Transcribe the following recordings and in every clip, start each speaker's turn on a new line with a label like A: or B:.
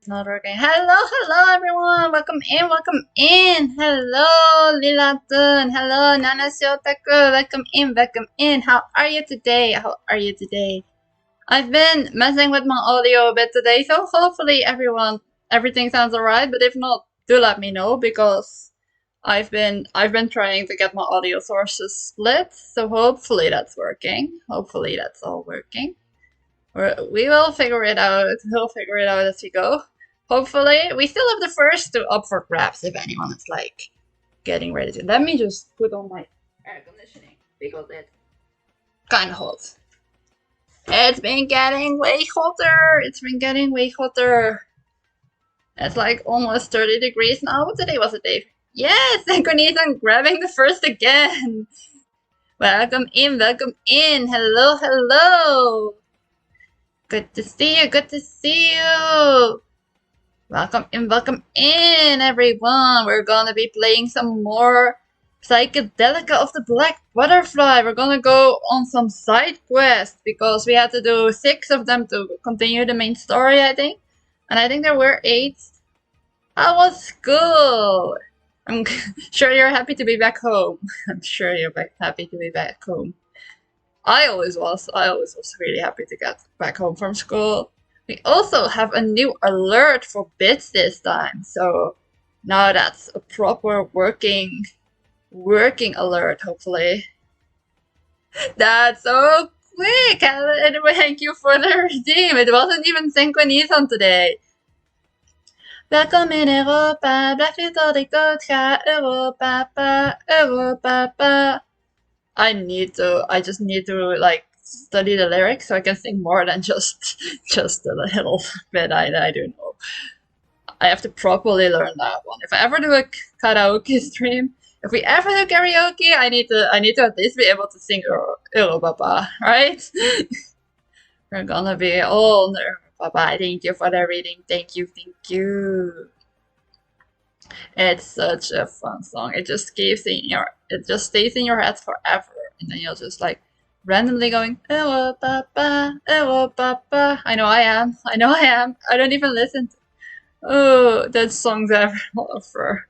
A: Not working. Hello everyone. Welcome in. Hello Lilatun. Hello Nana Shotaku. Welcome in. How are you today? I've been messing with my audio a bit today, so hopefully everything sounds alright. But if not, do let me know because I've been trying to get my audio sources split. So hopefully that's working. Hopefully that's all working. We will figure it out. We'll figure it out as we go. Hopefully, we still have the first two up for grabs if anyone is like getting ready to. Let me just put on my air conditioning because it's kind of hot. It's been getting way hotter. It's like almost 30 degrees now. What today was the day? Yes, Synchronese, I'm grabbing the first again. Welcome in. Hello. Good to see you. Welcome in, everyone. We're gonna be playing some more Psychedelica of the Black Butterfly. We're gonna go on some side quests because we had to do 6 of them to continue the main story, I think. And I think there were 8. That was cool. I'm sure you're happy to be back home. I'm sure you're happy to be back home. I always was really happy to get back home from school. We also have a new alert for bits this time, so now that's a proper working alert, hopefully. That's so quick! And thank you for the redeem. It wasn't even Synchronese on today. Welkom in Europa, blijf je tot ik dood ga, Europa. I just need to like study the lyrics so I can sing more than just a little bit. I don't know. I have to properly learn that one. If I ever do a karaoke stream, if we ever do karaoke, I need to at least be able to sing Papa, right? We're gonna be all Papa. Thank you for the reading. Thank you. It's such a fun song. It just stays in your head forever, and then you're just like randomly going, "Ewo papa, ewo papa." I know I am. I don't even listen to that songs ever offer.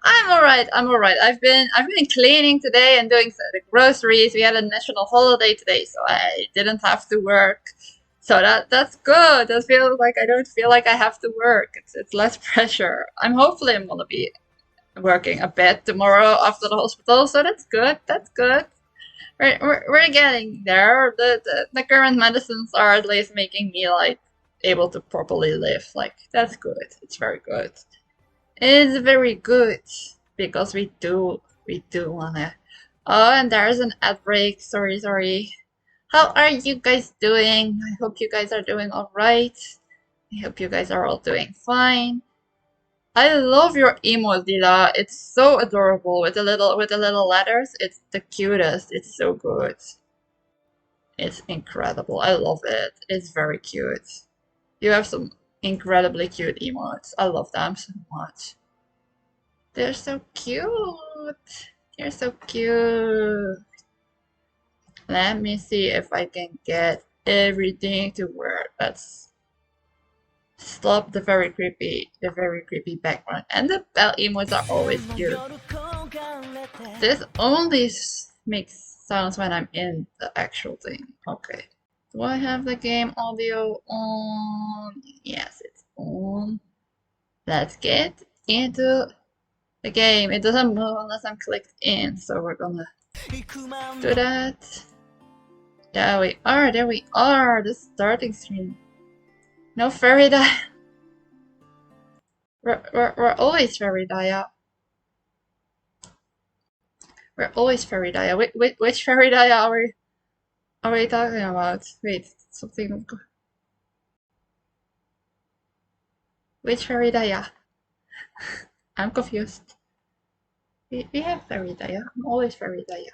A: I'm alright. I've been cleaning today and doing the groceries. We had a national holiday today, so I didn't have to work. So that's good. That feels like I don't feel like I have to work. It's less pressure. I'm gonna be working a bit tomorrow after the hospital, so that's good. We're getting there. The current medicines are at least making me like able to properly live. Like that's good. It's very good. It's very good because we do wanna. Oh, and there's an ad break. Sorry. How are you guys doing? I hope you guys are doing alright. I hope you guys are all doing fine. I love your emote, Dila. It's so adorable with the little letters. It's the cutest. It's so good. It's incredible. I love it. It's very cute. You have some incredibly cute emotes. I love them so much. They're so cute. Let me see if I can get everything to work. Let's stop the very creepy background. And the bell emotes are always cute. This only makes sounds when I'm in the actual thing. Okay. Do I have the game audio on? Yes, it's on. Let's get into the game. It doesn't move unless I'm clicked in, so we're gonna do that. There we are, the starting screen. No fairy dye. We're always fairy dye. We're always fairy dye. Which fairy dye are we talking about? Wait, something. Which fairy dye? I'm confused. We have fairy dye. I'm always fairy dye.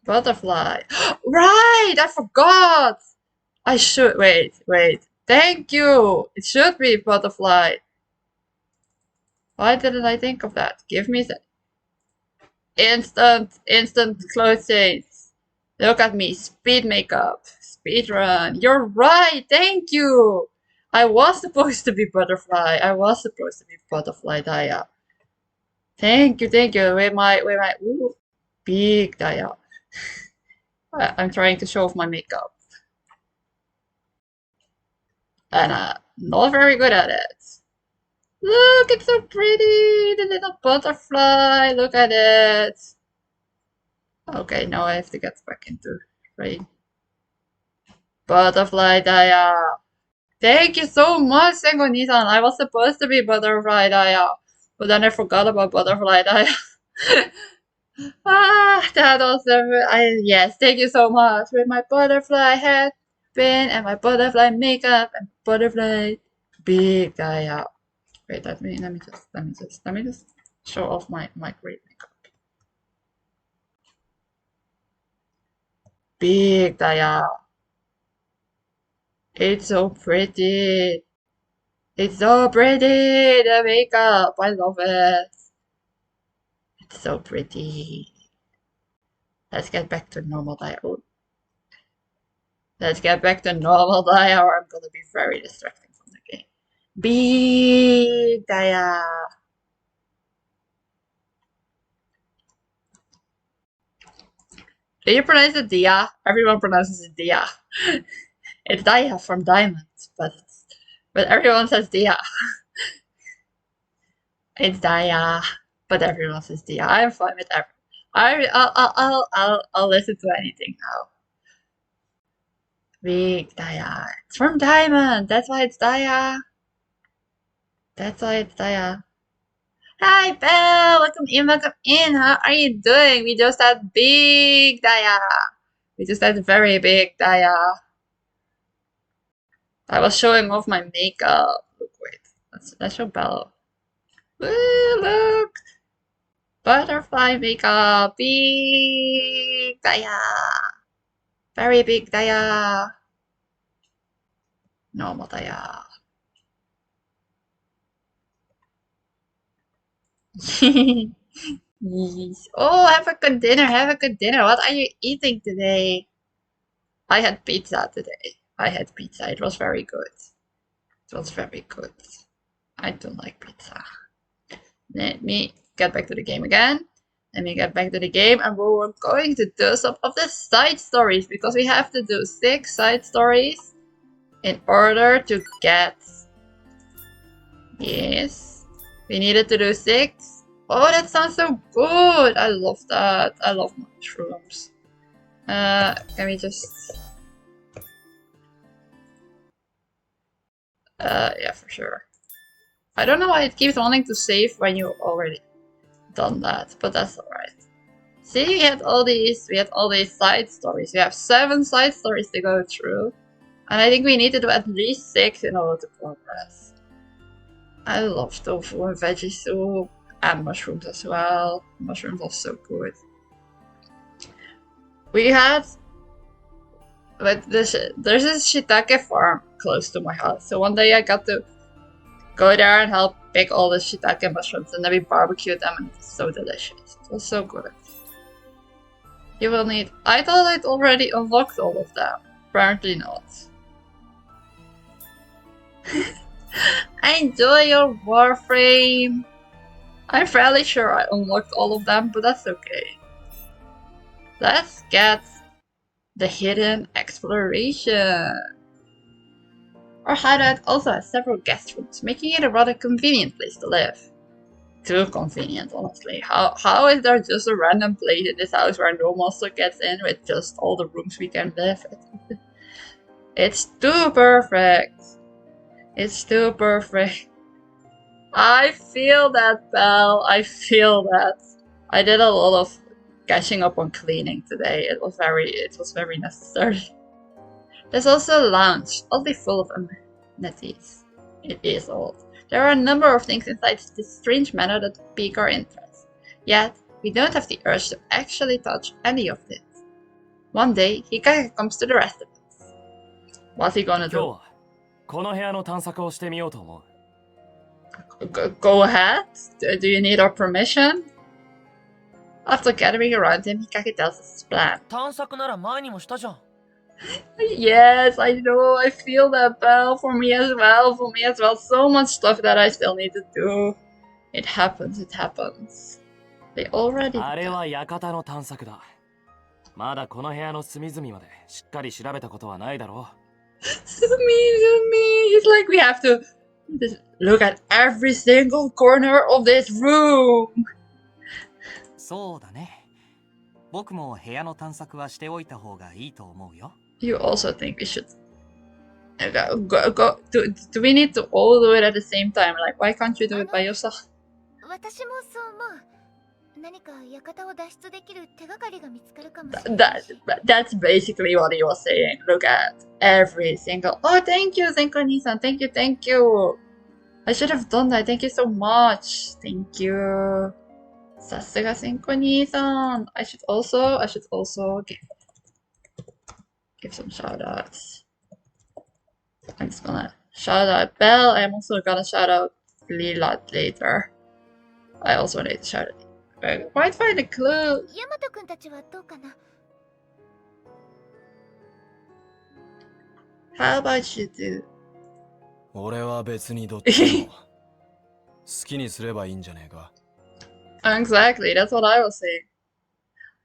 A: Butterfly. Right! I forgot! I should. Wait. Thank you! It should be butterfly. Why didn't I think of that? Give me the instant close change. Look at me, speed makeup, speed run. You're right, thank you. I was supposed to be butterfly. I was supposed to be butterfly Daya. Thank you, thank you. Ooh, big Daya. I'm trying to show off my makeup. And not very good at it. Look, it's so pretty! The little butterfly, look at it. Okay, now I have to get back into frame. Butterfly Daya. Thank you so much, Sengo-Nisan. I was supposed to be Butterfly Daya, but then I forgot about Butterfly Daya. That was yes, thank you so much. With my butterfly head pin and my butterfly makeup and butterfly big Daya. Wait, let me just show off my great makeup. Big Daya. It's so pretty. It's so pretty, the makeup. I love it. It's so pretty. Let's get back to normal Daya. Oh, let's get back to normal Daya or I'm gonna be very distracting from the game. Big Daya. Do you pronounce it Dia? Everyone pronounces it Dia. It's Daya from Diamond, but everyone says Dia. It's Daya, but everyone says Dia. I'm fine with everyone. I'll listen to anything now. Big Daya. It's from Diamond. That's why it's Daya. That's why it's Daya. Hi, Belle. Welcome in. Welcome in. How are you doing? We just had big Daya. We just had very big Daya. I was showing off my makeup. Look, wait. Let's show Belle. Ooh, look. Butterfly makeup. Big Daya. Very big Daya. Normal Daya. Yes. Oh, have a good dinner. Have a good dinner. What are you eating today? I had pizza today. I had pizza. It was very good. It was very good. I don't like pizza. Let me get back to the game again. Let me get back to the game and we're going to do some of the side stories because we have to do 6 side stories in order to get... Yes. We needed to do 6. Oh, that sounds so good. I love that. I love mushrooms. Can we just... yeah, for sure. I don't know why it keeps wanting to save when you already done that, but that's alright. See, we had all these side stories. We have 7 side stories to go through. And I think we need to do at least 6 in order to progress. I love tofu and veggie soup. And mushrooms as well. Mushrooms are so good. We had... But there's this shiitake farm close to my house. So one day I got to go there and help pick all the shiitake mushrooms. And then we barbecued them and it was so delicious. It was so good. You will need... I thought I'd already unlocked all of them. Apparently not. I enjoy your Warframe. I'm fairly sure I unlocked all of them, but that's okay. Let's get the hidden exploration. Our hideout also has several guest rooms, making it a rather convenient place to live. Too convenient, honestly. How is there just a random place in this house where no monster gets in with just all the rooms we can live in? It's too perfect. It's too perfect. I feel that, Belle. I feel that. I did a lot of catching up on cleaning today. It was very necessary. There's also a lounge, oddly full of amenities. It is old. There are a number of things inside this strange manner that pique our interest. Yet, we don't have the urge to actually touch any of this. One day, Hikage comes to the rest of us. What's he gonna do? Go ahead. Do you need our permission? After gathering around him, Hikage tells us his plan.
B: 探索なら前にもしたじゃん。
A: Yes, I know, I feel that, Belle. For me as well, So much stuff that I still need to do. It happens. They already
B: あれは館の探索だ。まだこの部屋の隅々までしっかり調べたことはないだろう。
A: Sumi. It's like we have to just look at every single corner of this room.
B: そうだね。僕も部屋の探索はしておいた方がいいと思うよ。
A: You also think we should go. Do we need to all do it at the same time? Like, why can't you do it by yourself?
C: 私もそう思う。何か館を脱出できる手がかりが見つかるかもしれない。
A: That's basically what he was saying. Look at every single. Oh, thank you, Zenko-Nisan. Thank you. I should have done that. Thank you so much. Thank you. さすがZenko-Nisan. I should also give some shout outs. I'm just gonna shout out Belle. I'm also gonna shout out Lila later. I also need to shout out. Might find a clue.
C: ヤマト君たちはどうかな。
A: How about you do?
D: 俺は別にどっちも好きにすればいいんじゃねえか。
A: Exactly, that's what I was saying.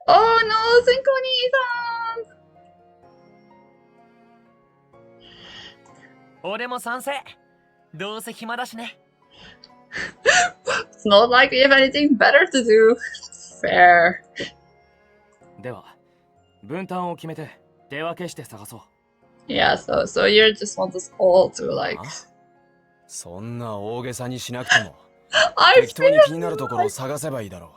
A: Oh no, Zenko-Nisan!
B: 俺も賛成。どうせ暇だしね。
A: It's not like we have anything better to do. Fair.
B: では、分担を決めて手分けして探そう。
A: Yeah, so you just want us all to like.
D: そんな大げさにしなくても
A: I
D: 適当に気になるところを探せばいいだろ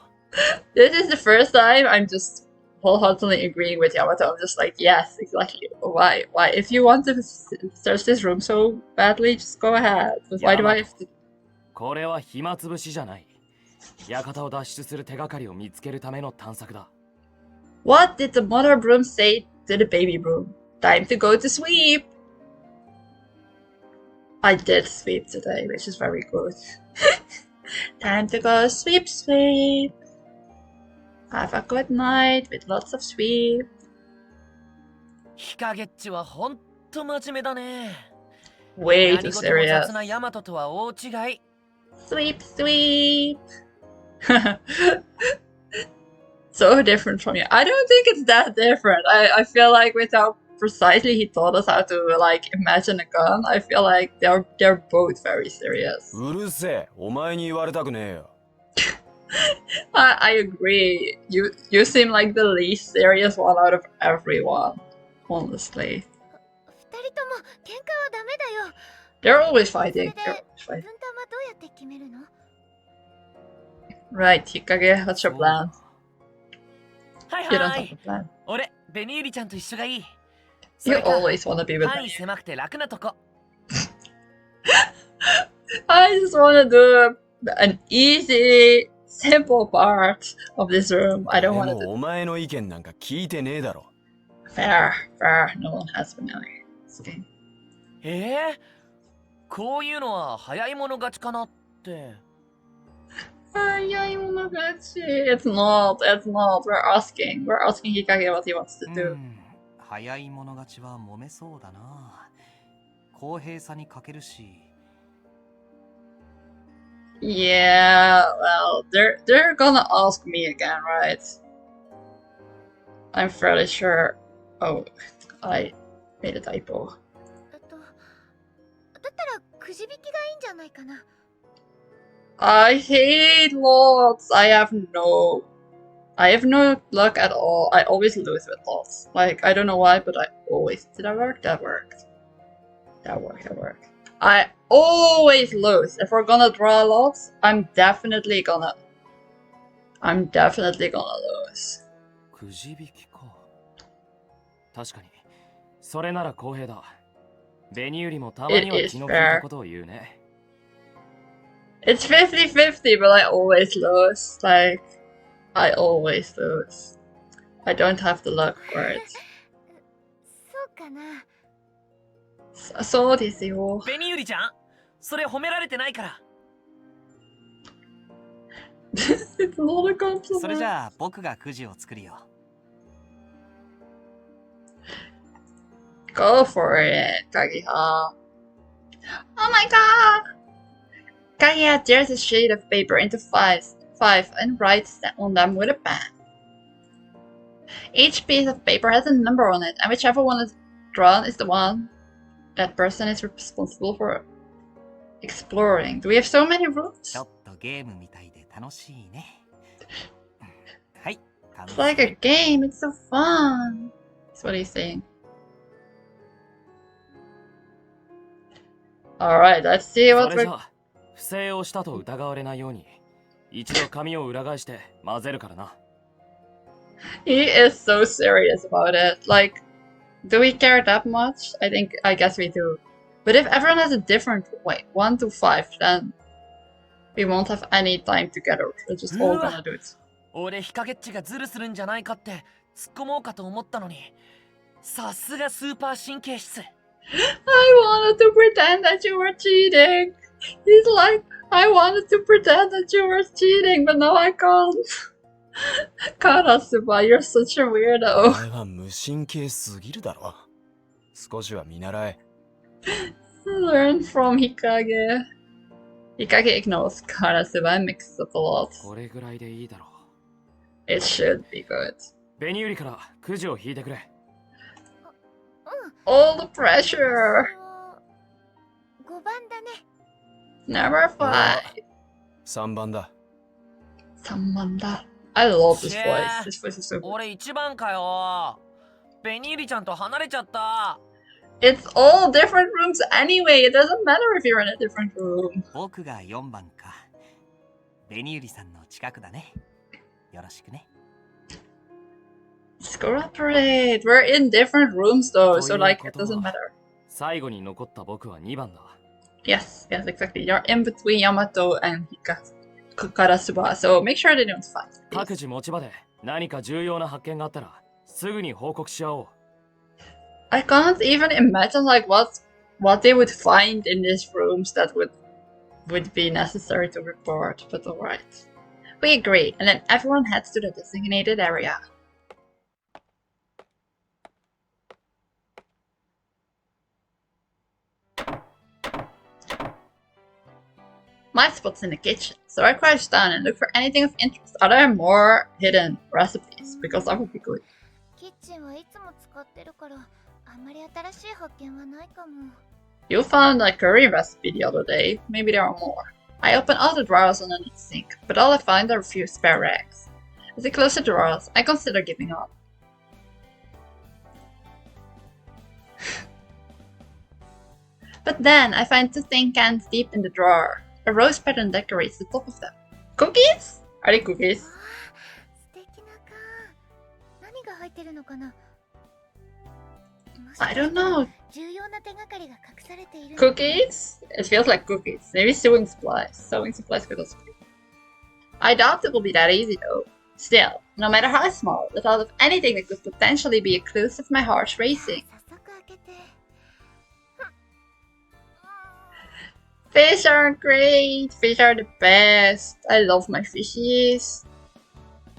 D: う。
A: This is the first time I'm just wholeheartedly agreeing with Yamato. I'm just like, yes, exactly. Why? If you want to search this room so badly, just go ahead. But why do I have to?
B: これは暇つぶしじゃない。館を脱出する手がかりを見つけるための探索だ。
A: What did the mother broom say to the baby broom? Time to go to sweep. I did sweep today, which is very good. Time to go sweep. Have a good night with lots of sweep.
B: 日陰っちはほんと真面目だね。
A: Way
B: 何
A: too
B: 事も
A: serious.
B: 雑なヤマトとは大違い。
A: Sweep. So different from you. I don't think it's that different. I feel like with how precisely he taught us how to like imagine a gun, I feel like they're both very serious.
D: うるせえ、お前に言われたくねえよ。
A: I agree. You seem like the least serious one out of everyone, honestly.
C: 二人とも喧嘩はダメだよ。
A: They're always
C: それ
A: fighting.
C: で
A: They're always
C: 分担は
A: fighting.
C: どうやって決めるの？
A: Right, Hikage, what's your plan?
B: はい
A: You don't
B: は
A: have
B: い。
A: a plan.
B: 俺、ベニーリちゃんと一緒がいい。そ
A: You
B: れか
A: always want to be with
B: 範
A: me.
B: 囲狭くて楽なとこ。
A: I just want to do an easy, simple part of this room. I don't
D: で
A: want to
D: も
A: do
D: お前の意見なんか聞いてねえだろ。
A: fair. No one has been asking.
B: こういうのは早い者勝ちかなって。
A: It's not. We're asking Hikage what he wants to do.
B: 早い者勝ちは揉めそうだな。公平さに欠けるし。
A: Yeah, well, they're gonna ask me again, right? I'm fairly sure. Oh, I made a typo.
C: だったらくじ引きがいいんじゃないかな。
A: I hate lots. I have no luck at all. I always lose with lots. Like, I don't know why, but I always... Did that work? That worked. I always lose. If we're gonna draw lots, I'm definitely gonna lose.
B: くじ引きか。確かに、それなら公平だ。ベニよりもたまには気の利いたことを言うね。
A: It's 50-50, but I always lose. Like, I always lose. I don't have the luck for it.
C: そうかな。
A: そうですよ。
B: ベニユリちゃん、それ褒められてないから。
A: It's not a
E: それじ
A: compliment.
E: ゃあ僕がくじを作るよ。
A: Go for it, Kageha. Oh my god! Kageha tears a sheet of paper into five and writes on them with a pen. Each piece of paper has a number on it, and whichever one is drawn is the one that person is responsible for exploring. Do we have so many rooms?
E: ちょっとゲームみたいで楽しいね。はい。
A: It's like a game, it's so fun. That's what he's saying. Alright, let's see
B: そ
A: what
B: れじ
A: we're...
B: ゃ不正をしたと疑われないように一度紙を裏返して混ぜるからな。
A: He is so serious about it. Like, do we care that much? I guess we do. But if everyone has a different way, 1 to 5, then we won't have any time together. We're just all gonna do it.
E: 俺ヒカゲッチがズルするんじゃないかって突っ込もうかと思ったのに、さすがスーパー神経質。
A: I wanted to pretend that you were cheating. He's like, I wanted to pretend that you were cheating, but now I can't. Karasuba, you're such a
D: お
A: weirdo.
D: 前は無神経すぎるだろ。少しは見習え。
A: Learn from Hikage. Hikage ignores Karasuba and mixes up a lot.
B: これぐらいでいいだろう。
A: It should be good.
B: 紅売りからくじを引いてくれ。
A: All the pressure.
C: 5番だね。
A: Number 5.
D: 3番だ。
A: Samanda. I love this
E: Yeah.
A: voice. This voice is so good.
E: 俺一番かよ。ベニーリちゃんと離れちゃった。
A: It's all different rooms anyway. It doesn't matter if you're in a different room.
E: 僕が4番か。ベニーリさんの近くだね。よろしくね。
A: Let's cooperate. We're in different rooms though, so like it doesn't matter.
B: 最後に残った僕は2番だ。
A: Yes, yes, exactly. You're in between Yamato and Karasuba, so make sure they don't fight.
B: 各自持ち場で何か重要な発見があったらすぐに報告し合おう。
A: I can't even imagine like what they would find in these rooms that would be necessary to report, but alright. We agreed, and then everyone heads to the designated area. My spot's in the kitchen, so I crouch down and look for anything of interest. Are there more hidden recipes? Because that would be good.
C: キッチンはいつも使ってるから、あんまり新しい発見はないかも。
A: You found a curry recipe the other day. Maybe there are more. I open all the drawers underneath the sink, but all I find are a few spare rags. As I close the drawers, I consider giving up. But then I find 2 tin cans deep in the drawer. A rose pattern decorates the top of them. Cookies? Are they cookies?
C: 素敵な缶。何が入ってるのかな。
A: I don't know.
C: 重要な手がかりが隠されている。
A: Cookies? It feels like cookies. Maybe sewing supplies. Sewing supplies could also be. I doubt it will be that easy though. Still, no matter how small, the thought of anything that could potentially be a clue sets my heart racing.
C: 早速開けて。
A: Fish are great. Fish are the best. I love my fishies.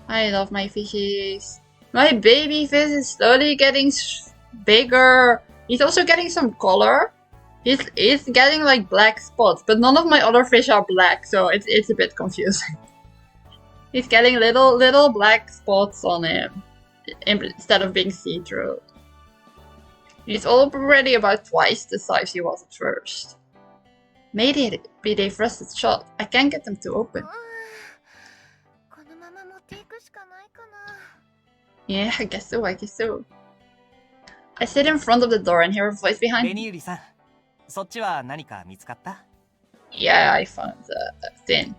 A: I love my fishies. My baby fish is slowly getting bigger. He's also getting some color. He's getting like black spots, but none of my other fish are black, so it's a bit confusing. He's getting little black spots on him instead of being see-through. He's already about twice the size he was at first. Maybe they've rusted shut. I can't get them to open.
C: このまま持っていくしかないかな。
A: Yeah, I guess so, I guess so. I sit in front of the door and hear a voice
E: ベ
A: behind
E: ニ
A: me.
E: ーリさん、そっちは何か見つかった？
A: Yeah, I found a tin.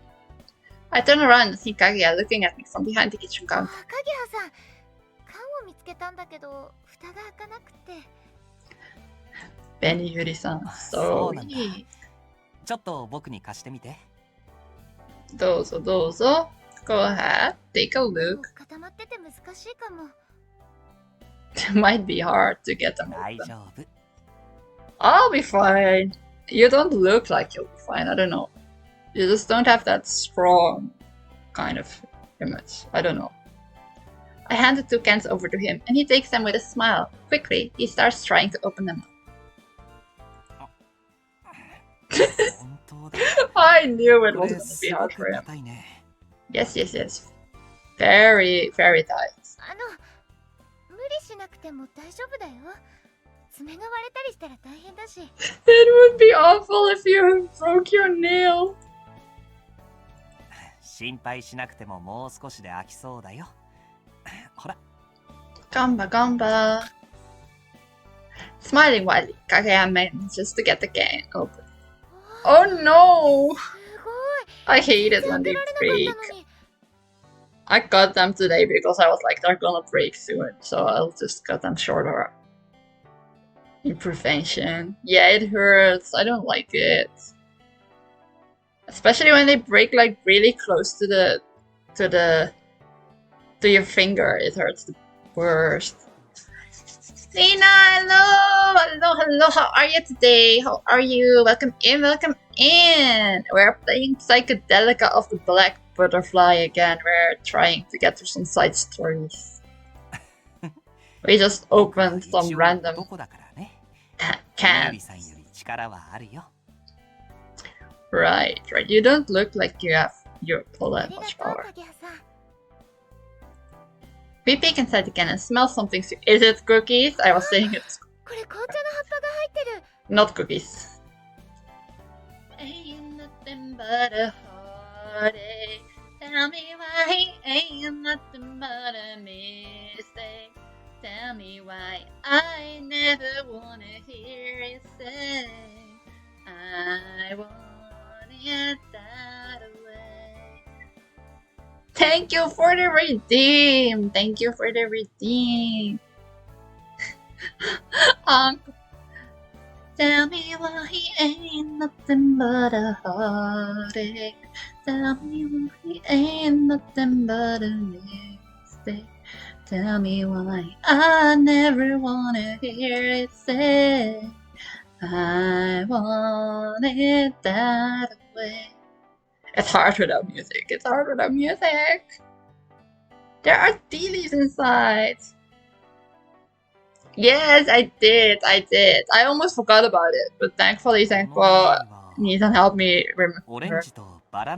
A: I turn around and see Kaguya looking at me from behind the kitchen
C: あ、
A: counter.
C: 影葉さん。缶を見つけたんだけど、蓋が開かなくて。
A: Benny Yuri-san, so
E: そうなんだ。
A: sweet.
E: ちょっと僕に貸してみて。
A: Dozo, dozo. Go ahead, take a
C: もう
A: look.
C: 固まってて難しいかも。
A: It might be hard to get them
E: 大
A: open.
E: 丈夫。
A: I'll be fine. You don't look like you'll be fine, I don't know. You just don't have that strong kind of image. I don't know. I hand the 2 cans over to him, and he takes them with a smile. Quickly, he starts trying to open them up. I knew it was going to be hard for him. Yes, yes, yes. Very, very tight.
C: 無理しなくても大丈夫だよ。爪が割れたりしたら大変だし。
A: It would be awful if you broke your nail.
B: 心配しなくてももう少しで飽きそうだよ。ほら。
A: Gamba, gamba. Smiling widely, Kaguya manages to get the can open. Oh no!
C: すごい。
A: I hate it when they break. I got them today because I was like, they're gonna break soon, so I'll just cut them shorter. In prevention. Yeah, it hurts. I don't like it. Especially when they break like really close to your finger. It hurts the worst. Lena, hello! Hello, hello, how are you today? How are you? Welcome in, welcome in! We're playing Psychedelica of the Black Butterfly again. We're trying to get through some side stories. We just opened some random cans. Right, right. You don't look like you have all that much power. We peek inside the can and smell something. Is it cookies? I was saying it's not cookies. Ain't nothing but a heartache. Tell me why ain't nothing but a mistake. Tell me why I never wanna hear it say I want it that way. Thank you for the redeem. Thank you for the redeem. Tell me why he ain't nothing but a heartache. Tell me why he ain't nothing but a mistake. Tell me why I never wanna hear it say I want it that way. It's hard without music. It's hard without music. There are tea leaves inside. Yes, I did. I almost forgot about it, but thankfully Nathan helped me remember.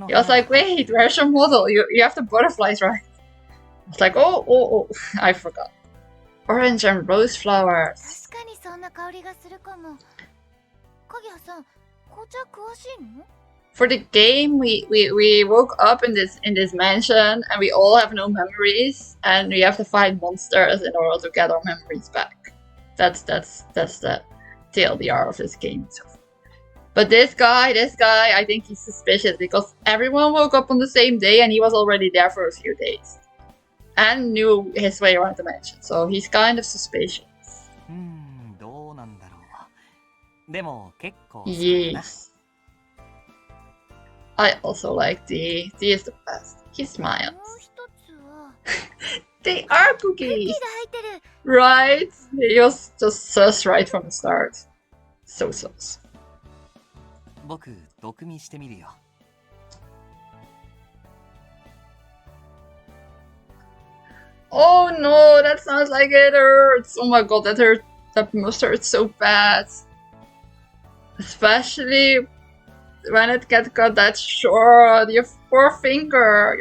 A: He was like, wait, where's your model? You have the butterflies, right? I was like, oh, I forgot. Orange and rose flowers. For the game, we woke up in this mansion and we all have no memories, and we have to fight monsters in order to get our memories back. That's the TLDR of this game. But this guy, I think he's suspicious because everyone woke up on the same day and he was already there for a few days and knew his way around the mansion, so he's kind of suspicious. Yes. I also like Dee. Dee is the best. He smiles. They are cookies! Right? He was just sus right from the start. So sus. Oh no, that sounds like it hurts. Oh my god, that hurt. That must hurt so bad. Especially when it gets cut that short. Your poor finger.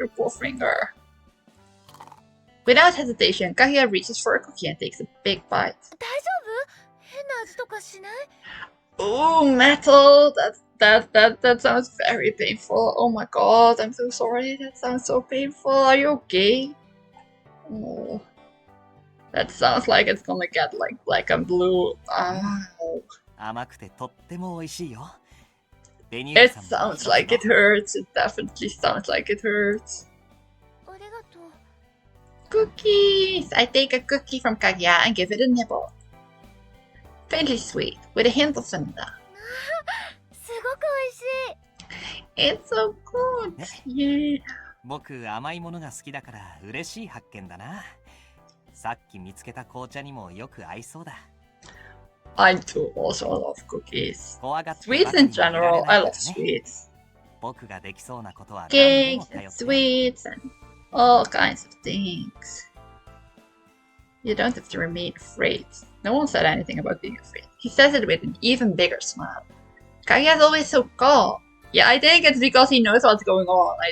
A: Without hesitation, Kaguya reaches for a cookie and takes a big bite. Oh, metal! That sounds very painful. Oh my god, I'm so sorry. That sounds so painful. Are you okay? Oh, that sounds like it's gonna get like black and blue. Ow. It sounds like it hurts. It definitely sounds like it hurts. Cookies! I take a cookie from Kaguya and give it a nibble. Faintly sweet, with a hint of vanilla. It's so good! Yeah. I too also love cookies. Sweets in general, I love sweets.
B: 僕ができそうなことは何でも
A: Cakes
B: 頼
A: and
B: って。
A: sweets and all kinds of things. You don't have to remain afraid. No one said anything about being afraid. He says it with an even bigger smile. Kaguya's always so calm. Yeah, I think it's because he knows what's going on, I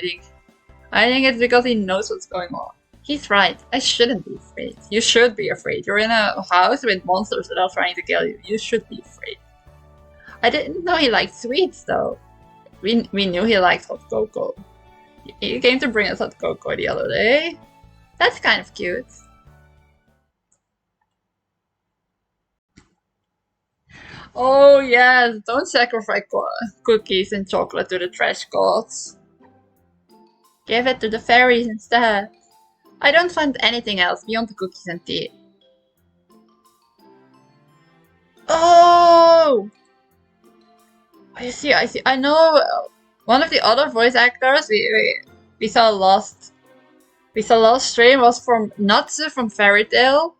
A: think it's because he knows what's going on. He's right. I shouldn't be afraid. You should be afraid. You're in a house with monsters that are trying to kill you. You should be afraid. I didn't know he liked sweets, though. We knew he liked hot cocoa. He came to bring us hot cocoa the other day. That's kind of cute. Oh yes, don't sacrifice cookies and chocolate to the trash gods. Give it to the fairies instead. I don't find anything else beyond the cookies and tea. Oh! I see. I know one of the other voice actors we saw last stream was from Natsu from Fairy Tail.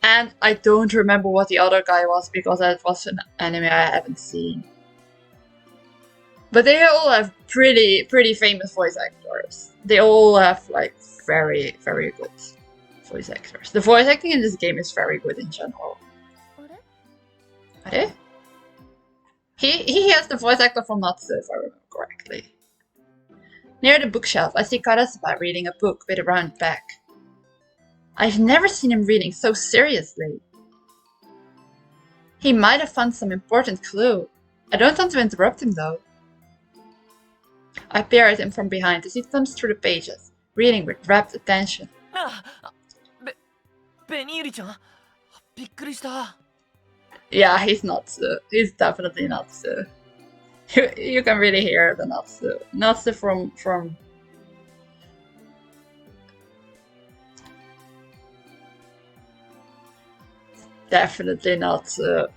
A: And I don't remember what the other guy was because that was an anime I haven't seen. But they all have pretty famous voice actors. They all have like very good voice actors. The voice acting in this game is very good in general. Are he has the voice actor from Natsu, if I remember correctly. Near the bookshelf, I see Karasuba reading a book with a round back. I've never seen him reading so seriously. He might have found some important clue. I don't want to interrupt him though. I peer at him from behind as he thumbs through the pages, reading with rapt attention. Yeah, he's Natsu. He's definitely Natsu. You can really hear the Natsu. Natsu from definitely Natsu.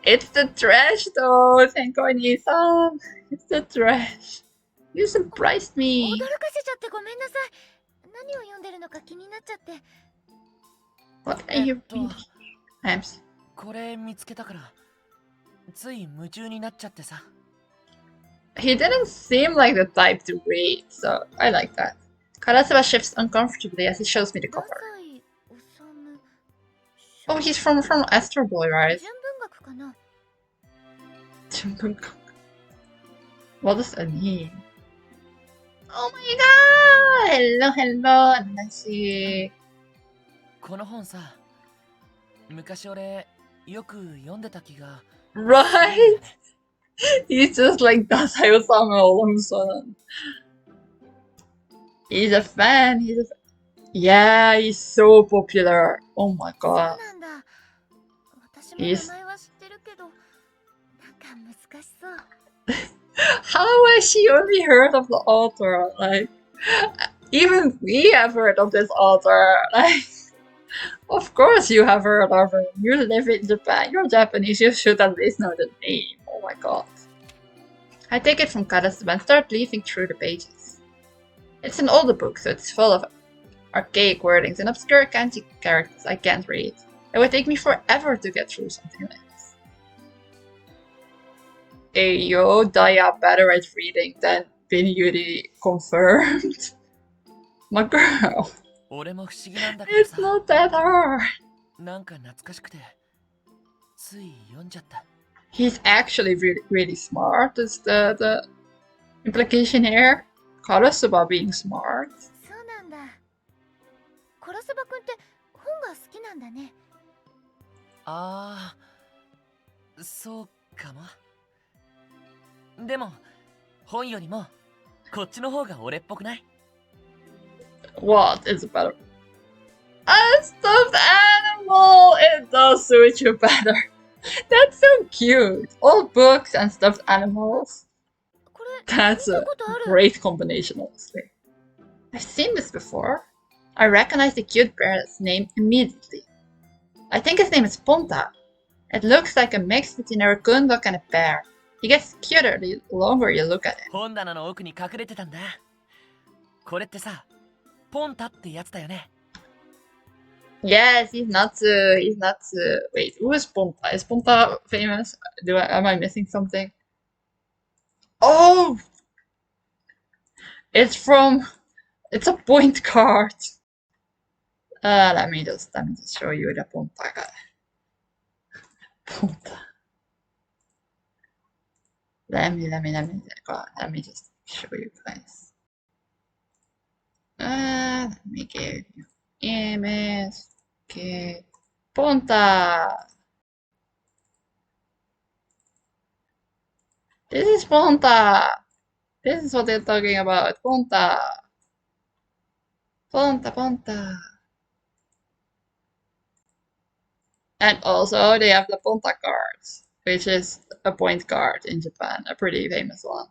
A: It's the trash though, Tenko-ni-san. It's the trash. You surprised me. What are you reading? I'm
E: これ見つけたからつい夢中になっちゃってさ。
A: He didn't seem like the type to read, so I like that. Karasuba shifts uncomfortably as he shows me the cover. Oh, he's from Astro Boy, right? What does that mean? Oh my god! Hello, Nancy.
E: この本さ、昔俺よく読んでた気が。
A: Right? He's just like Dasayo-sama all of a sudden. He's a fan. Yeah, he's so popular. Oh my god. He's... How has she only heard of the author? Like, even we have heard of this author. Like, of course you have heard of him. You live in Japan. You're Japanese. You should at least know the name. Oh my god. I take it from Karasuba and start leafing through the pages. It's an older book, so it's full of archaic wordings and obscure kanji characters I can't read. It would take me forever to get through something like this. Hey yo, Daya better at reading than Bin Yuri confirmed. My girl. It's not that hard. He's actually really smart. Is the implication here? Karasuba being smart.
C: コラスバくんって本が好きなんだね。
E: ああ、そうかも。でも本よりもこっちの方が俺っぽくない？
A: What is better? A stuffed animal! It does suit you better. That's so cute. All books and stuffed animals. That's a great combination, honestly. I've seen this before. I recognize the cute bear's name immediately. I think his name is Ponta. It looks like a mix between a raccoon dog and a bear. He gets cuter the longer you look at him.
E: 本棚の奥に隠れてたんだ。これってさ、ポンタってやつだよね。
A: Yes, he's Natsu. He's Natsu. Wait, who is Ponta? Is Ponta famous? Am I missing something? Oh, it's from. It's a point card. Let me just show you the Ponta guy. Ponta. Let me just show you guys. Let me give you image. Okay. Ponta. This is Ponta. This is what they're talking about. Ponta. Ponta, Ponta. And also they have the Ponta cards, which is a point card in Japan, a pretty famous one.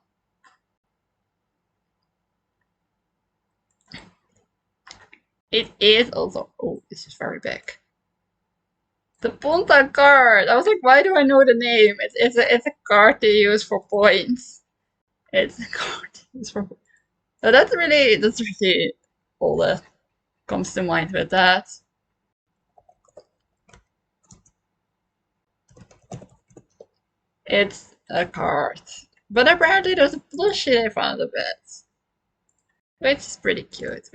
A: It is also, oh, this is very big. The Ponta card. I was like, why do I know the name? It's a card they use for points. It's a card they use for points. So that's really all that comes to mind with that. It's a card. But apparently there's a plushie in front of it. Which is pretty cute.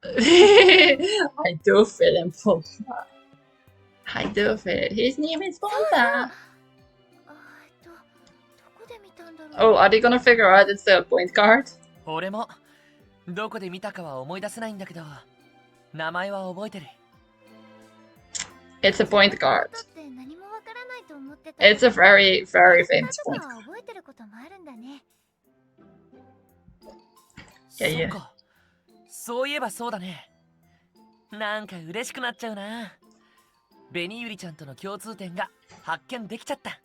A: I do fit in Ponta. I do fit. His name is Ponta. Oh, are they gonna figure out it's a point card?
E: 俺もどこで見たかは思い出せないんだけど、名前は覚えてる。
A: It's a point card. It's a very famous point card.
C: 覚えてることもあるんだね。
E: そっか。そういえばそうだね。なんか嬉しくなっちゃうな。紅ゆりちゃんとの共通点が発見できちゃった。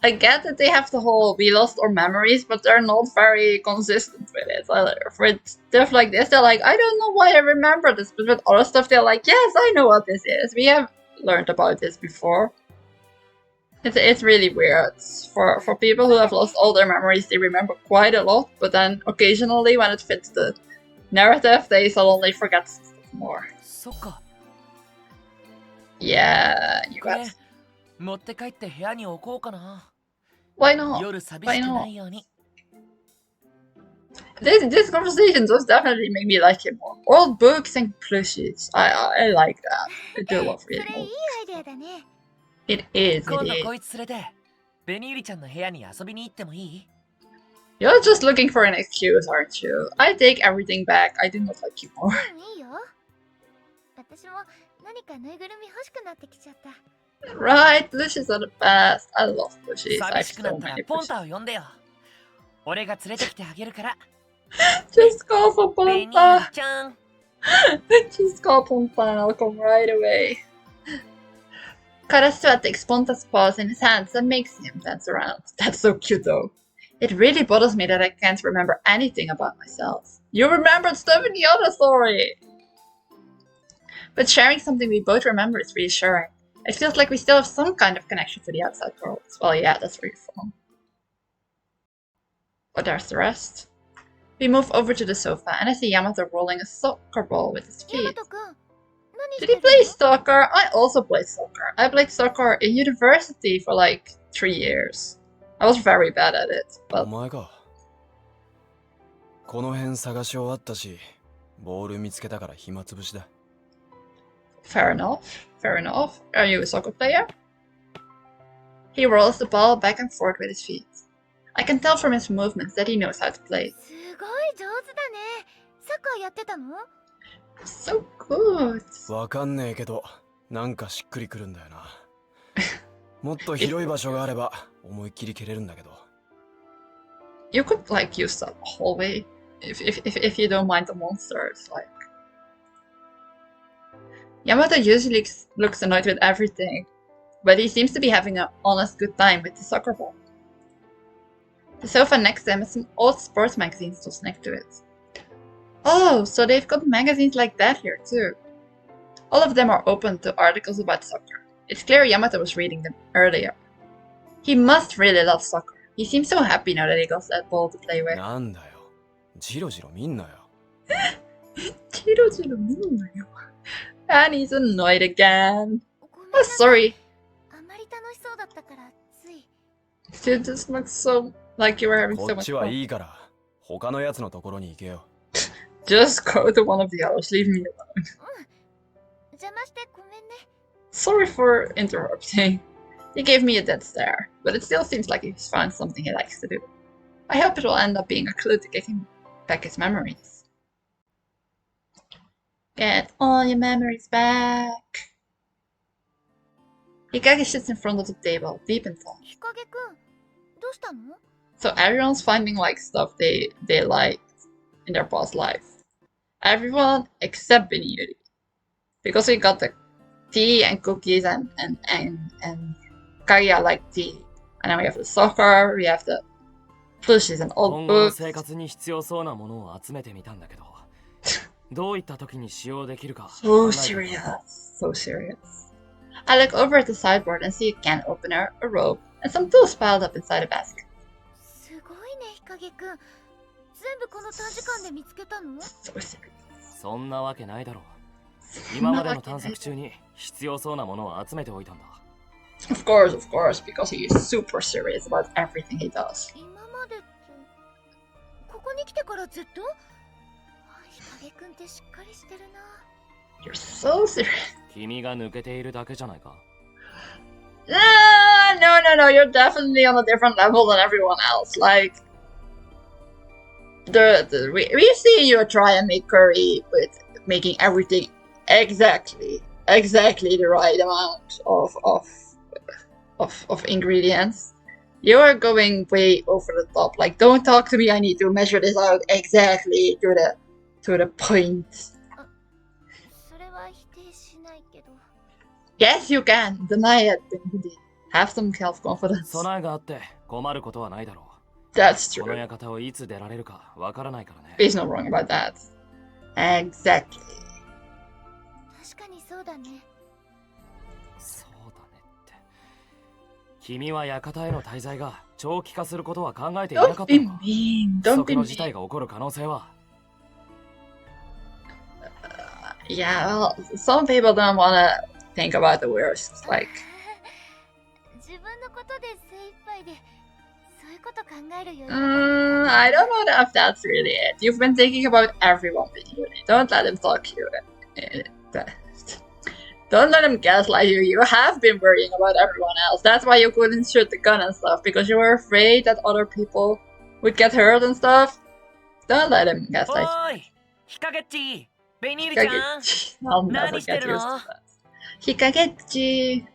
A: I get that they have the whole we lost our memories, but they're not very consistent with it. For stuff like this, they're like, I don't know why I remember this, but with other stuff, they're like, yes, I know what this is. We have learned about this before. It's really weird. For people who have lost all their memories, they remember quite a lot, but then occasionally, when it fits the narrative, they suddenly forget stuff more.
E: そっか。
A: Yeah, you got.
E: 持って帰って部屋に置こうかな。
A: Why not?
E: 夜寂しくないように。
A: This conversation does definitely make me like it more. Old books and plushies. I like that. I do love
C: それ
A: reading
C: いい
A: old
C: アイデアだね。
A: It is,
E: 今
A: it
E: 度
A: is.
E: こいつ連れて、紅ゆりちゃんの部屋に遊びに行ってもいい？
A: You're just looking for an excuse, aren't you? I take everything back. I do not like you more.
C: いいよ。私も何かぬいぐるみ欲しくなってきちゃった。
A: Right, plushies are the best. I love plushies. I
E: 寂
A: have
E: しくな
A: so
E: ったら
A: many
E: ポン
A: plushies.
E: タを呼んでよ。俺が連れてきてあげるから。
A: Just call for
E: 紅ゆり
A: Ponta.
E: ちゃん。
A: Just call Ponta and I'll come right away. Karasua takes Ponta's paws in his hands and makes him dance around. That's so cute though. It really bothers me that I can't remember anything about myself. You remembered stuff in the other story! But sharing something we both remember is reassuring. It feels like we still have some kind of connection to the outside world. Well, yeah, that's really fun. But there's the rest. We move over to the sofa and I see Yamato rolling a soccer ball with his
C: ヤマ
A: feet.
C: トくん、何し
A: Did
C: て
A: he
C: る
A: play
C: の？
A: soccer? I also played soccer. I played soccer in university for like 3 years. I was very bad at it,
D: お
A: but
D: 前か。この辺探し終わったし、ボール見つけたから暇つぶしだ。
A: fair enough. Fair enough. Are you a soccer player? He rolls the ball back and forth with his feet. I can tell from his movements that he knows how to play.
C: すごい上手だね。サッカーやってたの？
A: So good.
D: わかんねえけど、なんかしっくりくるんだよな。もっと広い場所があれば、思いっきり蹴れるんだけど。
A: You could like use that hallway if you don't mind the monsters. Like Yamato usually looks annoyed with everything, but he seems to be having an honest good time with the soccer ball. The sofa next to him has some old sports magazines just next to it. Oh, so they've got magazines like that here too. All of them are open to articles about soccer. It's clear Yamato was reading them earlier. He must really love soccer. He seems so happy now that he got that ball to play with.
D: なんだよ。ジロジロ見んなよ。
A: And he's annoyed again.
C: ごめん。
A: Oh, sorry.
C: あまり楽しそうだったからつい。
A: Dude, this looks so like you were having
D: こ
A: so
D: っ
A: much
D: ちは
A: fun.
D: いいから他のやつのところに行けよ。
A: Just go to one of the others. Leave me alone.
C: 邪魔してごめんね。
A: Sorry for interrupting. He gave me a dead stare, but it still seems like he's found something he likes to do. I hope it will end up being a clue to get him back his memories. Get all your memories back. Hikage sits in front of the table, deep in thought.
C: 日陰くん、どうしたの？
A: So everyone's finding like stuff they liked in their past life. Everyone except Beniri. Because we got the tea and cookies and Kaguya like tea. And then we have the soccer, we have the plushies and
B: 今
A: old
B: 後の
A: books.
B: 生活に必要そうなものを集めてみたんだけど、どういった時に使用できるか
A: So
B: 考えてみた。
A: serious. So serious. I look over at the sideboard and see a can opener, a rope, and some tools piled up inside a basket.
C: すごいね、日陰くん。全部この短時間で見つけたの？
A: So serious.
B: そんなわけないだろう。今までの探索中に必要そうなものを集めておいたんだ。
A: Of course, because he is super serious about everything he does.
C: 今までってここに来てからずっと？日陰くんってしっかりしてるな。
A: You're so serious.
B: 君が抜けているだけじゃないか。
A: No, you're definitely on a different level than everyone else. Like, we've seen you try and make curry with making everything exactly the right amount of ingredients. You are going way over the top. Like, don't talk to me. I need to measure this out exactly to the point.
C: それは否定しないけど。
A: Yes, you can. Deny it, Benji. Have some self-confidence.
B: 備えがあって困ることはないだろう。
A: That's
B: この
A: true.
B: 館をいつ出られるかわからないからね。
A: He's not wrong about that. Exactly.
C: 確かにそうだね。
B: そうだねって。君は館への滞在が長期化することは考えていなか
A: Don't
B: った
A: be
B: のか。
A: mean.
B: 不
A: Don't
B: 測
A: be
B: の事態
A: mean.
B: が起こる可能性は。
A: Yeah, well, some people don't want to think about the worst. Like,
C: 自分のことで精一杯で、そういうこと考えるより。
A: I don't know if that's really it. You've been thinking about everyone, Benji. Don't let him talk you. Don't let him gaslight you. You have been worrying about everyone else. That's why you couldn't shoot the gun and stuff, because you were afraid that other people would get hurt and stuff. Don't let him
E: お
A: gaslight
E: ーい、日陰っち、ベニー
A: you.
E: ルちゃん。
A: I'll never
E: 何して
A: get
E: る
A: used
E: の？
A: to that. Hikagechi.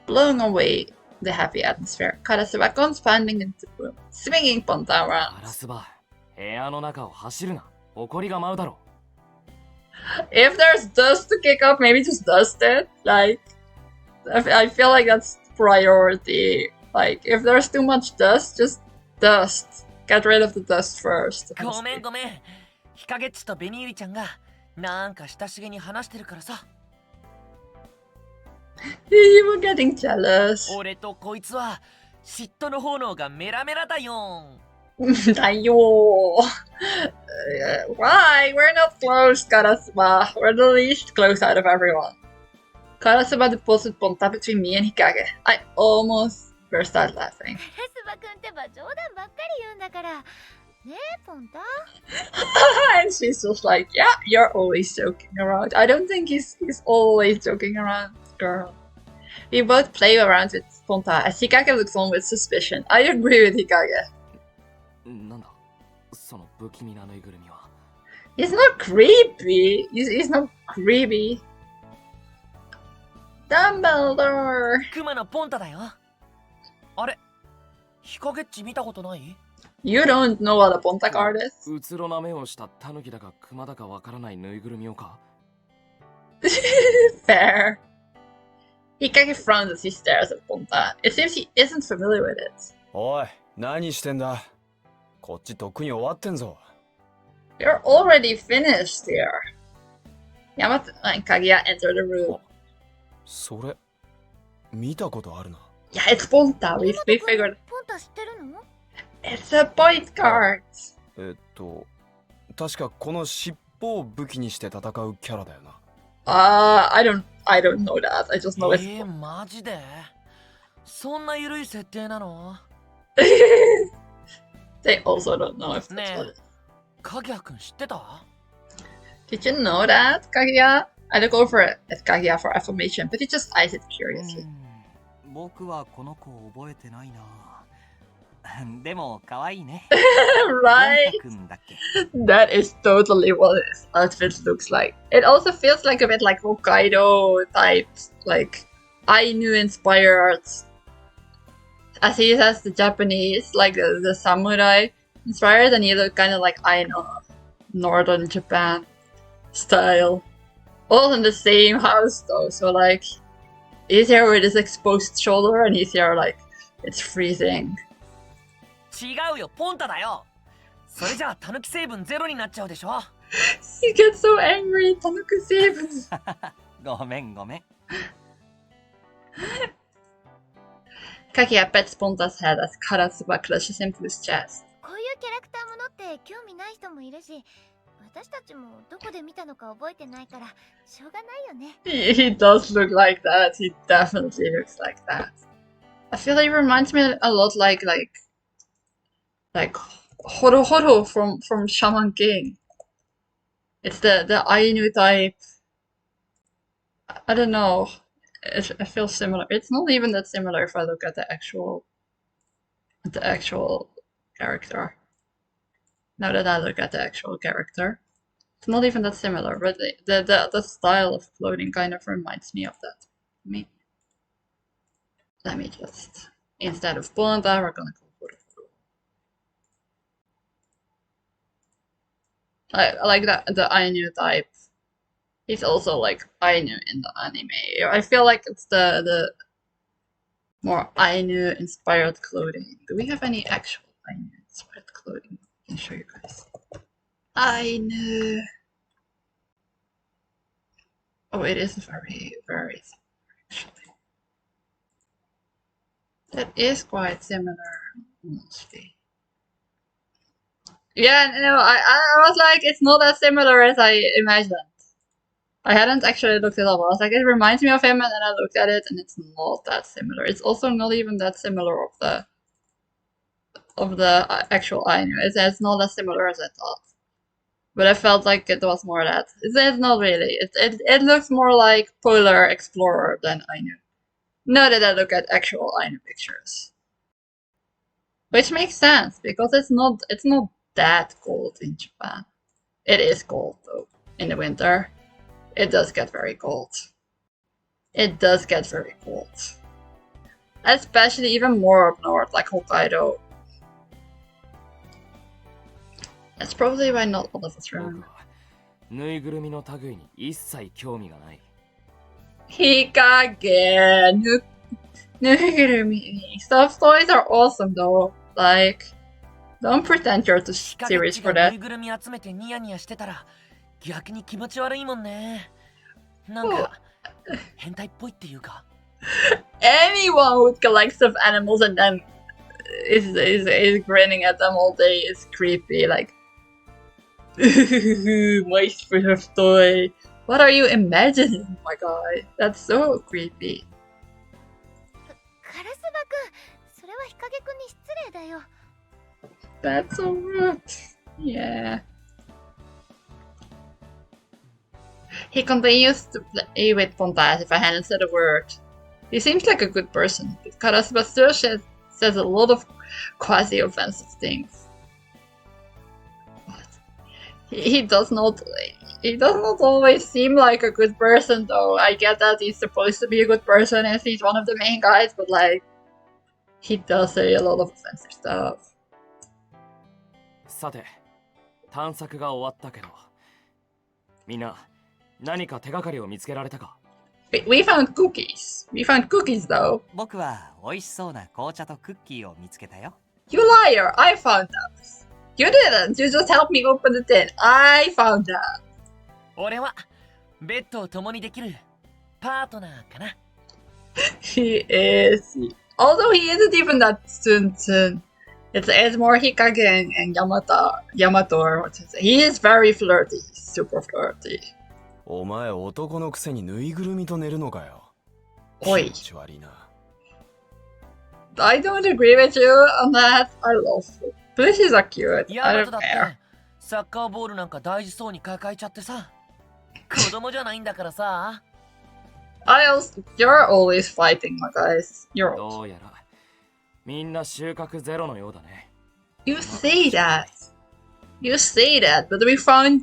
A: Blowing away the happy atmosphere, Karasuba comes pounding into the room, swinging Ponta
B: ガ
A: around.
B: ラスバ、部屋の中を走るな。埃が舞うだろ
A: If there's dust to kick up, maybe just dust it. Like, I feel like that's priority. Like, if there's too much dust, just dust. Get rid of the dust first.
E: ごめんごめん。日陰っちとベニールちゃんがなんか親しげに話してるからさ。
A: You were getting jealous.
E: 俺とこいつは嫉妬の炎がメラメラだよ。
A: Ayo. Why? We're not close, Karasuba. We're the least close out of everyone. Karasuba deposited Ponta between me and Hikage. I almost burst out laughing.
C: スバくんってば冗談ばっかり言うんだから。ねえ、ポンタ。
A: And she's just like, yeah, you're always joking around. I don't think he's always joking around, girl. We both play around with Ponta as Hikage looks on with suspicion. I agree with Hikage.
B: う。なんだその不気味なぬいぐるみは。
A: He's not creepy. He's not creepy. Dumbledore.
E: クマのポンタだよ。あれ、日陰っち見たことない？
A: You don't know what a Ponta card is?
B: うつろな目をしたタヌキだかクマだかわからないぬいぐるみをか。
A: Fair. Hikage frowns as he stares at Ponta. It seems he isn't familiar with it.
D: おい、何してんだ。こっちとっくに終わってんぞ。
A: You're already finished here. Yamato and Kaguya enter the room.
D: それ、見たことあるな。
A: Yeah, it's Ponta. We figured
C: ポンタ知ってるの？
A: it's a point card.
D: 確かこの尻尾を武器にして戦うキャラだよな。
A: I I don't know that. I just know it's.
E: マジでそんな緩い設定なの
A: They also don't know if that's
E: ね
A: what
E: え、かぎやくん知ってた
A: Did you know that, Kaguya? I look over at Kaguya for affirmation, but he just eyes it curiously.
B: 僕はこの子を覚えてないな。でも可愛いね。
A: Right?
B: くんだっけ
A: That is totally what his outfit looks like. It also feels like a bit like Hokkaido type, like Ainu inspired. As he has the Japanese, like the samurai inspired, and he looks kind of like Ainu, northern Japan style. All in the same house though, so like he's here with his exposed shoulder, and he's here like it's freezing.
E: 違うよ、ポンタだよ。それじゃあタヌキ成分ゼロになっちゃうでしょ。
A: He gets so angry, Tanuka saves.
B: ごめんごめん。
A: Kaguya pets Ponta's head as Karasuba clutches him to his chest.
C: こういうキャラクターものって興味ない人もいるし、私たちもどこで見たのか覚えてないからしょうがないよね。
A: He does look like that. He definitely looks like that. I feel like he reminds me a lot like Horo Horo from Shaman King. It's the Ainu type. I don't know. It feels similar. It's not even that similar if I look at the actual character. Now that I look at the actual character, it's not even that similar. But the style of clothing kind of reminds me of that. Let me just, instead of Ponta, we're gonna go for I like the Ainu type. He's also like Ainu in the anime. I feel like it's the more Ainu inspired clothing. Do we have any actual Ainu inspired clothing? I can show you guys. Ainu. Oh, it is very, very similar actually. That is quite similar, honestly. Yeah, no, I was like, it's not as similar as I imagined. I hadn't actually looked it up. I was like, it reminds me of him, and then I looked at it, and it's not that similar. It's also not even that similar of the actual Ainu. It's not as similar as I thought. But I felt like it was more that. It's not really. It looks more like Polar Explorer than Ainu. Now that I look at actual Ainu pictures. Which makes sense, because it's not that cold in Japan. It is cold though, in the winter. It does get very cold. It does get very cold. Especially even more up north, like Hokkaido. That's probably why not all of us
B: 僕
A: remember.
B: はぬいぐるみの類に一切興味がない。
A: Hikage, Nugurumi. Stuffed toys are awesome though. Like, don't pretend you're too
E: ヒカゲッ
A: serious
E: チ
A: for
E: がぬ
A: that.
E: いぐるみ集めてニヤニヤしてたら逆に気持ち悪いもんね。なん
A: お
E: か変態っぽいっていうか。
A: Anyone who collects stuffed animals and then is grinning at them all day is creepy. Like, my stuffed toy. What are you imagining, my guy? That's so creepy.
C: カラスバくん、それはヒカゲくんに失礼だよ。
A: That's so rude. Yeah. He continues to play with Ponta as if I hadn't said a word. He seems like a good person, but Karasuba still says a lot of quasi-offensive things. What? He does not always seem like a good person though. I get that he's supposed to be a good person as he's one of the main guys, but like, he does say a lot of offensive stuff.
B: さて、探索が終わったけど、みんな何か手がかりを見つけられたか？
A: We found cookies. We found cookies though.
F: 僕は美味しそうな紅茶とクッキーを見つけたよ。
A: You liar! I found those. You didn't. You just helped me open the tin. I found that.
E: 俺はベッドを共にできるパートナーかな。
A: He is. Although he isn't even that Tsun. It's more Hikage and Yamato or what to say. He is very flirty. Super flirty.
D: お前男のくせにぬいぐるみと寝るのかよ。
A: Oi.
D: 気持ち悪いな。
A: I don't agree with you on that. I love it. Plushies are cute.
E: ヤ
A: I
E: マ
A: don't
E: トだっ
A: care.
E: てサッカーボールなんか大事そうに抱えちゃってさ。子供じゃないんだからさ。
A: You're always fighting, my guys. You're
B: どうやらみんな収穫ゼロのようだね。
A: You say that. You say that, but we found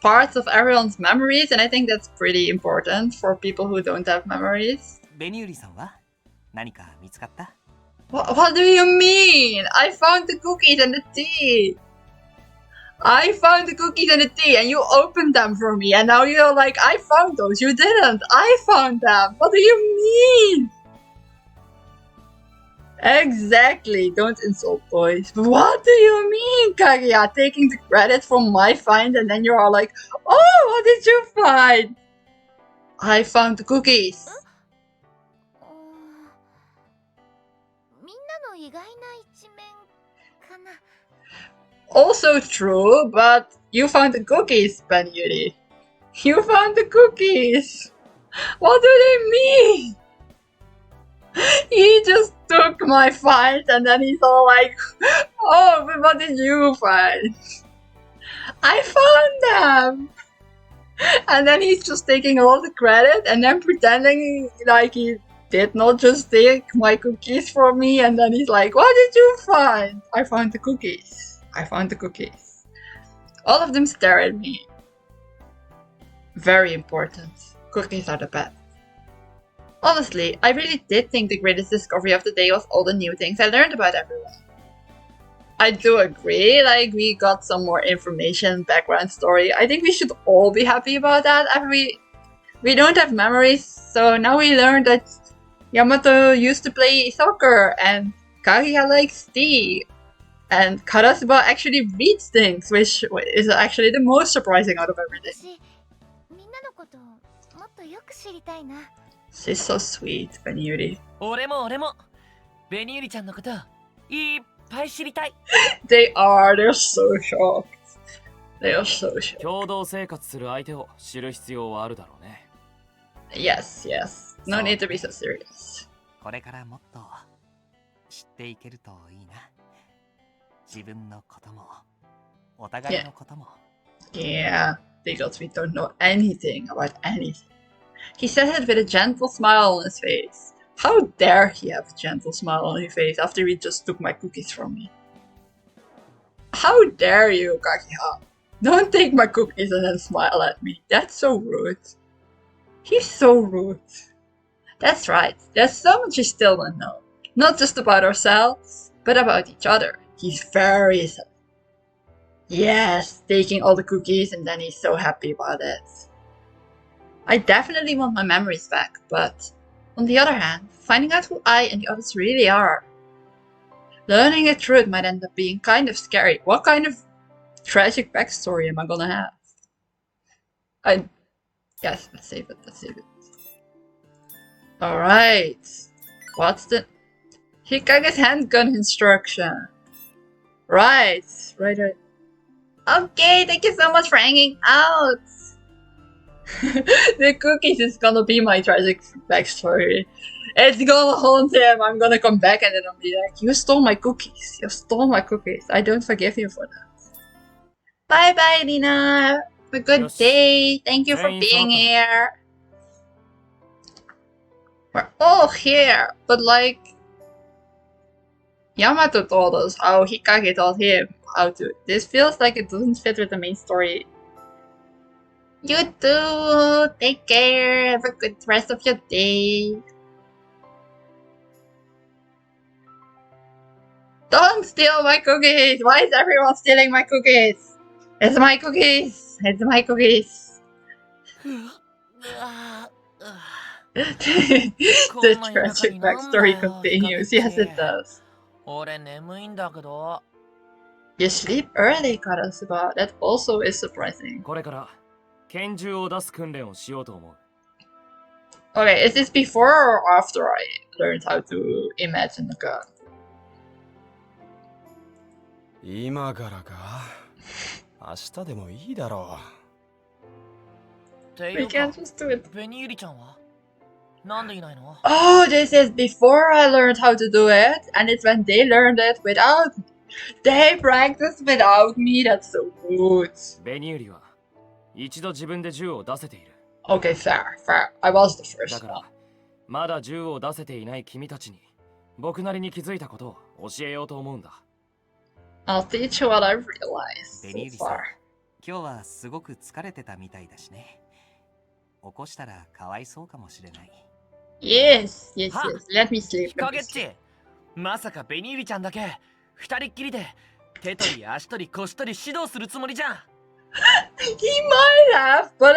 A: parts of everyone's memories, and I think that's pretty important for people who don't have memories.
F: ベニューリさんは何か見つかった？
A: What do you mean? I found the cookies and the tea. I found the cookies and the tea, and you opened them for me, and now you're like, I found those. You didn't. I found them. What do you mean? Exactly. Don't insult boys. What do you mean, Kaguya? Taking the credit for my find, and then you're all like, oh, what did you find? I found the cookies.
C: みんなの意外な一面かな。
A: Also true, but you found the cookies, Benyuri. You found the cookies. What do they mean? He just took my find and then he's all like, oh, but what did you find? I found them. And then he's just taking all the credit and then pretending like he did not just take my cookies from me. And then he's like, what did you find? I found the cookies. I found the cookies. All of them stare at me. Very important. Cookies are the best. Honestly, I really did think the greatest discovery of the day was all the new things I learned about everyone. I do agree, like, we got some more information, background story. I think we should all be happy about that. We don't have memories, so now we learned that Yamato used to play soccer, and Kaguya likes tea, and Karasuba actually reads things, which is actually the most surprising out of everything.
C: 私、みんなのことをもっとよく知りたいな。
A: She's so sweet, Benyuri.
E: 俺もベニューリちゃんのこといっぱい知りたい。
A: They're so shocked. They are so shocked.
B: 共同生活する相手を知る必要はあるだろうね。
A: Yes, yes. No need to be so serious.
F: これからもっと知っていけるといいな。自分のこともお互いのことも。
A: Yeah, because we don't know anything about anything. He says it with a gentle smile on his face. How dare he have a gentle smile on his face after he just took my cookies from me? How dare you, Kakiha? Don't take my cookies and then smile at me. That's so rude. He's so rude. That's right. There's so much we still don't know. Not just about ourselves, but about each other. He's very sad. Yes, taking all the cookies and then he's so happy about it. I definitely want my memories back, but on the other hand, finding out who I and the others really are. Learning the truth might end up being kind of scary. What kind of tragic backstory am I gonna have? Yes, let's save it. Alright. What's the... Hikage's handgun instruction. Right. Okay, thank you so much for hanging out. The cookies is gonna be my tragic backstory. It's gonna haunt him. I'm gonna come back and then I'll be like, you stole my cookies. You stole my cookies. I don't forgive you for that. Bye bye, Lina. Have a good day. Thank you for being here. We're all here, but like, Yamato told us how Hikage told him how to. This feels like it doesn't fit with the main story. You too. Take care. Have a good rest of your day. Don't steal my cookies. Why is everyone stealing my cookies? It's my cookies. It's my cookies. The tragic backstory continues. Yes, it does.
E: 俺眠いんだけど。
A: You sleep early, Karasuba. That also is surprising.
B: これから拳銃を出す訓練をしようと思う。
A: Okay, is this before or after I learned how to imagine a gun?
D: 今からか。明日でもいいだろ
E: てい
A: We
E: うか
A: can't just do it.
E: ベニユリちゃんはなんでいないの？
A: Oh, this is before I learned how to do it, and it's when they learned it without me. They practiced without me. That's so good.
B: ベニユリは一度自分で銃を出せている。
A: Okay, fair, fair. I was the
B: だ
A: first
B: から
A: one.
B: まだ銃を出せていない君たちに僕なりに気づいたことを教えようと思うんだ。
A: I'll teach you what I've realized
F: ベニ
A: so
F: ユリさん
A: far.
F: 今日はすごく疲れてたみたいだしね。起こしたらかわいそうかもしれない。
A: Yes, yes,
E: は
A: yes. Let me sleep.
E: 日陰っち、まさかベニユリちゃんだけ二人っきりで手取り足取り腰取り指導するつもりじゃん。
A: He might have, but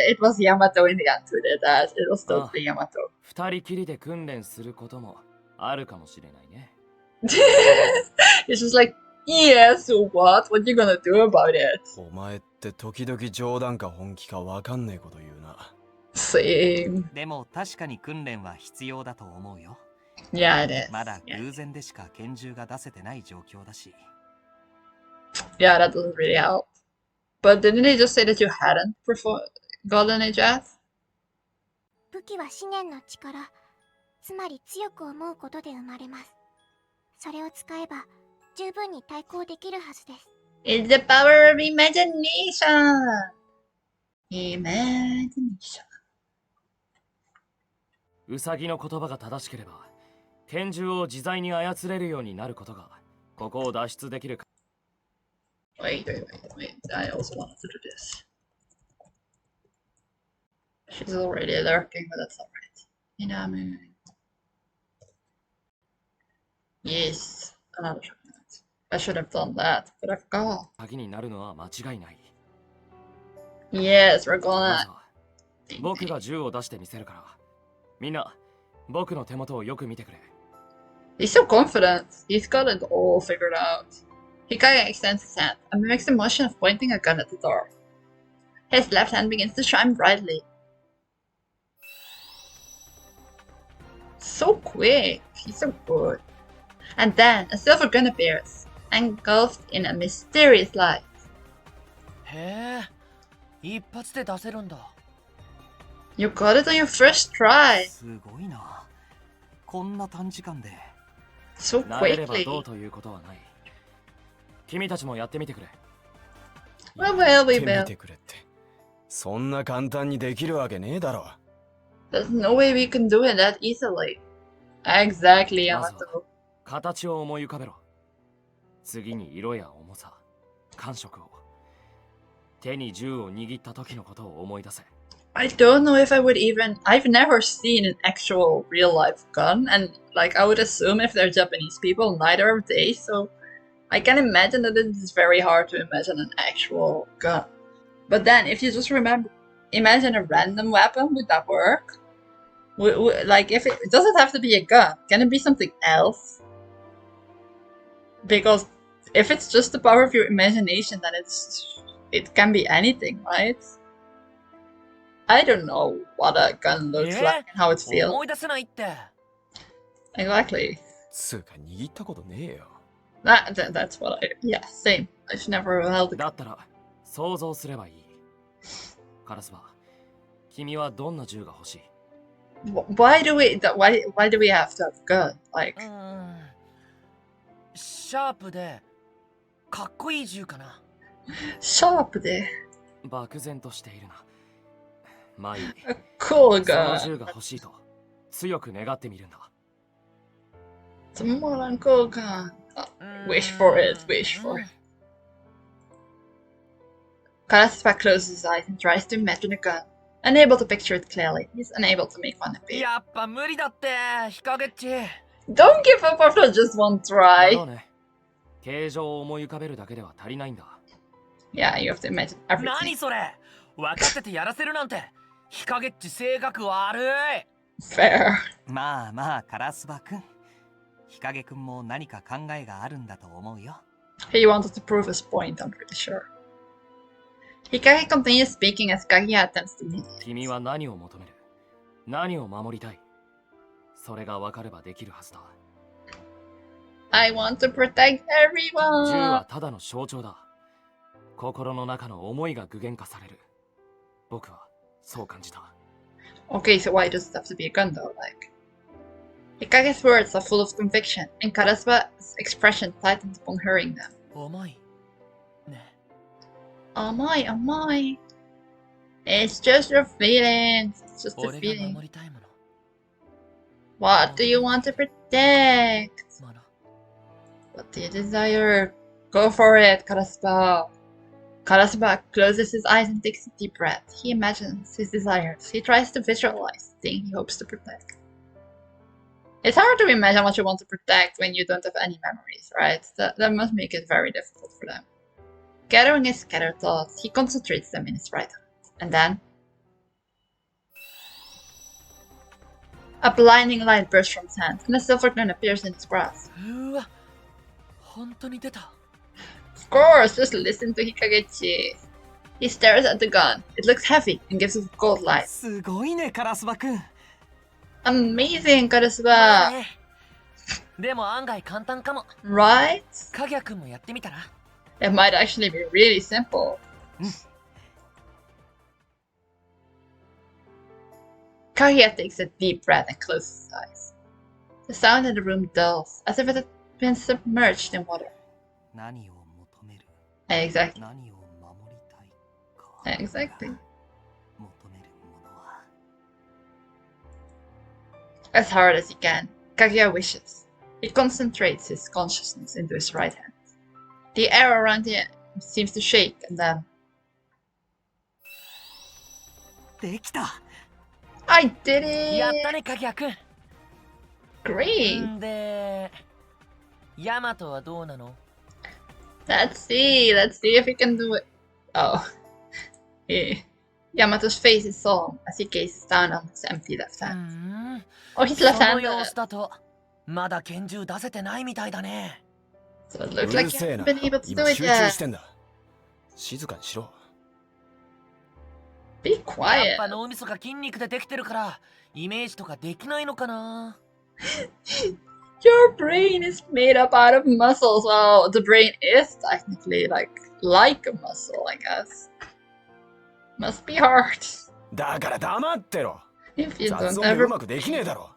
A: it was Yamato in the end who did that. It was totally Yamato.
B: 二人きりで訓練することもあるかもしれないね。
A: It's just like, yeah, so what? What you gonna do about it?
D: お前って時々冗談か本気かわかんねえこと言うな。
A: Same.
F: でも確かに訓練は必要だと思うよ。
A: Yeah, it is.
F: まだ
A: Yeah,
F: 偶然でしか拳銃が出せてない状況だし。
A: yeah, that doesn't really help. But didn't he just say that you hadn't gotten it yet?
C: 武器は思念の力、つまり強く思うことで生まれます。それを使えば十分に対抗できるはずです。
A: It's the power of imagination. Imagination.
B: ウサギの言葉が正しければ拳銃を自在に操れるようになることがここを脱出できるか。
A: Wait. I also wanted to do this. She's already lurking, but that's alright. Inamu. Yes, another shotgun. I should have done that, but I forgot.
B: 鍵になるのは間違いない。
A: Yes, we're
B: ま
A: gonna.
B: ずは僕が銃を出してみせるから、みんな僕の手元をよく見てくれ。
A: He's so confident. He's got it all figured out. Hikage extends his hand and mimics the motion of pointing a gun at the door. His left hand begins to shine brightly. So quick. He's so good. And then a silver gun appears, engulfed in a mysterious light.
E: へえ、一発で出せるんだ。
A: You got it on your first try.
F: すごいな。こんな短時間で。
A: So
B: 慣れれば
A: quickly.
B: どうということはない。君たちもやってみてくれ。
A: We
D: や
A: will,
D: っ
A: we
D: てみ
A: will.
D: てくれって。そんな簡単にできるわけねえだろ。
A: There's no way we can do it that easily. Exactly,
B: まずは
A: Yamato.
B: 形を思い浮かべろ。次に色や重さ、感触を。手に銃を握った時のことを思い出せ。
A: I don't know if I would even. I've never seen an actual real life gun, and like I would assume if they're Japanese people, neither are they, so I can imagine that it is very hard to imagine an actual gun. But then, if you just imagine a random weapon, would that work? Like, if it does it have to be a gun? Can it be something else? Because if it's just the power of your imagination, then it can be anything, right? I don't know what a gun looks like and how it
E: 思
A: feels.
E: い出せないって。
A: Exactly.
D: つうか握ったことねえよ。
A: That's what I. Yeah, same. I've never held a
B: だ
A: gun.
B: ったら想像すればいい。カラスバ、君はどんな銃が欲しい？
A: Why do we have to have a gun? Like,
E: シャープでかっこいい銃かな。
A: sharp there.
B: 漠然としているな。まあいい。
A: A cool
B: その
A: gun.
B: 銃が欲しいと強く願ってみるんだ。
A: Some more than cool gun. Wish for it, wish for it. Karasuba closes his eyes and tries to imagine a gun. Unable to picture it clearly, he's unable to make one appear.
E: やっぱ無理だって日陰っち。
A: Don't give up after just one
B: だろ
A: try.
B: うね。形状を思い浮かべるだけでは足りないんだ。
A: Yeah, you have to imagine
E: 何
A: everything.
E: それ、分かっててやらせるなんて日陰っち性格悪い。
A: Fair.
F: まあまあカラスバくん。日陰くんも何か考えがあるんだと思うよ。
A: He wanted to prove his point, I'm pretty sure. Hikage continues speaking as Kaguya attempts to mediate.
B: 君は何を求める？何を守りたい？それが分かればできるはずだ。
A: I want to protect
B: 銃
A: everyone.
B: はただの象徴だ。心の中の思いが具現化される。僕はそう感じた。
A: Okay, so why does it have to be a gun though? Like, Hikage's words are full of conviction, and Karasuba's expression tightened upon hearing them.
E: 重いね。
A: Oh my. It's just your feelings. It's just a
E: 俺が
A: feeling.
E: 守りたいもの。
A: What do you want to protect?
E: もの。
A: What do you desire? Go for it, Karasuba. Karasuba closes his eyes and takes a deep breath. He imagines his desires. He tries to visualize the thing he hopes to protect. It's hard to imagine what you want to protect when you don't have any memories, right? That must make it very difficult for them. Gathering his scattered thoughts, he concentrates them in his right hand. And then... a blinding light bursts from his hand, and a silver gun appears in his grasp.
E: うわ、本当に出た。
A: Of course, just listen to Hikagechi. He stares at the gun. It looks heavy and gives off a cold light.
F: すごいね、カラスバくん。
A: Amazing,
E: まあ
A: Karasuba!
E: ね。でも案外簡単かも。
A: Right?
E: 影谷くんもやってみたら。
A: It might actually be really simple. Kaguya takes a deep breath and closes his eyes. The sound in the room dulls, as if it had been submerged in water.
F: 何を求める、
A: Exactly.
F: 何を守りたいか。
A: Exactly.
F: 求めるものは。
A: As hard as he can, Kaguya wishes. He concentrates his consciousness into his right hand. The air around him seems to shake, and then...
F: できた。
A: I did
E: やっ
A: it!
E: たね、影谷くん。
A: Great!
E: んで、ヤマトはどうなの？
A: Let's see if he can do it. Oh. Yeah. Yamato's face is solemn as he gazes down on his empty left
E: う
A: hand.
E: ん。
A: Oh, he's
E: その
A: left-handed.
E: 様子だと、まだ拳銃出せてないみたいだね。
A: So it
D: う
A: looks like
D: る
A: he
D: せえ
A: hasn't
D: な
A: been able to
D: 今
A: do it
D: 集中
A: yet.
D: してんだ静かにしろ
A: Be
E: やっ
A: quiet.
E: ぱ脳みそが筋肉でできてるから、イメージとかできないのかな。
A: Your brain is made up out of muscles. Well, the brain is technically like a muscle, I guess. Must be hard.
D: だから黙ってろ
A: If you
D: 雑
A: don't
D: 音でう
A: ever...
D: まくできねえだろ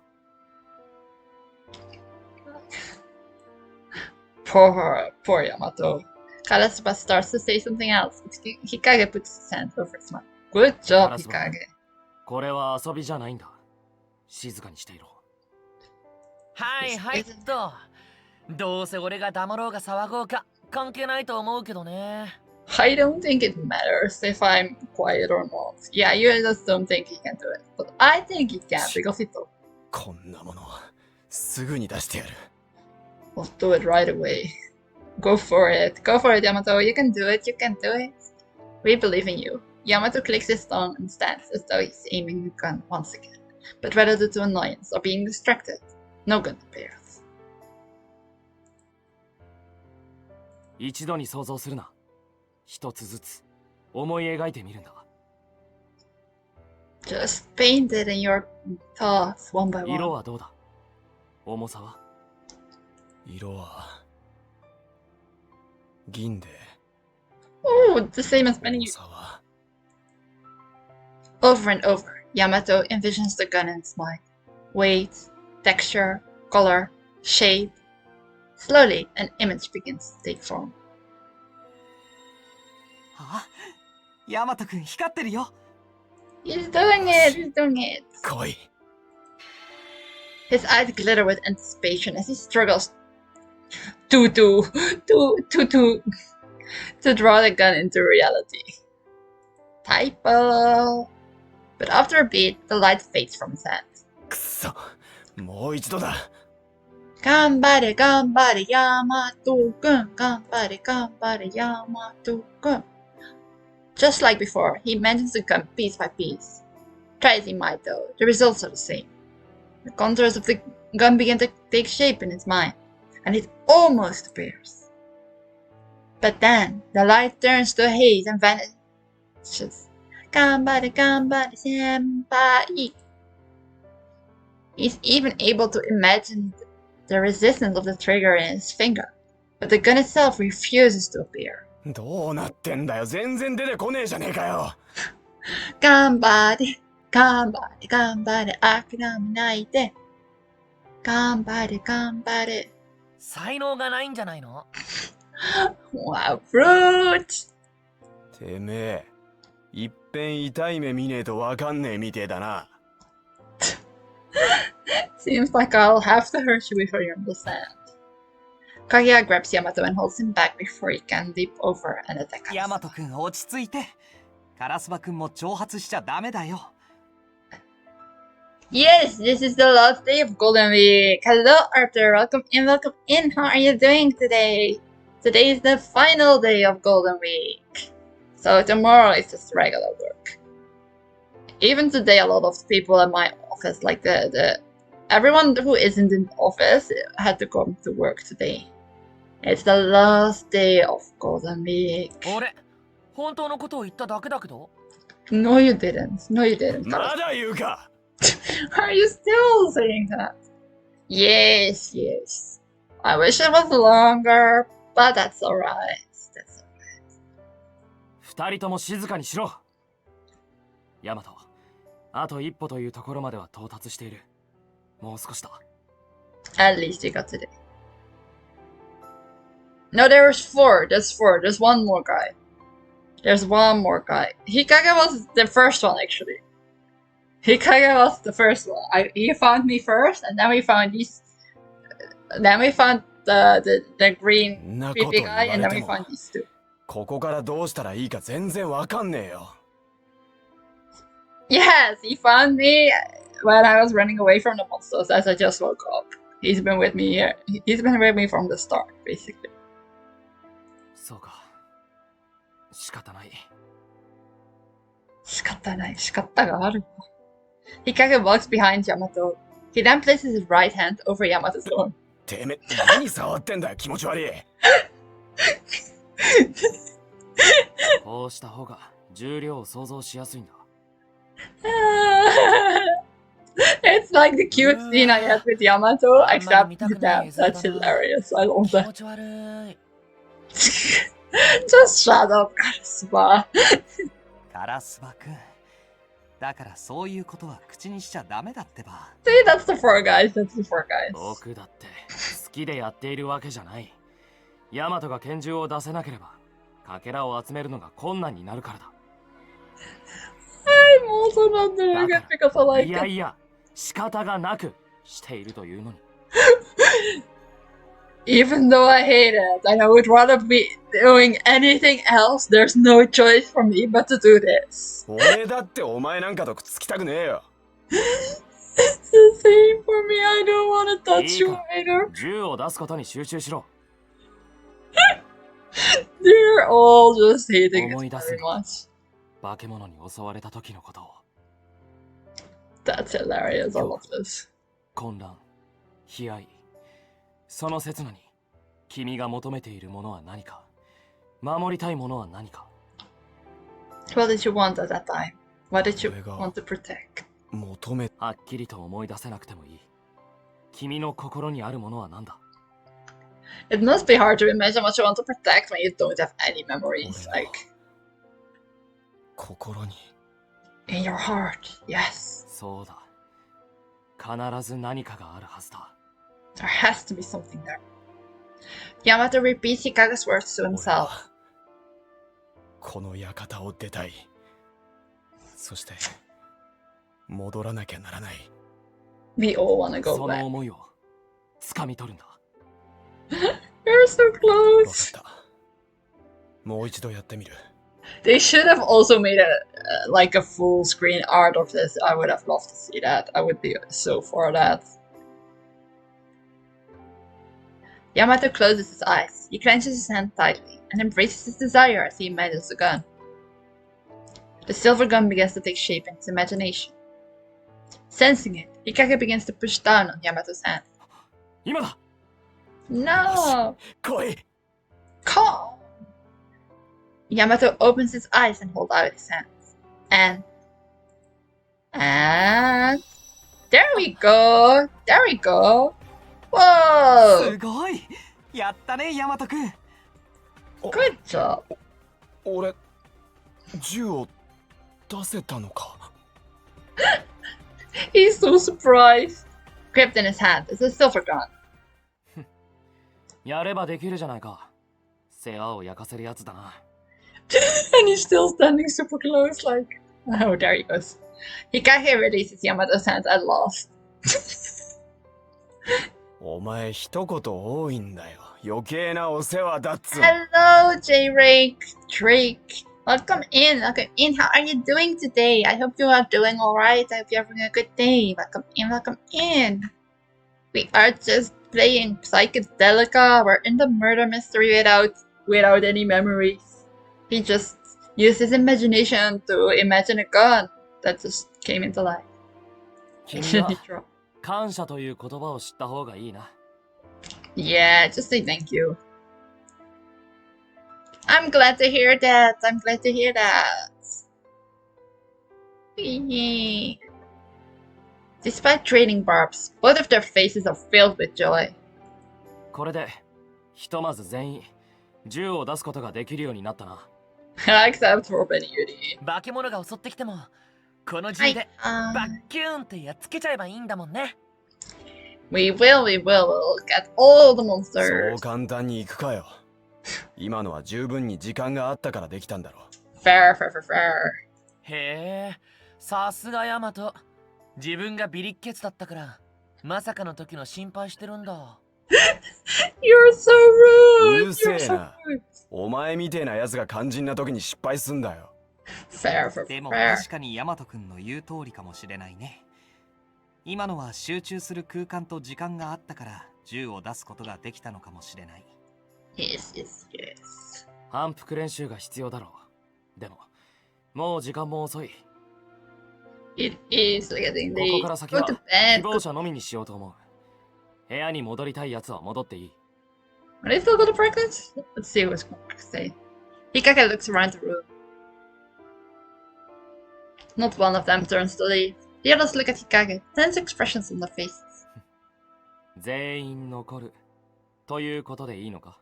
A: Poor Yamato. Karasuba starts to say something else, but Hikage puts his hand over his mouth. Good job,
B: Karasuba.
A: Hikage.
B: これは遊びじゃないんだ。静かにしていろ。
E: はいはいっと。どうせ俺が黙ろうが騒ごうか関係ないと思うけどね。
A: I don't think it matters if I'm quiet or not. Yeah, you just don't think he can do it. But I think he can because he told.
D: こんなものすぐに出してやる
A: We'll do it right away. Go for it. Go for it, Yamato. You can do it. You can do it. We believe in you. Yamato clicks his tongue and stands as though he's aiming the gun once again. But whether due to annoyance or being distracted, no gun appears.
B: 一度に想像するな。一つずつ思い描いてみるんだ。
A: Just paint it in your thoughts one by
B: 色
A: one.
B: はどうだ？重さは？
D: 色は銀で
A: Oh, the same as
D: 重
A: many.
D: さは
A: Over and over, Yamato envisions the gun in his mind. Weight, texture, color, shape. Slowly, an image begins to take form.
F: あ、ヤマトくん光ってるよ。
A: He's doing it! He's doing it!
D: 来い
A: His eyes glitter with anticipation as he struggles to draw the gun into reality. Typo. But after a beat, the light fades from his hand.
D: くそもう一度だ
A: Ganbare, ganbare, Yamato-kun. Ganbare, ganbare, Yamato-kun. Just like before, he manages the gun piece by piece. Try as he might though, the results are the same. The contours of the gun begin to take shape in his mind, and it almost appears. But then, the light turns to a haze and vanishes. Ganbare, ganbare, senpai. He's even able to imagine the resistance of the trigger in his finger, but the gun itself refuses to appear.
D: どうなってんだよ全然出てこねえじゃねえかよ
A: 頑張れ、頑張れ、頑張れ、諦めないで。頑張れ、頑張れ。
E: 才能がないんじゃないの？
A: Wow, fruit!
D: てめえ、いっぺん痛い目見ねえとわかんねえみてえだな。
A: Seems like I'll have to hurt you before you understand. Kaguya grabs Yamato and holds him back before he can leap over and attack
F: ヤ
A: us.
F: マトくん落ち着いて。カラスバくんも挑発しちゃダメだよ。
A: Yes, this is the last day of Golden Week. Hello, Arthur. Welcome in, welcome in. How are you doing today? Today is the final day of Golden Week. So tomorrow is just regular work. Even today, a lot of people in my office, like everyone who isn't in the office, had to come to work today. It's the last day of Golden Week.
E: 俺、本当のことを言っただけだけど。
A: No, you didn't. No, you didn't.
D: まだ言うか。
A: Are you still saying that? Yes, yes. I wish it was longer, but that's alright. That's alright.
B: 二人とも静かにしろ。ヤマト、あと一歩というところまでは到達している。もう少しだ。
A: At least you got today. No, there's four. There's four. There's one more guy. There's one more guy. Hikage was the first one, actually. Hikage was the first one. He found me first, and then we found these. Then we found the green
D: なこと
A: creepy
D: 言
A: guy,
D: わ
A: and
D: れ
A: then
D: て
A: we
D: も
A: found these two.
D: ここからどうしたらいいか全然わかんねえよ。
A: Yes, he found me when I was running away from the monsters as I just woke up. He's been with me here. He's been with me from the start, basically.
B: そうか。仕方ない。
A: 仕方ない、仕方がある。Hikage walks behind Yamato. He then places his right hand over Yamato's arm.
D: てめえ、何触ってんだよ、気持ち悪い。
B: こうした方が重量を想像しやすいんだ。
A: It's like the cute scene I had with Yamato, except that. That's hilarious. I love
E: 気
A: that.
E: 持ち悪い。
A: Just shut up, Karasuba.
F: カラスバくん。だからそういうことは口にしちゃダメだってば。
A: See, that's the four guys. That's the four guys.
B: 僕だって好きでやっているわけじゃない。ヤマトが拳銃を出せなければ、かけらを集めるのが困難になるからだ。
A: I'm also not doing it because I like
B: い
A: it.
B: やいや、仕方がなくしているというのに。
A: Even though I hate it, and I would rather be doing anything else, there's no choice for me but to do this.
D: 俺だってお前なんかとくっつきたくねえよ。
A: It's the same for me. I don't want to touch you either.
B: 銃を出すことに集中しろ。
A: They're all just hating it
B: 思い出
A: very
B: すの
A: much.
B: 化け物に襲われた時のことを。
A: That's hilarious. I love this.
B: 混乱、悲哀。その刹那に、君が求めているものは何か、守りたいものは何か。
A: What did you want at that time? What did you
D: 俺が
A: want to protect?
D: 求め、
B: はっきりと思い出せなくてもいい。君の心にあるものは何だ？
A: It must be hard to imagine what you want to protect when you don't have any memories. Like,
D: 心に。
A: in your heart, yes.
B: そうだ。必ず何かがあるはずだ。
A: There has to be something there. Yamato repeats Hikage's words to
D: 俺
A: himself.
D: はこの館を出たい。そして戻らなきゃならない。
A: We all want to
B: そ
A: go
B: の
A: back.
B: 思いを掴み取るんだ。
A: We're so
D: わか
A: close.
D: った。もう一度やってみる。
A: They should have also made like a full screen art of this. I would have loved to see that. I would be so for that. Yamato closes his eyes. He clenches his hand tightly and embraces his desire as he imagines the gun. The silver gun begins to take shape in his imagination. Sensing it, Hikage begins to push down on Yamato's hand.
B: 今だ。
A: No!
D: 来い。
A: Calm! Yamato opens his eyes and holds out his hands. And there we go! There we go!
F: す
A: Whoa!
F: ごい。やったね、ヤマトくん。
A: Good job!
D: 俺銃を出せたのか。
A: He's so surprised. Gripped in his hand. It's a silver gun.
B: やればできるじゃないか。世話を焼かせるやつだな。
A: And he's still standing super close, like, oh, there he goes. Hikage releases Yamato's hand at last.
D: お前一言多いんだよ。余計なお世話だっつ。
A: Hello, J-Rake. Drake. Welcome in. Welcome in. How are you doing today? I hope you are doing alright. I hope you're having a good day. Welcome in. Welcome in. We are just playing Psychedelica. We're in the murder mystery without any memories. He just used his imagination to imagine a gun that just came into life.
B: 君は感謝という言葉を知った方がいいな。
A: Yeah, just say thank you. I'm glad to hear that. I'm glad to hear that. Despite trading barbs, both of their faces are filled with joy.
B: これでひとまず全員銃を出すことができるようになったな。
A: Except for Benny Yuri.
E: 化け物が襲ってきてもこの銃でバッキューンってやっつけちゃえばいいんだもんね。
A: We will. We'll get all the
D: そう
A: monsters.
D: 簡単にいくかよ。今のは十分に時間があったからできたんだろ。
A: Fair.
E: へえ、さすがヤマト。自分がビリッケツだったからまさかの時の心配してるんだ。
A: You're so
D: う
A: rude.
D: るせ
A: You're
D: え
A: so
D: な。お前みてえなやつが肝心な時に失敗すんだよ。
A: fair.
F: でも
A: Fair.
F: 確かにヤマト君の言う通りかもしれないね。今のは集中する空間と時間があったから銃を出すことができたのかもしれない。
A: Yes.
B: 反復練習が必要だろう。でももう時間も遅い。
A: It is getting
B: ここ
A: late.
B: から先
A: Go
B: は
A: to
B: 希
A: bed.
B: 望者のみにしようと思う。部屋に戻りたいやつは戻っていい。
A: Are they still go to practice? Let's see what's going to say. Hikage looks around the room. Not one of them turns to leave. The others look at Hikage, tense expressions on their faces.
B: 全員残るということでいいのか。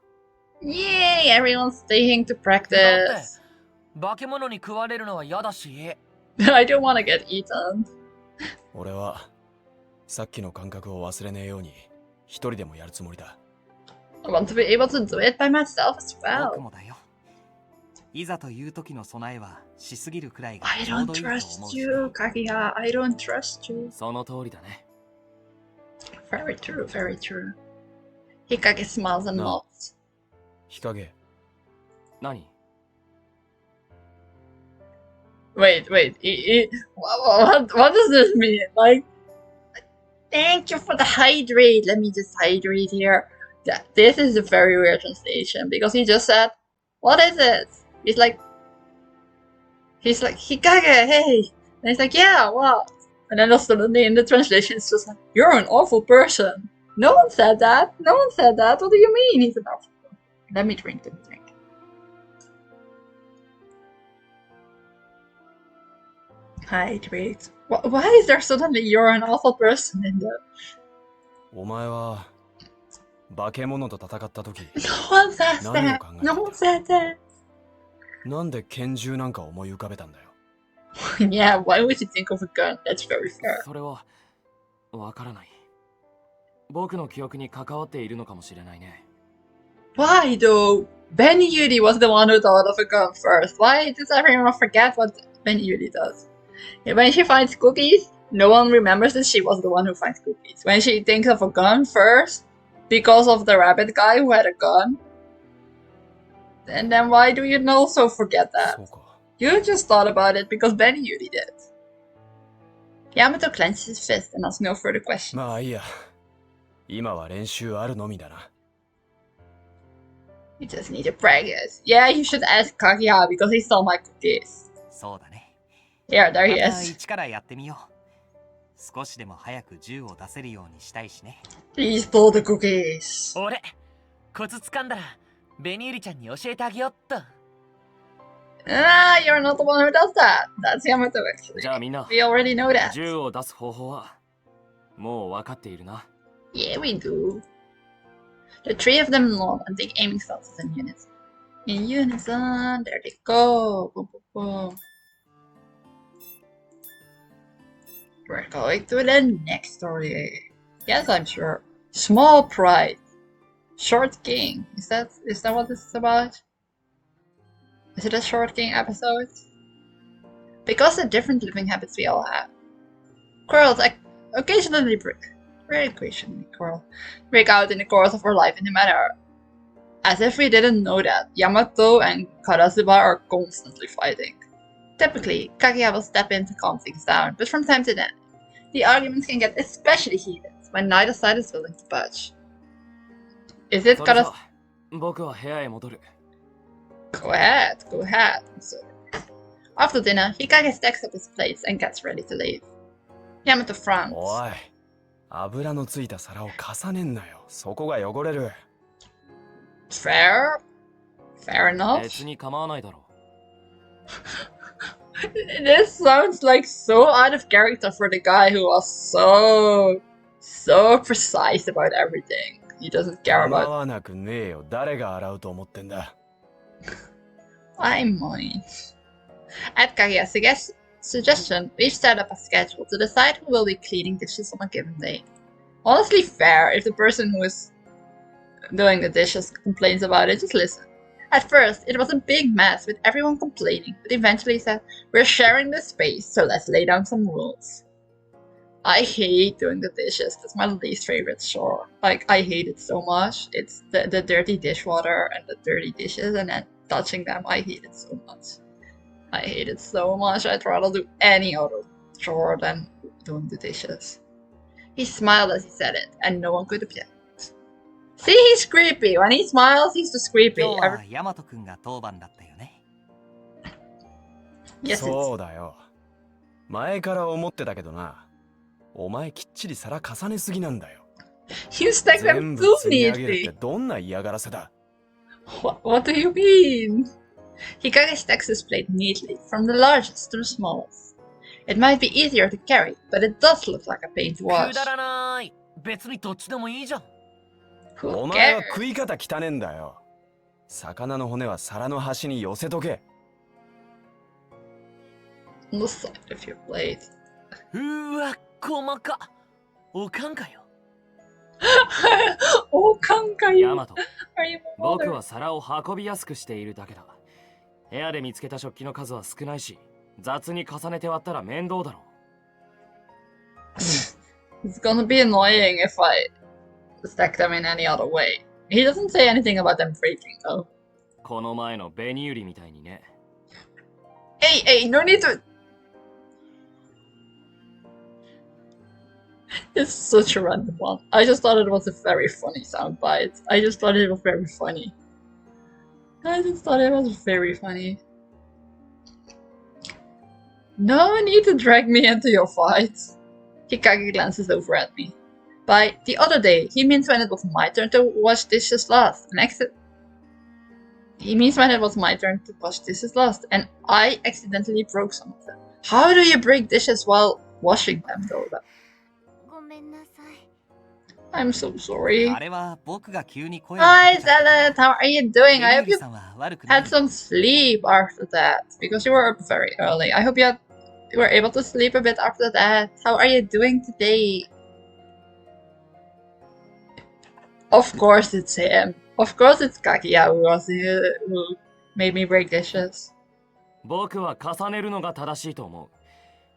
A: Yay! Everyone's staying to
E: だって
A: practice.
E: 化け物に食われるのは嫌だし。
A: I don't want to get eaten.
D: 俺はさっきの感覚を忘れねえように一人でもやるつもりだ。
A: I want to be able to do it by myself as
F: 僕
A: well.
F: もだよ。いざという時の備えはしすぎるくらいが
A: I
F: ちょう
A: don't
F: どいいと思う
A: trust
F: し
A: you, Kaguya. I don't trust you.
B: その通りだね。
A: Very true. Hikage smiles and
D: No.
A: nods.
D: 日陰。
B: 何？
A: Wait. What does this mean? Like, thank you for the hydrate. Let me just hydrate here. This is a very weird translation because he just said, "What is it?" He's like, Hikage, hey. And he's like, yeah, what? And then suddenly in the translation it's just like, you're an awful person. No one said that. What do you mean he's an awful person? Let me drink. Hydrate. Why is there suddenly you're an awful person in the...
D: お前は化け物と戦った時
A: No one says
D: 何を
A: that.
D: 考え
A: No
D: て
A: one said that.
D: なんで拳銃なんか思い浮かべたんだよ。
A: Yeah, why would you think of a gun? That's very fair.
B: それはわからない。僕の記憶に関わっているのかもしれないね。
A: Why though? Ben Yuri was the one who thought of a gun first. Why does everyone forget what Ben Yuri does? When she finds cookies, no one remembers that she was the one who finds cookies. When she thinks of a gun first, because of the rabbit guy who had a gun, and then why do you also forget that?
D: そうか。
A: You just thought about it because Ben Yuri did. Yamato clenched his fist and asked no further questions.
D: まあいいや。今は練習あるのみだな。
A: You just need to practice. Yeah, you should ask Kaguya because he stole my cookies.
F: そうだね。
A: Yeah, there
F: ま
A: he
F: た
A: is.
F: 一からやってみよう。少しでも早く銃を出せるようにしたいしね。
A: He stole the cookies.
E: 俺コツ掴んだらベニーリちゃんに教えてあげよっと。
A: Ah, you're not the one who does that. That's Yamato actually.
B: じゃあみんな、
A: We already know that.
B: 銃を出す方法はもう分かっているな。
A: Yeah, we do. The three of them nod and take aiming stances in unison. In unison, there they go. Boom, boom, boom. We're going to the next story. Yes, I'm sure. Small Pride. Short King. Is that what this is about? Is it a Short King episode? Because the different living habits we all have. Quarrels occasionally break out in the course of our life in the matter. As if we didn't know that, Yamato and Karasuba are constantly fighting. Typically, Kaguya will step in to calm things down, but from time to time, the arguments can get especially heated when neither side is willing to budge. Is it
B: それじゃ
A: Karasuba?
B: 僕は部屋へ戻る。
A: Go ahead. After dinner, Hikage stacks up his plates and gets ready to leave. Yamato frowns.
D: おい、油のついた皿を重ねんなよ。そこが汚れる。
A: Fair enough.
B: 別に構わないだろう。
A: This sounds like so out of character for the guy who was so precise about everything. He doesn't care
D: 構
A: about.
D: わなくねえよ。誰が洗うと思ってんだ。
A: I mind. At Kaguya's suggestion, we've set up a schedule to decide who will be cleaning dishes on a given day. Honestly fair if the person who is doing the dishes complains about it, just listen. At first, it was a big mess with everyone complaining, but eventually he said, we're sharing this space, so let's lay down some rules. I hate doing the dishes. That's my least favorite chore. Like, I hate it so much. It's the dirty dishwater and the dirty dishes and then touching them. I hate it so much. I'd rather do any other chore than doing the dishes. He smiled as he said it, and no one could object. See, he's creepy. When he smiles, he's just creepy.
F: 今日はヤマト君が当番だったよね。
A: Yes,
D: そうだよ。前から思ってたけどな。お前きっちり皿重ねすぎなんだよ。
A: you stack
D: 全
A: them
D: 部
A: too
D: 積み上げるって
A: neatly.
D: どんな嫌がらせだ。
A: What do you mean? Hikage stacks his plate neatly, from the largest to the smallest. It might be easier to carry, but it does look like a pain to
E: く
A: wash.
E: だらない。別にどっちでもいいじゃん。
A: Who
D: お前は
A: cares?
D: 食い方汚ねえんだよ。魚の骨は皿の端に寄せとけ。
A: On the side of your plate.
E: うわ、細か。おかんかよ。
A: Oh, Kankai.
B: ヤマト、
A: Are you
B: 僕
A: bothered?
B: は皿を運びやすくしているだけだ。部屋で見つけた食器の数は少ないし、雑に重ねて割ったら面倒だろ
A: It's gonna be annoying if I stack them in any other way. He doesn't say anything about them breaking, though.
B: う。この前のベニウリみたいにね。
A: Hey, no need to. It's such a random one. I just thought it was a very funny soundbite. I just thought it was very funny. No need to drag me into your fights. Hikage glances over at me. By the other day, he means when it was my turn to wash dishes last. He means when it was my turn to wash dishes last, and I accidentally broke some of them. How do you break dishes while washing them, though?
C: ごめんなさい。
A: I'm so sorry.
F: あれは僕が急に声をか
A: Hi,
F: けちゃった
A: Zealot! How are you doing?
F: ベ
A: I
F: ニ
A: hope
F: ューリ
A: you
F: さんは悪くない
A: had some sleep after that, because you were up very early. I hope you were able to sleep a bit after that. How are you doing today? Of course it's him. Of course it's Kaguya who made me break dishes.
B: 僕は重ねるのが正しいと思う。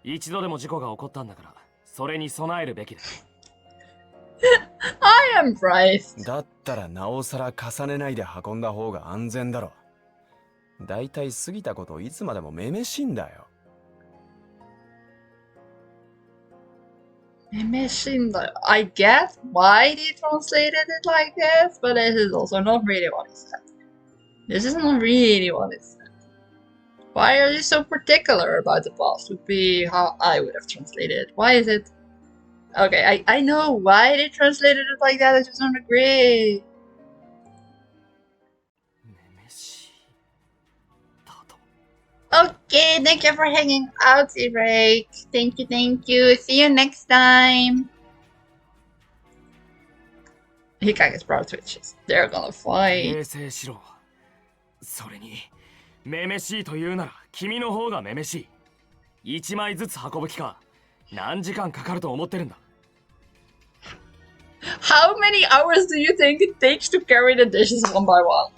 B: 一度でも事故が起こったんだから、それに備えるべきだ。
A: I am right.
D: だったらなおさら重ねないで運んだ方が安全だろ。だいたい過ぎたこといつまでもめめしいんだよ。
A: I get why they translated it like this, but this is also not really what he said. This is not really what it said. Why are you so particular about the past would be how I would have translated it. Why is it? Okay, I know why they translated it like that, I just don't agree.
B: めめしいだと。
A: Okay, thank you for hanging out, Break. Thank you. See you next time. Hikage's brow twitches. They're gonna fight.
B: 冷静しろ。それに、めめしいと言うなら君の方がめめしい。一枚ずつ運ぶ気か。何時間かかると思ってるんだ。
A: How many hours do you think it takes to carry the dishes one by one?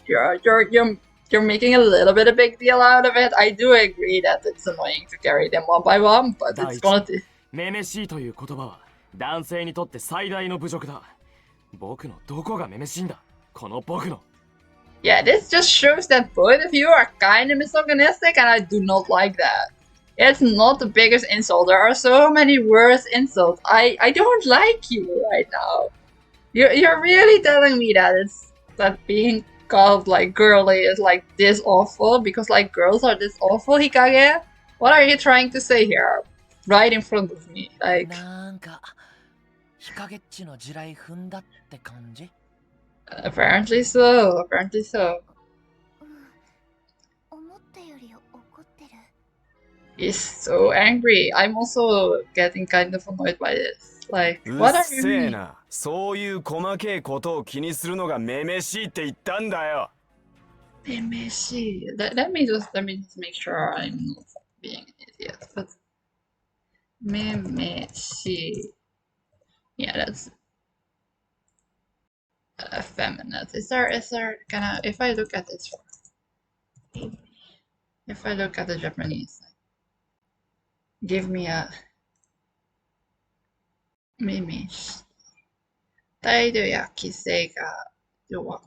A: You're making a little bit a big deal out of it. I do agree that it's annoying to carry them one by one, but it's gonna be...
B: めめしいという言葉は男性にとって最大の侮辱だ。僕のどこがめめしいんだ、この僕の。
A: Yeah, this just shows that both of you are kind of misogynistic, and I do not like that. It's not the biggest insult. There are so many worse insults. I don't like you right now. You're really telling me that that being called like girly is like this awful because like girls are this awful, Hikage? What are you trying to say here? Right in front of me, like.
E: なんか日陰っちの地雷踏んだって感じ。
A: Apparently so. Apparently so.
C: 思ったより怒ってる。
A: He's so angry. I'm also getting kind of annoyed by this. Like,
D: う
A: what
D: っ
A: are you
D: せえ
A: doing?
D: な。そういう細けいことを気にするのがめめしいって言ったんだよ。
A: Let me see. Let me just make sure I'm not being an idiot. But let me see. Yeah, that's effeminate. Is there gonna, if I look at this, if I look at the Japanese, give me a mimi. 態度や規制が弱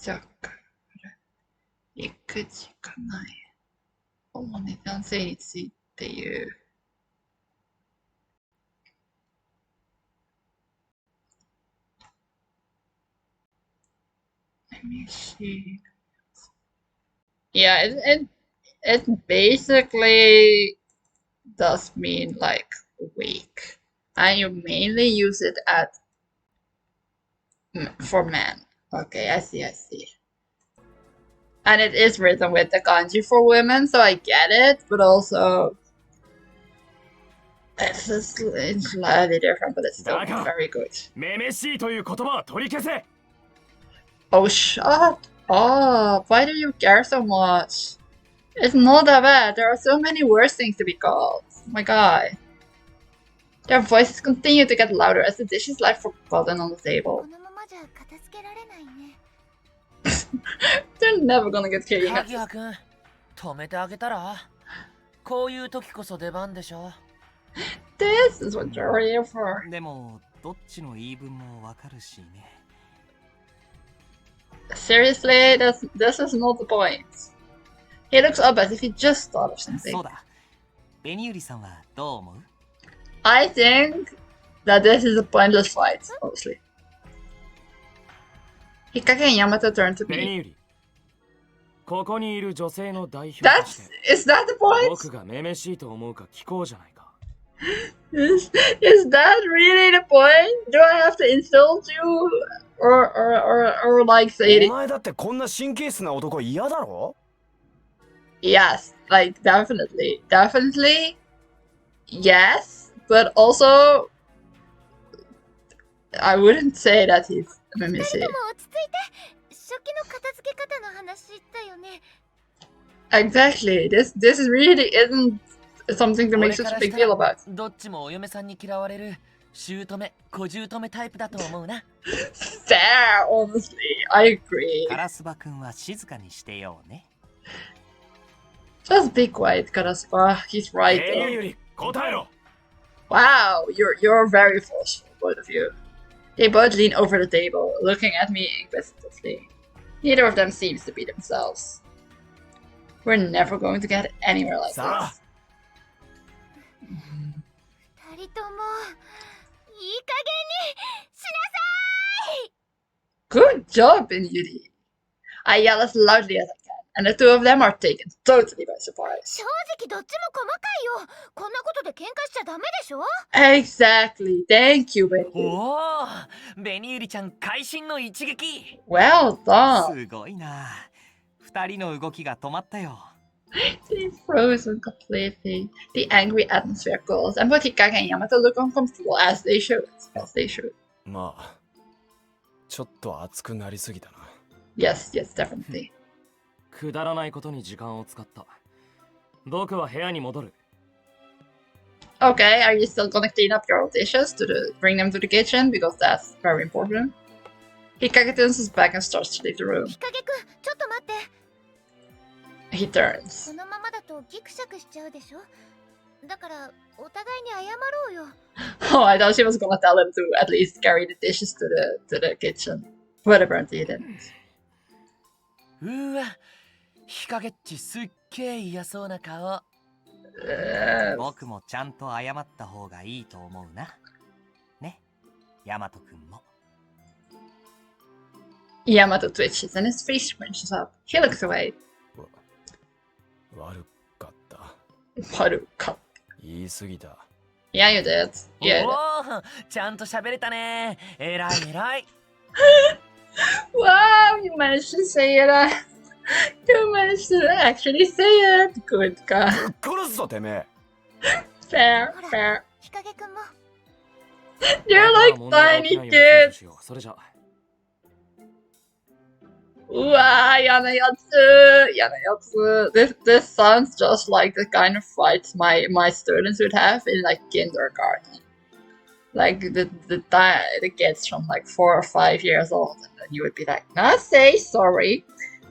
A: 弱育児かない。主に男性について言う。Let me see. Yeah, it basically does mean like weak, and you mainly use it for men. Okay, I see. And it is written with the kanji for women, so I get it, but also it's slightly different, but it's still very good.
B: めめしいという言葉は取り消せ。
A: Oh, shut up! Why do you care so much? It's not that bad. There are so many worse things to be called. Oh my god. Their voices continue to get louder as the dishes lie forgotten on the table.
C: このままじゃ片付けられないね。
A: They're never gonna get king.
E: 鍵谷君、止めてあげたら。こういう時こそ出番でしょ。
A: This is what you're here for.
F: でもどっちの言い分もわかるしね。
A: Seriously, this is not the point. He looks up as if he just thought of something.
F: そうだ。ベニユリさんはどう思う？
A: I think that this is a pointless fight, honestly. Hikage and Yamato turn to
B: ベニ
A: me.
B: ユリ、ここにいる女性の代表として
A: Is that the point?
B: 僕がめめしいと思うか聞こうじゃないか。
A: Is that really the point? Do I have to insult you? Or like say
D: お
A: it?
D: 前だってこんな神経質な男嫌だろ？
A: Yes, like definitely. Yes, but also I wouldn't say that he's
C: 二
A: mimicry.
C: 人とも落ち着いて。初期の片付け方の話だよね。
A: Exactly. This really isn't something to make such a big deal about.
E: どっちもお嫁さんに嫌われる姑、小姑タイプだと思うな。
A: Fair, honestly. I agree.
F: カラスバ君は静かにしてようね。
A: Just be quiet, Karasuba. He's right
B: ベニ
A: though.
B: ユリ、答えろ。
A: Wow, you're very forceful, both of you. They both lean over the table, looking at me inquisitively. Neither of them seems to be themselves. We're never going to get anywhere like
D: さあ
A: this.
C: 二人ともいい加減にしなさい。
A: Good job, Yuri. I yell as loudly as I can, and the two of them are taken totally by surprise.
C: 正直どっちも細かいよ。こんなことで喧嘩しちゃダメでしょ。
A: Exactly. Thank you, baby.
E: おお、ベニユリちゃん会心の一撃。
A: Well done.
F: すごいな。二人の動きが止まったよ。
A: They've frozen completely. The angry atmosphere cools, and both Hikage and Yamato look uncomfortable as they should.
D: まあちょっと熱くなりすぎたな。
A: Yes, definitely.
B: くだらないことに時間を使った。僕は部屋に戻る。
A: Okay, are you still gonna clean up your dishes bring them to the kitchen? Because that's very important. Hikage turns his back and starts to leave the room.
C: 日陰くん、ちょっと待って。
A: He turns.
C: このままだとギクシャクしちゃうでしょ。だからお互いに謝ろうよ。
A: Oh, I thought she was gonna tell him to at least carry the dishes to the kitchen. But apparently he didn't.
E: うわ、日陰っちすっげえ嫌そうな顔。
F: 僕もちゃんと謝った方がいいと思うな。ね、ヤマト君も。
A: Yamato twitches and his face scrunches up. He looks away.
D: 悪かった。
A: 悪かった。
D: 言い過ぎた。
A: Yeah, you did. Yeah.
E: おお、ちゃんと喋れたね。えらいえらい。
A: Wow, you managed to say it. You managed to actually say it. Good God.
D: 殺すぞてめえ。
A: Fair, fair.
C: 日陰くんも。
A: You're like tiny kids.
B: それじゃ。
A: Wow, 嫌なやつ。嫌なやつ。This sounds just like the kind of fights my students would have in like kindergarten. Like the kids from like 4 or 5 years old, and then you would be like, "Now say sorry,"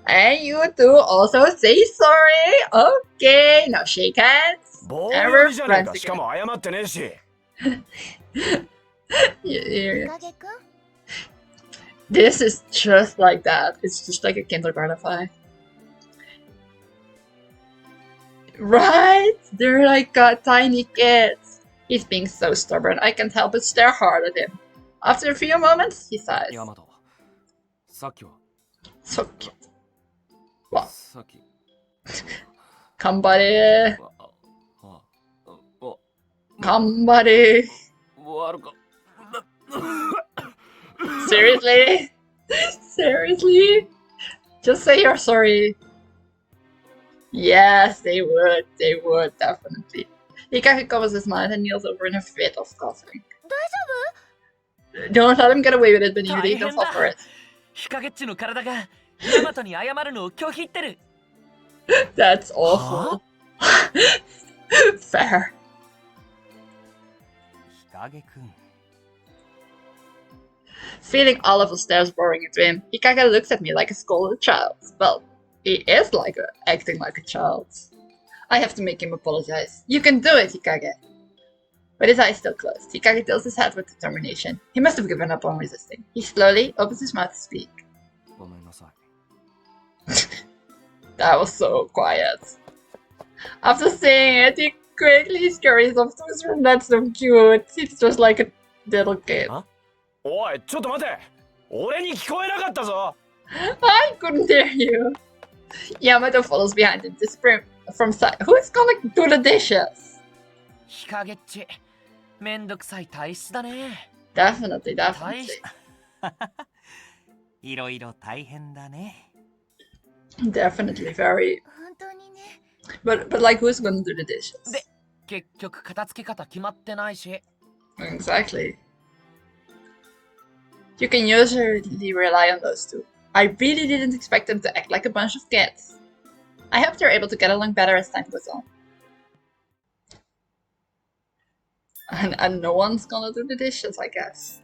A: and you do also say sorry. Okay, now shake hands.
D: 棒
A: And
D: 読
A: we're
D: みじゃねえ
A: friends
D: か。しかも謝ってねえし。
C: 日陰くん。
A: This is just like that. It's just like a kindergarten fight. Right? They're like tiny kids. He's being so stubborn. I can't help but stare hard at him. After a few moments, he sighs.
B: ヤマト、さっきは。
A: So cute. What?
B: さっき。
A: Kambare.
B: あ、
A: Kambare.
B: 悪か。
A: Seriously? Seriously? Just say you're sorry. Yes, they would. They would, definitely. Hikage covers his mouth and kneels over in a fit of coughing.
C: 大丈
A: Don't let him get away with it,
E: 大
A: Benudi.
E: 変
A: Don't
E: だ。
A: fall for it.
E: 日陰っちの体がヤマトに謝るのを拒否ってる。
A: That's awful. Fair.
F: 日陰君。
A: Feeling all of the stares roaring into him, Hikage looks at me like a scolded child. Well, he is acting like a child. I have to make him apologize. You can do it, Hikage. With his eyes still closed, Hikage tilts his head with determination. He must have given up on resisting. He slowly opens his mouth to speak.
B: ごめんなさい。
A: That was so quiet. After saying it, he quickly scurries off to his room. That's so cute. He's just like a little kid.
D: おい、ちょっと待て。俺に聞こえなかったぞ。
A: I couldn't hear you. Yamato follows behind him, disappearing from sight. Who's gonna do the dishes?
E: 日陰っち、めんどくさい体質だね。
A: Definitely,
E: 体
A: definitely.
E: 質。
F: いろいろ大変だね。
A: Definitely very.
C: 本当にね。
A: But like, who's gonna do the dishes?
E: で、結局片付け方決まってないし。
A: Exactly. You can usually rely on those two. I really didn't expect them to act like a bunch of kids. I hope they're able to get along better as time goes on. And no one's gonna do the dishes, I guess.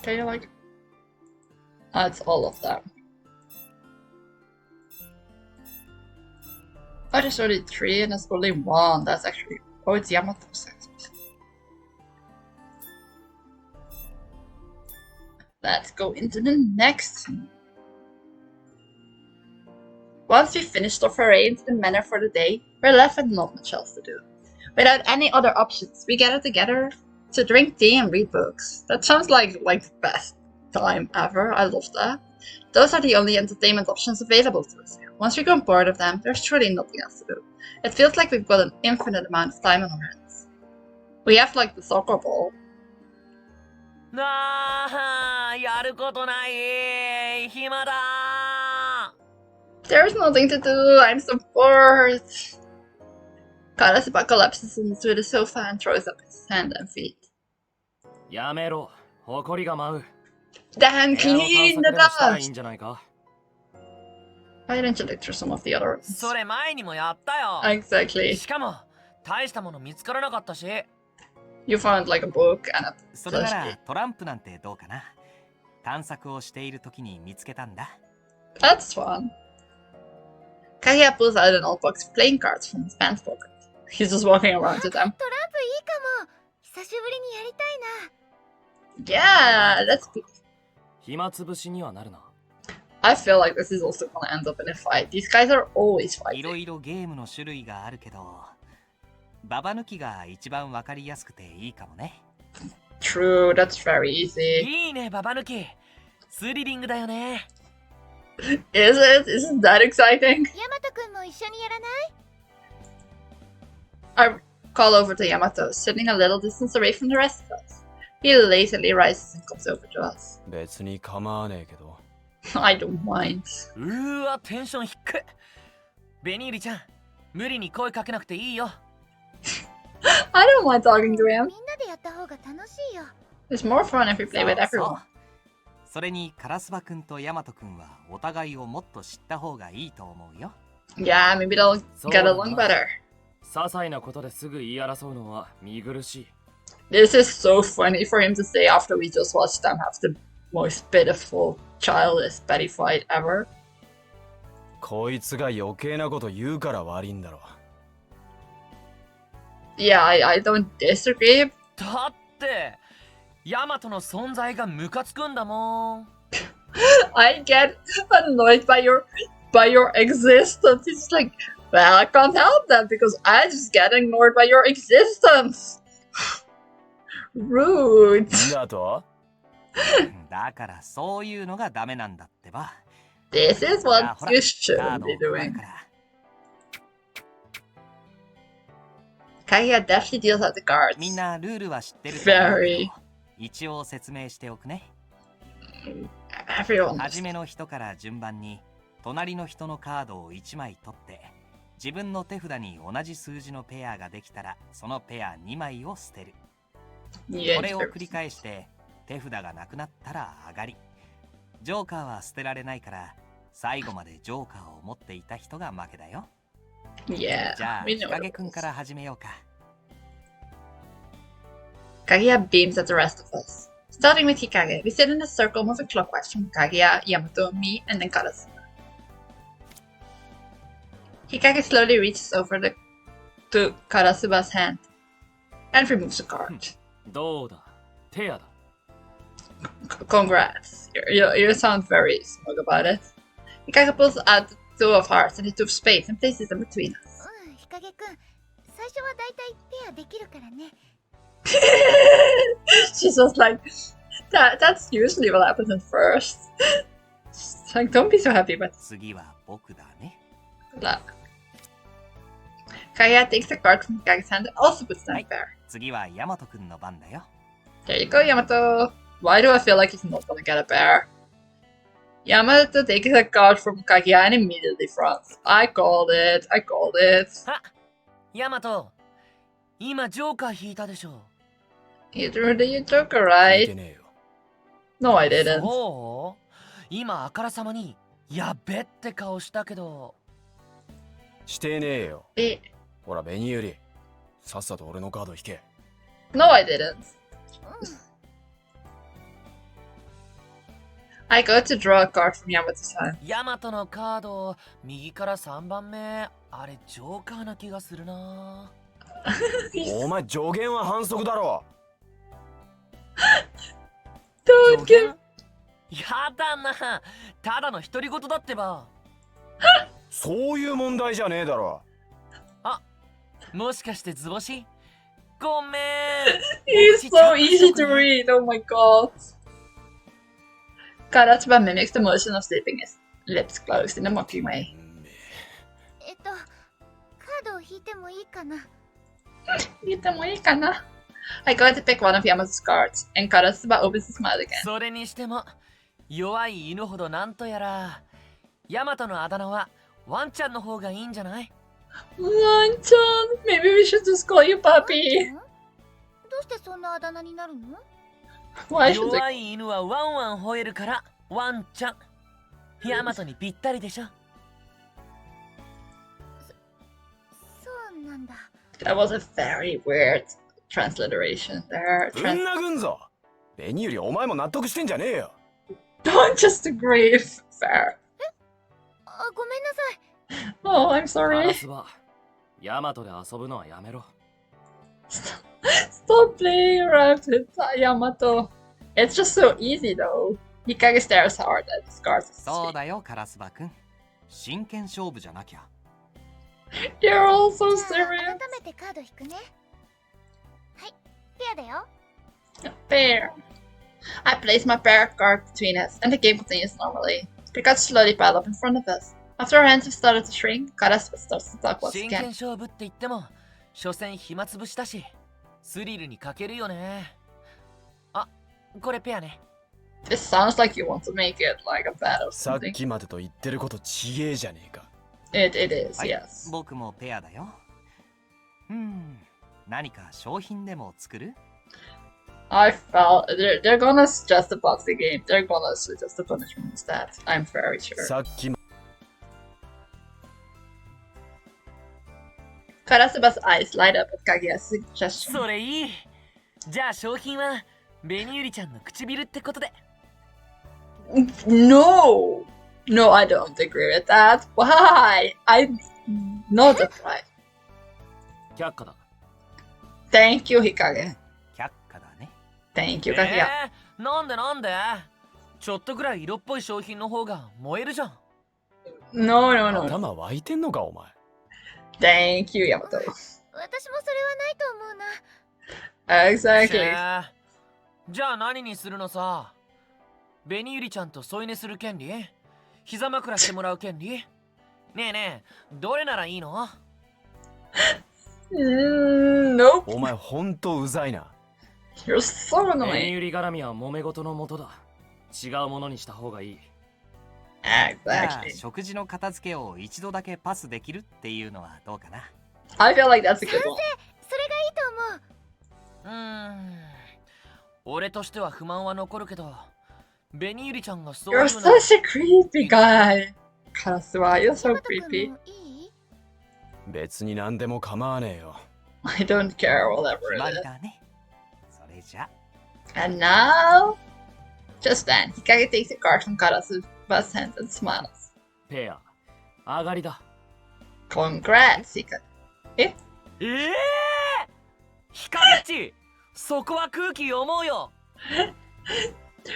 A: Can you like... That's all of them. Oh, there's only 3 and there's only 1. That's actually... Oh, it's Yamato's. Let's go into the next scene. Once we finished off arranging the manor for the day, we're left with not much else to do. Without any other options, we gather together to drink tea and read books. That sounds like the best time ever. I love that. Those are the only entertainment options available to us here. Once we grow bored of them, there's truly nothing else to do. It feels like we've got an infinite amount of time on our hands. We have like the soccer ball.
E: なあ、やることない。暇だ。
A: There's nothing to do. I'm so bored. Karasuba collapses into the sofa and throws up his hands and feet.
B: やめろ。埃が舞う。
A: Then
B: 部屋の探
A: clean
B: 索
A: the
B: でもしたらいい
A: dust.
B: んじゃないか。
A: Why didn't you look through some of the other ones?
E: それ前にもやったよ。
A: Exactly.
E: しかも大したもの見つからなかったし。
A: You found like a book and a
F: それな
A: plushie.
F: らトランプなんてどうかな。探索をしている時に見つけたんだ。
A: That's fun. Kaguya pulls out an old box of playing cards from his pants pocket. He's just walking around to
C: ト
A: them.
C: ランプいいかも。久しぶりにやりたいな。
A: Yeah, let's be.
B: 暇つぶしにはなるな。
A: I feel like this is also gonna end up in a fight. These guys are always
F: いろ
A: fighting.
F: いろゲームの種類があるけど、ババ抜きが一番わかりやすくていいかもね。
A: True, that's very easy.
E: いいねババ抜き。スリリングだよね。
A: Is it? Isn't that exciting?
C: ヤマトくんも一緒にやらない？
A: I call over to Yamato, sitting a little distance away from the rest of us. He lazily rises and comes over to us.
D: 別に構わねえけど。
A: I don't mind.
E: うーわテンション低っ。ベニールちゃん、無理に声かけなくていいよ。
A: I don't mind talking to him.
C: みんなでやった方が楽しいよ。
A: It's more fun if we play with
F: そう
A: everyone.
F: それにカラスバくんとヤマトくんはお互いをもっと知った方がいいと思うよ。
A: Yeah, maybe they'll get along better.
B: 些細なことですぐ言い争うのは見苦しい。
A: This is so funny for him to say after we just watched them have the most pitiful, childish petty fight ever.
D: こいつが余計なこと言うから悪いんだろ。
A: Yeah, I don't disagree.
E: だってヤマトの存在がムカつくんだもん。
A: I get annoyed by your existence. It's like, well, I can't help that because I just get ignored by your existence. Rude.
D: だと
F: だからそういうのがダメなんだってば。
A: This is
F: じゃあ
A: what
F: ほら
A: you
F: カ
A: should
F: ード
A: be
F: を配
A: doing.
F: るから。
A: Kaguya deftly deals out the cards.
F: みんなルールは知ってると思うけ
A: Very.
F: ど、一応説明しておくね。
A: Everyone
F: は
A: knows.
F: じめの人から順番に隣の人のカードを1枚取って自分の手札に同じ数字のペアができたらそのペア2枚を捨てる。
A: Yeah,
F: これを繰り返して手札がなくなったら上がり。ジョーカーは捨てられないから最後までジョーカーを持っていた人が負けだよ。
A: yeah.
F: じゃあ
A: We
F: 日
A: know
F: 陰
A: it
F: くん
A: was.
F: から始めようか。
A: Kaguya beams at the rest of us. Starting with Hikage, we sit in a circle moving clockwise from Kaguya, Yamato, me, and then Karasuma. Hikage slowly reaches over to Karasuma's hand and removes a card.
B: どうだペアだ。
A: Congrats. You sound very smug about it. Hikage pulls out the two of hearts and the two of spades and places them between us.
C: うん、日陰くん。最初はだいたいペアできるからね。
A: She's just like, that's usually what happens at first. She's like, don't be so happy about
F: 次は僕だね。
A: luck. Kaguya takes the card from Hikage's hand and also puts them there.
F: 次はヤマトくんの番だよ。
A: There you go, Yamato. Why do I feel like he's not gonna get a bear? Yamato takes a card from Kaguya and immediately frowns. I called it. I called it.
E: あ、ヤマト、今ジョーカー引いたでしょ。
A: You drew the Joker,
D: 聞いて
A: right?
D: ねえよ。
A: No, I didn't.
E: そう今あからさまにやっべって顔したけど。
D: してねえよ。
A: Eh,
D: ほら、ベニユリ。さっさと俺のカード引け。
A: No, I didn't. I go to draw a card from Yamato's hand.
E: ヤマトのカード右から3番目、あれジョーカーな気がするな。
D: お前、助言は反則だろ。
A: Don't
E: 助
A: give.
E: 言やだな、ただの独り言だってば。
D: そういう問題じゃねえだろ。
E: もしかして図星？ごめん。
A: He's so easy to read. Oh my god. Karasuba mimics the motion of sleeping, his lips closed in a mocking way.
C: カードを引いてもいいかな。
A: I go to pick one of Yamato's cards, and Karasuba opens his mouth again.
E: それにしても弱い犬ほどなんとやら。ヤマトのあだ名はワンちゃんの方がいいんじゃない？
A: Wanchan, maybe we should just call you
C: ワン
A: Puppy.
C: ちゃん？どうしてそんなあだ名になるの？
A: Why should
E: 弱
A: I?
E: い犬はワンワン吠えるからワンちゃん。ヤマトにぴったりでしょ。
C: なんだ。
A: That was a very weird transliteration there.
D: ぶん殴んぞ。紅よりお前も納得してんじゃねえよ。
A: Don't just agree, fair.
C: あ、ごめんなさい。
A: Oh, I'm
B: カ
A: sorry.
B: ラスバ、ヤマトで遊ぶのはやめろ。
A: Stop playing around with Yamato. It's just so easy though. Hikage stares hard at his cards.
F: そうだよカラスバくん。真剣勝負じゃなきゃ。
A: You're all so
C: じゃあ
A: serious.
C: 改めてカード引くね。はい、ペアだよ。
A: Fair. I place my pair of cards between us, and the game continues normally. The cards slowly pile up in front of us. After our hands have started to shrink, Karasuba starts to talk once
E: 真剣
A: again.
E: 勝負って言っても所詮暇つぶしだしスリルに欠けるよね。あ、これペアね。
A: This sounds like you want to make it like a battle.
D: さっ
A: Something.
D: きまでと言ってることちげえじゃねえか。
A: It is,
F: はい、
A: yes.
F: 僕もペアだよ。何か商品でも作る？
A: I felt they're gonna suggest a boxing game. They're gonna suggest a punishment instead. I'm very sure.
D: さっきま
A: Karasuba's eyes light up at Kaguya's suggestion.
E: それいい。じゃあ商品は紅ゆりちゃんの唇ってことで。
A: No! No, I don't agree with that. Why? No, that's right.
B: 却下だ。
A: Thank you, Hikage.
F: 却下だね。
A: Thank you, Kaguya.
E: なんでちょっとぐらい色っぽい商品の方が燃えるじゃん。
A: No, no, no.
D: 頭湧いてんのかお前。
A: Thank you, Yamato.
C: 私もそれはないと思うな。
A: Exactly.
E: じゃあ何にするのさ。紅ゆりちゃんと添い寝する権利、膝枕してもらう権利。ねえねえ、どれならいいの？
A: Nope.
D: お前ほんとうざいな。
A: You're so
B: 紅
A: annoying.
B: ゆり絡みは揉め事のもとだ。違うものにした方がいい。
F: じゃあ
A: Exactly.
F: 食事の片付けを一度だけパスできるっていうのはどうかな。
A: I feel like that's a good one.
C: それがいいと思う。
E: 俺としては不満は残るけど、紅ゆりちゃんがそう
A: You're
E: いうの。
A: such a creepy guy. Karasuba, you're so
C: ヤマト君
A: creepy.
C: もいい？
D: 別に何でも構わねえよ。
A: I don't care, whatever
F: 決ま
A: it
F: り
A: is.
F: だね。それじゃ。
A: And now, just then, Hikage takes a card from Karasuba's hand and smiles.
B: ペア、上がりだ。
A: Congrats, Hikage.
E: ヒカゲッチ、そこは空気読もうよ。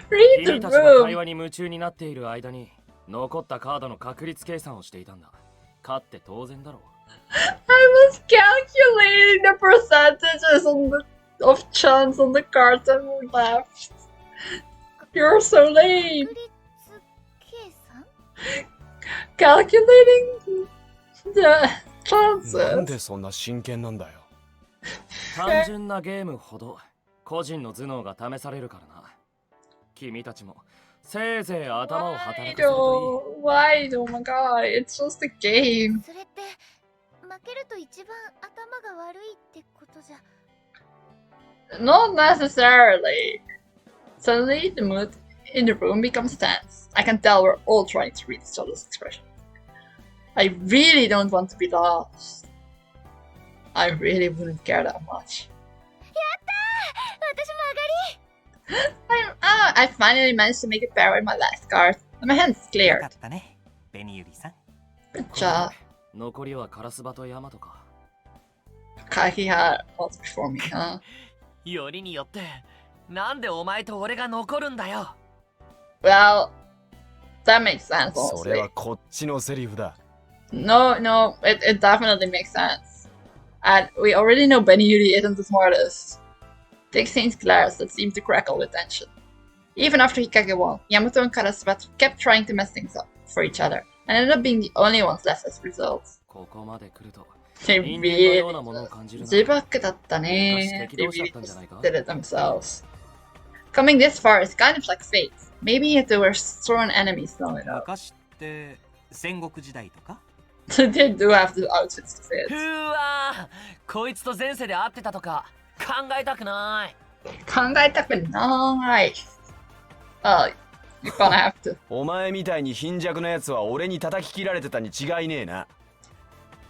A: Read
B: 君
A: the
B: たちが会
A: room.
B: 話に夢中になっている間に残ったカードの確率計算をしていたんだ。勝って当然だろう。
A: I was calculating the percentages of chance on the cards that were left. You're so lame.
C: 確率計算？
A: Calculating the
D: なんで
A: chances.
D: そんな真剣なんだよ。
B: 単純なゲームほど個人の頭脳が試されるからな。君たちもせいぜい頭を働
A: Why
B: かせると
A: though? Why? Oh my god, it's just a game.
C: それって負けると一番頭が悪いってことじゃ。
A: Not necessarily. Suddenly, the mood in the room becomes tense. I can tell we're all trying to read each other's expression. I really don't want to be lost. I really wouldn't care that much.
C: 私も上がり。
A: I finally managed to make a pair with my last card, and my hand's
F: よ
A: cleared.
F: かったね。紅ゆりさん。
A: Good
B: いい。
A: job.
B: 残りはカラスバとヤマトか。
A: Kaki had odds before me, huh?
E: よりによってなんでお前と俺が残るんだよ。
A: Well, that makes sense,
D: それ
A: honestly.
D: はこっちのセリフだ。
A: No, it definitely makes sense. And we already know Benny Yuri isn't the smartest. They exchanged glares that seemed to crackle with tension. Even after Hikage won, Yamato and Karasuba kept trying to mess things up for each other, and ended up being the only ones left as a result.
B: ここまで来ると
A: They
B: 人間のよう
A: really
B: なものを感じるな。
A: 自爆だったね。They
B: 昔敵同士だ
A: really
B: ったんじゃないか？
A: did it themselves. Coming this far is kind of like fate. Maybe if they were sworn enemies long enough.
F: 昔って戦国時代とか？
A: They do have the outfits to
E: ふ
A: fit.
E: ーわー、こいつと前世で会ってたとか考えたくない。
A: 考えたくない。Oh, you're gonna have to.
D: お前みたいに貧弱なやつは俺に叩き切られてたに違いねえな。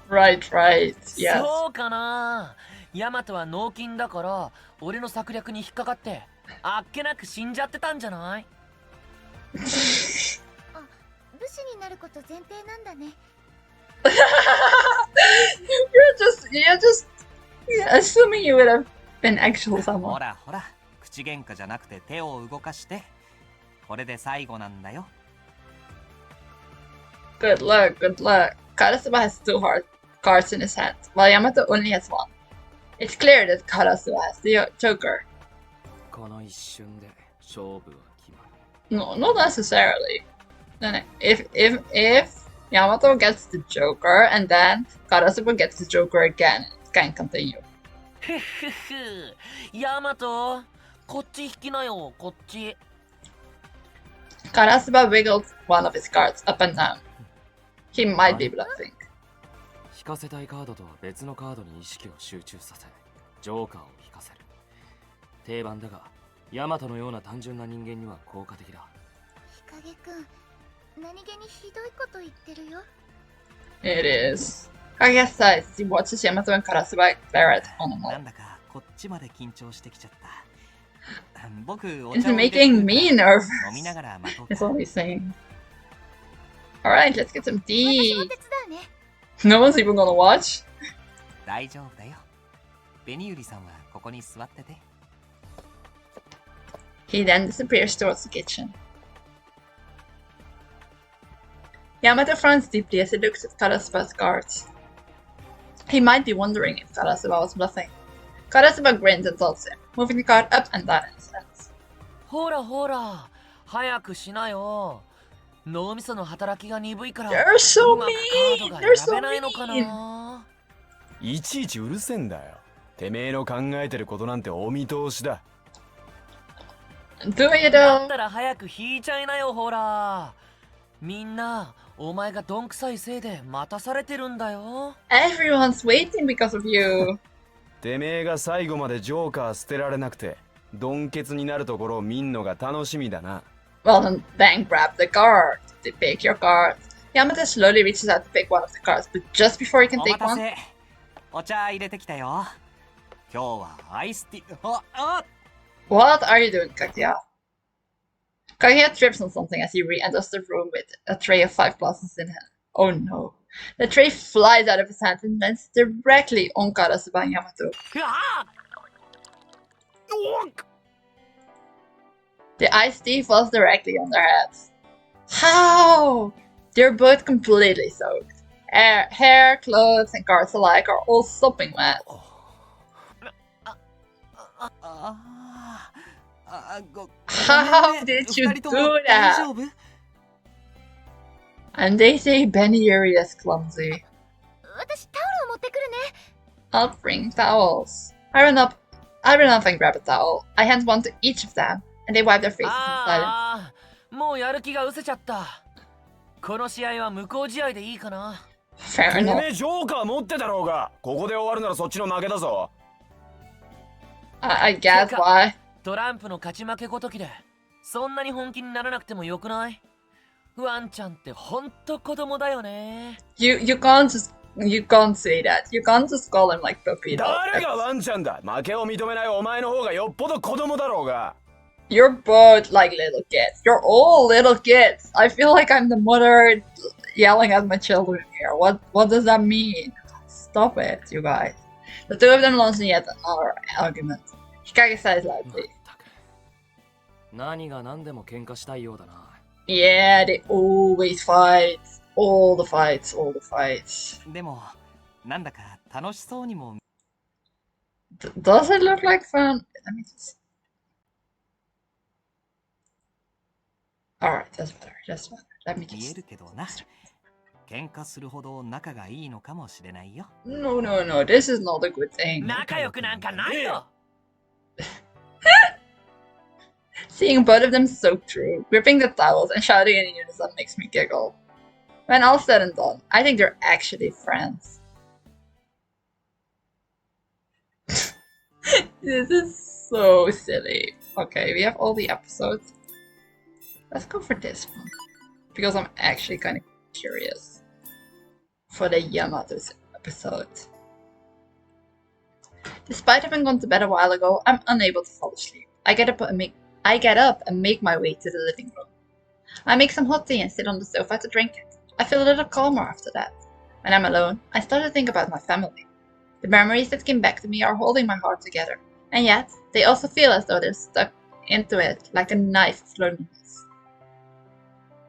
A: Right, right. Yes.
E: そうかな。ヤマトは脳筋だから俺の策略に引っかかってあっけなく死んじゃってたんじゃない？
C: あ、武士になること前提なんだね。
A: you're just assuming you would have been actual
F: ほ
A: someone.
F: らほら、口喧嘩じゃなくて手を動かして。これで最後なんだよ。
A: Good luck, good luck. Karasuba has two cards in his hand, while Yamato only has one. It's clear that Karasuba has the Joker.
B: この一瞬で勝負は決まる。
A: No, not necessarily. If Yamato gets the Joker and then Karasuba gets the Joker again, it can continue.
E: ふっふっふ。ヤマト、こっち引きなよ、こっち。
A: Karasuba wiggled one of his cards up and down. He might be bluffing.
B: 引かせたいカードとは別のカードに意識を集中させ、ジョーカーを引かせる。定番だが、ヤマトのような単純な人間には効果的だ。
C: 日陰くん、何気にひどいこと言ってるよ。
A: It is. Kage sighs as he watches Yamato and Karasuba glare at one
F: な
A: another.
F: んだかこっちまで緊張してきちゃった。僕、お
A: It's
F: 茶を入れてく
A: making
F: る
A: me
F: から
A: nervous.
F: 飲みながら待とう
A: That's
F: か。
A: all he's saying. Alright, let's get some
C: 私も
A: tea.
C: 手伝うね。
A: No one's even gonna watch.
F: 大丈夫だよ。ベニユリさんはここに座ってて。
A: He then disappears towards the kitchen. Yamato frowns deeply as he looks at Karasuba's cards. He might be wondering if Karasuba was bluffing. Karasuba grins and taunts him, moving the card up and down in his hands.
E: ほらほら、早くしなよ。脳みその働きが鈍いから
A: They're so
E: うまくカー
A: mean!
E: ドが
A: They're
E: 選
A: so
E: べないのか
A: mean!
E: な。
D: いちいちうるせえんだよ。てめえの考えてることなんてお見通しだ。
A: Do you
E: だっ
A: though?
E: たら早く引いちゃいなよ、ほら。みんな、お前がどんくさいせいで待たされてるんだよ。
A: Everyone's waiting because of you.
D: てめえが最後までジョーカー捨てられなくて、ドンケツになるところを見んのが楽しみだな。
A: Well, then grab the card. To pick your card. Yamato slowly reaches out to pick one of the cards, but just before he can
F: お
A: take
F: 待た
A: one,
F: せ。お茶入れてきたよ。今日はアイスティー。
A: what are you doing, Kaguya? Kaguya trips on something as he re-enters the room with a tray of 5 glasses in hand. Oh no. The tray flies out of his hand and lands directly on Karasuba and Yamato.
E: うわあ
A: The iced tea falls directly on their heads. How? They're both completely soaked. Hair, clothes, and cards alike are all sopping wet.
F: ご
A: How did you
F: 二人とも
A: do
F: 大
A: that?
F: 丈夫？
A: And they say Benny Yuri is clumsy.
C: 私タオルを持ってくるね。
A: I'll bring towels. I run up and grab a towel. I hand one to each of them, and they wipe their faces in silence.
E: ああ、もうやる気が失せちゃった。この試合は無効試合でいいかな。
A: Fair
D: て
A: enough.
D: めえジョーカー持ってたろうが。ここで終わるならそっちの負けだぞ。
A: I guess why.
E: トランプの勝ち負けごときで、そんなに本気にならなくてもよくない？ワンちゃんってほんと子供だよね。
A: You can't say that. You can't just call him like puppy.
D: 誰がワンちゃんだ。負けを認めないお前の方がよっぽど子供だろうが。
A: You're both like little kids. You're all little kids. I feel like I'm the mother yelling at my children here. What does that mean? Stop it, you guys. The two of them launch yet another argument. Hikage sighs
B: まっ
A: loudly.
B: たく。何が何でも喧嘩したいようだな。
A: Yeah, they always fight. All the fights, all the fights.
F: でもなんだか楽しそうにも。
A: Does it look like fun? Let me just... Alright, that's better, that's better. Let me
F: 見え
A: just...
F: るけどな。喧嘩するほど仲がいいのかもしれないよ。
A: No, this is not a good thing.
E: 仲良くなんかないよ。
A: Seeing both of them soak through, gripping the towels and shouting in unison makes me giggle. When all said and done, I think they're actually friends. This is so silly. Okay, we have all the episodes. Let's go for this one. Because I'm actually kind of curious. For the Yamato episode. Despite having gone to bed a while ago, I'm unable to fall asleep. I get up and make my way to the living room. I make some hot tea and sit on the sofa to drink it. I feel a little calmer after that. When I'm alone, I start to think about my family. The memories that came back to me are holding my heart together, and yet they also feel as though they're stuck into it like a knife of loneliness.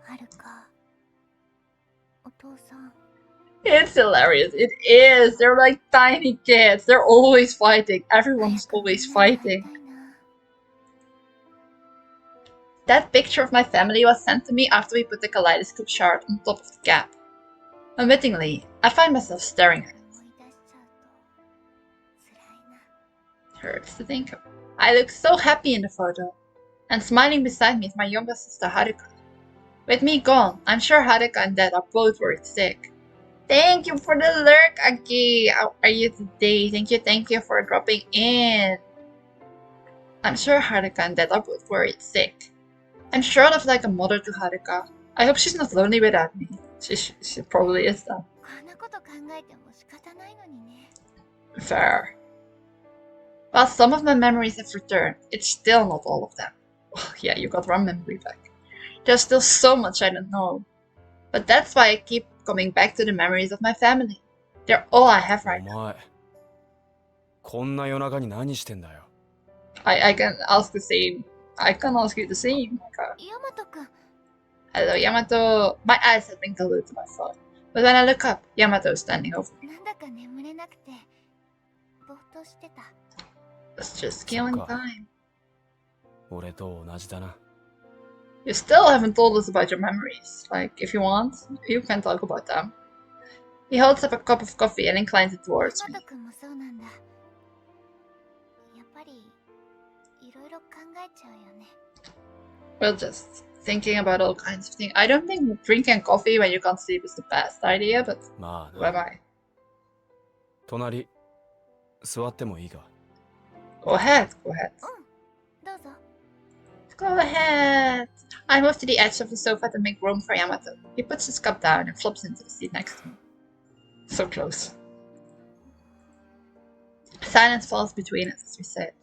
C: はるか、お父さん。
A: It's hilarious. It is. They're like tiny kids. They're always fighting. Everyone's always fighting. That picture of my family was sent to me after we put the kaleidoscope shard on top of the cap. Unwittingly, I find myself staring at it.
C: 思い出しちゃうと辛いな。
A: Hurts to think of. I look so happy in the photo. And smiling beside me is my younger sister Haruka. With me gone, I'm sure Haruka and Dad are both worried sick. Thank you for the lurk, Aki! How are you today? Thank you for dropping in. I'm sure Haruka and Dad are both worried sick. I'm sure of like a mother to Haruka. I hope she's not lonely without me. She probably is though.
C: こんなこと考えても仕方ないのにね。
A: Fair. While some of my memories have returned, it's still not all of them. Oh, yeah, you got one memory back. There's still so much I don't know. But that's why I keep coming back to the memories of my family. They're all I have right now.
D: お前、こんな夜中に何してんだよ。
A: I can ask the same. I can ask you the same.
C: ヤマト君、
A: Hello, Yamato. My eyes have been glued to my phone. But when I look up, Yamato is standing over me.
C: なんだか眠れなくてぼーっとしてた。
A: It's just killing
D: So good.
A: time.
D: 俺と同じだな。
A: You still haven't told us about your memories. Like, if you want, you can talk about them. He holds up a cup of coffee and inclines it
C: ヤ
A: towards
C: マ
A: me.
C: ト君もそうなんだ。やっぱりいろいろ考えちゃうよね。
A: Well, just thinking about all kinds of things. I don't think drinking coffee when you can't sleep is the best idea, but
D: まあ
A: who am
D: な。
A: I?
D: 隣、座ってもいいか。
A: Go ahead, go ahead.
C: どうぞ。
A: Go ahead. I move to the edge of the sofa to make room for Yamato. He puts his cup down and flops into the seat next to me. So close. Silence falls between us as we sit.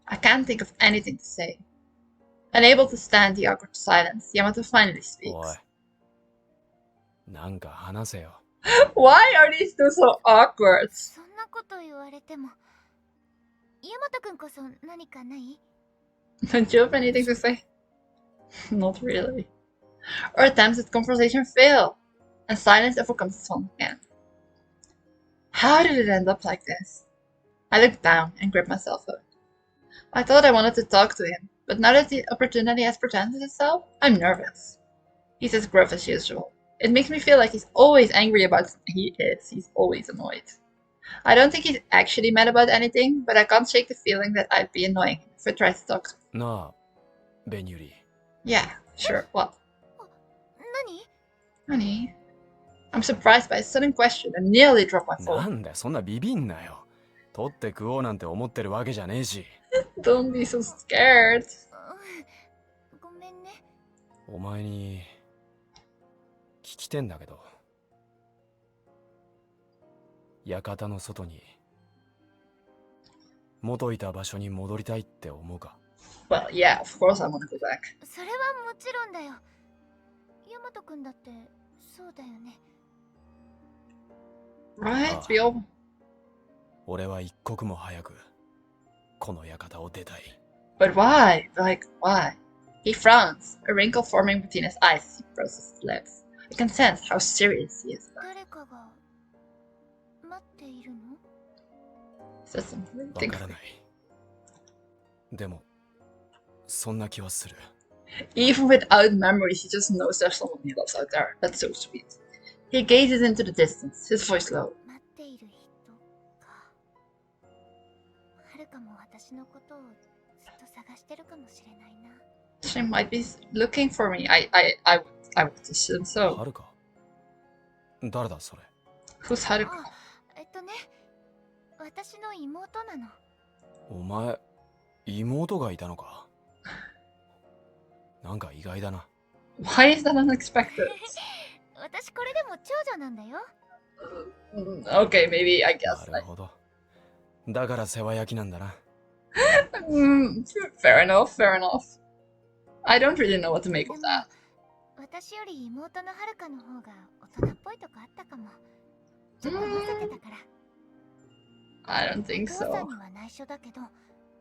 A: I can't think of anything to say. Unable to stand the awkward silence, Yamato finally
D: おい
A: speaks.
D: なんか話せよ。
A: Why are these two so awkward?
C: そんなこと言われても。ヤマト君こそ何かない？
A: Don't you have anything to say? Not really. Our attempts at conversation fail, and silence overcomes its fun again. How did it end up like this? I look down and grip my cell phone. I thought I wanted to talk to him, but now that the opportunity has presented itself, I'm nervous. He's as gruff as usual. It makes me feel like he's always angry about something. He is. He's always annoyed. I don't think he's actually mad about anything, but I can't shake the feeling that I'd be annoying him if I tried to talk to him.
D: なあ、ベニュリ。
A: Yeah, sure. What?
C: 何？
A: Honey? I'm surprised by a sudden question and nearly dropped my
D: な
A: phone.
D: んだよ、そんなビビんなよ。取って食おうなんて思ってるわけじゃねえし。
A: Don't be so scared.
C: ごめんね。
D: お前に聞きてんだけど。館の外に元いた場所に戻りたいって思うか？
A: Well, yeah, of course I want to go back.
C: それはもちろんだよ。ヤマト君だってそうだよね。
A: Right?
D: Ah.
A: We all.
D: 俺は一刻も早くこの館を出たい。
A: But why? Like, why? He frowns, a wrinkle forming between his eyes as he purses his lips. I can sense how serious he is.
C: 誰かが待っているの？
A: Says something.
D: わ
A: Think
D: からない。でもそんな気はする。
A: Even without memories, he just knows there's someone he loves out there. That's so sweet. He gazes into the distance, his voice low.
C: 待っている人か。はるかも私のことをずっと探してるかもしれないな。
A: She might be looking for me. I would assume
D: は
A: so.
D: るか？誰だそれ？
A: Who's Haruka?
C: あ、私の妹なの。
D: お前、妹がいたのか？なんか意外だな。
A: Why is that unexpected?
C: 私これでも長女なんだよ。
A: Okay, maybe I
D: な
A: guess
D: る
A: like
D: ほど。だから世話焼きなんだな。
A: fair enough, fair enough. I don't really know what to make
C: で
A: of
C: も
A: that.
C: 私より妹のはるかの方が大人っぽいとこあったかも。ちょっと混ぜてたから。
A: I don't
C: お
A: think
C: 父さ
A: so.
C: んには内緒だけど、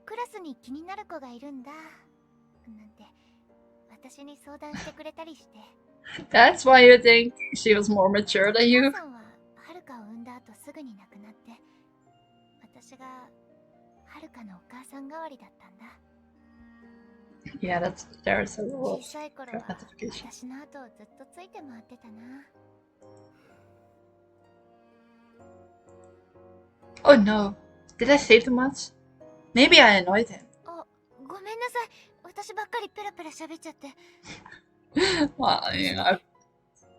C: クラスに気になる子がいるんだ。なんて私に相談してくれたりして。
A: That's why you think she was more mature
C: お
A: than you?
C: 母さんははるかを産んだ後すぐに亡くなって、私がはるかのお母さん代わりだったんだ。
A: Yeah, there's a lot
C: 小
A: of
C: さい頃は
A: gratification.
C: 私の後をずっとついて回ってたな。
A: Oh no, did I say too much? Maybe I annoyed him.
C: あ、ごめんなさい。私ばっかりペラペラ喋っちゃって。
A: Well,
D: 別に
A: yeah,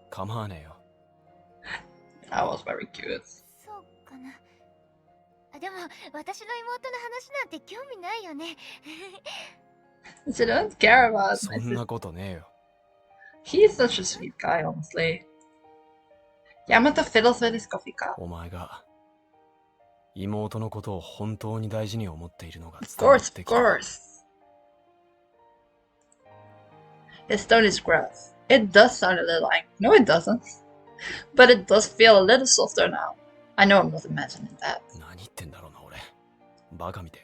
D: 構わねえよ。
A: I was very cute.
C: そうかな。あ、でも私の妹の話なんて興味ないよね。
A: She don't care about
D: そ
A: my
D: ん
A: sister.
D: なことねえよ。
A: He's such a sweet guy, honestly. Yamato fiddles with his coffee cup.
D: お前が妹のことを本当に大事に思っているのが
A: Of
D: 伝わっ
A: course,
D: て
A: of
D: きた。
A: course. His tone is gruff. It does sound a little angry. No, it doesn't. But it does feel a little softer now. I know I'm not imagining that.
D: 何言ってんだろうな俺。バカみてえ。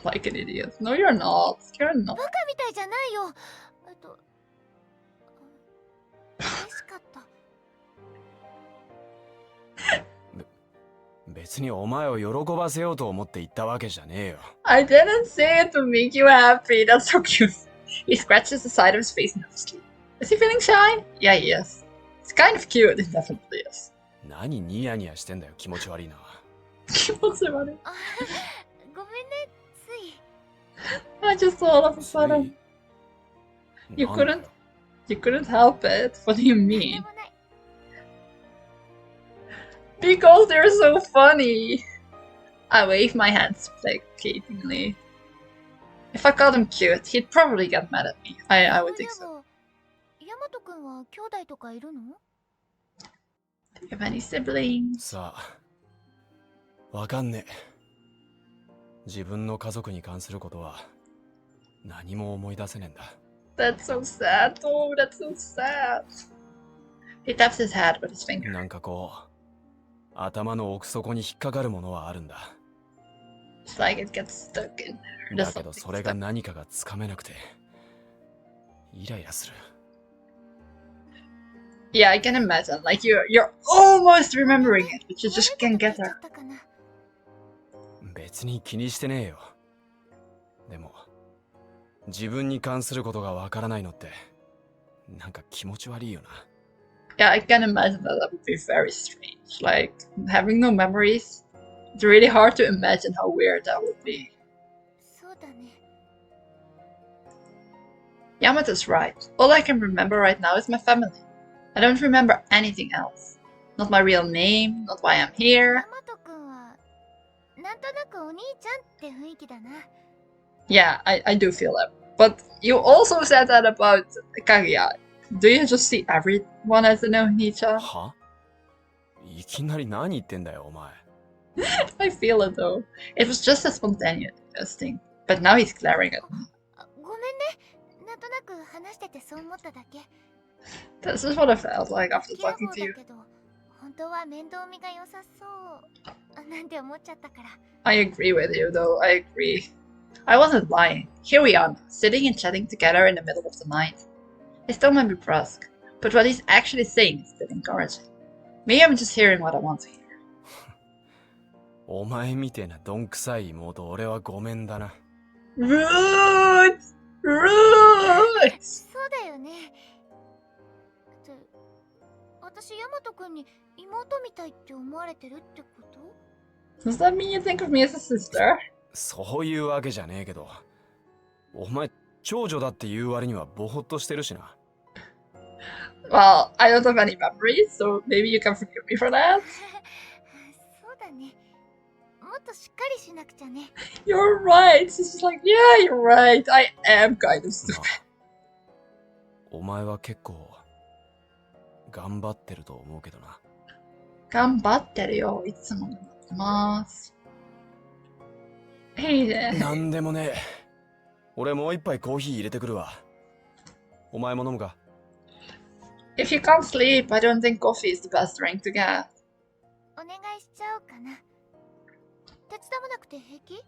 A: Like an idiot. No, you're not. You're not.
C: バカみたいじゃないよ。嬉しかった。
D: 別にお前を喜ばせようと思って言ったわけじゃねえよ。
A: I didn't say it to make you happy. That's so cute. He scratches the side of his face nervously. Is he feeling shy? Yeah, he is. It's kind of cute. It definitely is.
D: 何ニヤニヤしてんだよ、気持ち悪いな。
A: What's it about it?
C: あ、ごめんね、つい。
A: I just all of a sudden. You
D: なんだよ
A: You couldn't help it. What do you
C: なんで
A: mean?
C: もない。
A: Because they're so funny. I wave my hands placatingly. If I called him cute, he'd probably get mad at me. I would think so.
C: そういえば、ヤマト君は兄弟とかいるの？
A: Do you have any siblings?
D: さあ、わかんねえ。自分の家族に関することは何も思い出せねえんだ。
A: That's so sad. Oh, that's so sad. He taps his head with his finger.
D: なんかこう、頭の奥底に引っかかるものはあるんだ。
A: It's like it gets stuck in there.
D: だ
A: There's
D: けど
A: something
D: それが
A: stuck.
D: 何かがつかめなくて、イライラする。
A: Yeah, I can imagine. Like you're almost remembering it, but you just can't get
C: ちゃ
A: there.
C: ったかな。
D: 別に気にしてねえよ。でも、自分に関することがわからないのって、なんか気持ち悪いよな。
A: Yeah, I can imagine that would be very strange. Like having no memories. It's really hard to imagine how weird that would be.
C: そうだね。
A: Yamato's right. All I can remember right now is my family. I don't remember anything else. Not my real name, not why I'm
C: ヤ
A: here.
C: マト君はなんとなくお兄ちゃんって雰囲気だな。
A: Yeah, I do feel that. But you also said that about Kaguya. Do you just see everyone as an Oni-chan?
D: は？いきなり何言ってんだよ、お前。
A: I feel it though. It was just a spontaneous thing. But now he's glaring at me.
C: あ、ごめんね。なんとなく話しててそう思っただけ。
A: This is what I felt like after
C: 好きな
A: talking
C: 方
A: to
C: だ
A: you.
C: けど、本当は面倒見が良さそうなんて思っちゃったから。
A: I agree with you though, I agree. I wasn't lying. Here we are, sitting and chatting together in the middle of the night. His tone might be brusque, but what he's actually saying is a bit encouraging. Maybe I'm just hearing what I want to hear.
D: お前みてえなどんくさい妹、俺はごめんだな。
A: Rude! Rude!
C: そうだよね。って私ヤマト君に妹みたいって思われてるってこと？
A: Does that mean you think of me as a sister?
D: そういうわけじゃねえけど、お前長女だって言う割にはボホッとしてるしな。
A: Well, I don't have any memories, so maybe you can forgive me for that.
C: そうだね。もっとしっかりしなくちゃね。
A: You're right. She's just like, yeah, you're right. I am kind of
D: ま
A: stupid.
D: あ、お前は結構頑張ってると思うけどな。
A: 頑張ってるよ。いつも頑張ってます。いいね。
D: なんでもねえ。俺もう一杯コーヒー入れてくるわ。お前も飲むか？
A: If you can't sleep, I don't think coffee is the best drink to get.
C: お願いしちゃおうかな。手伝わなくて平気？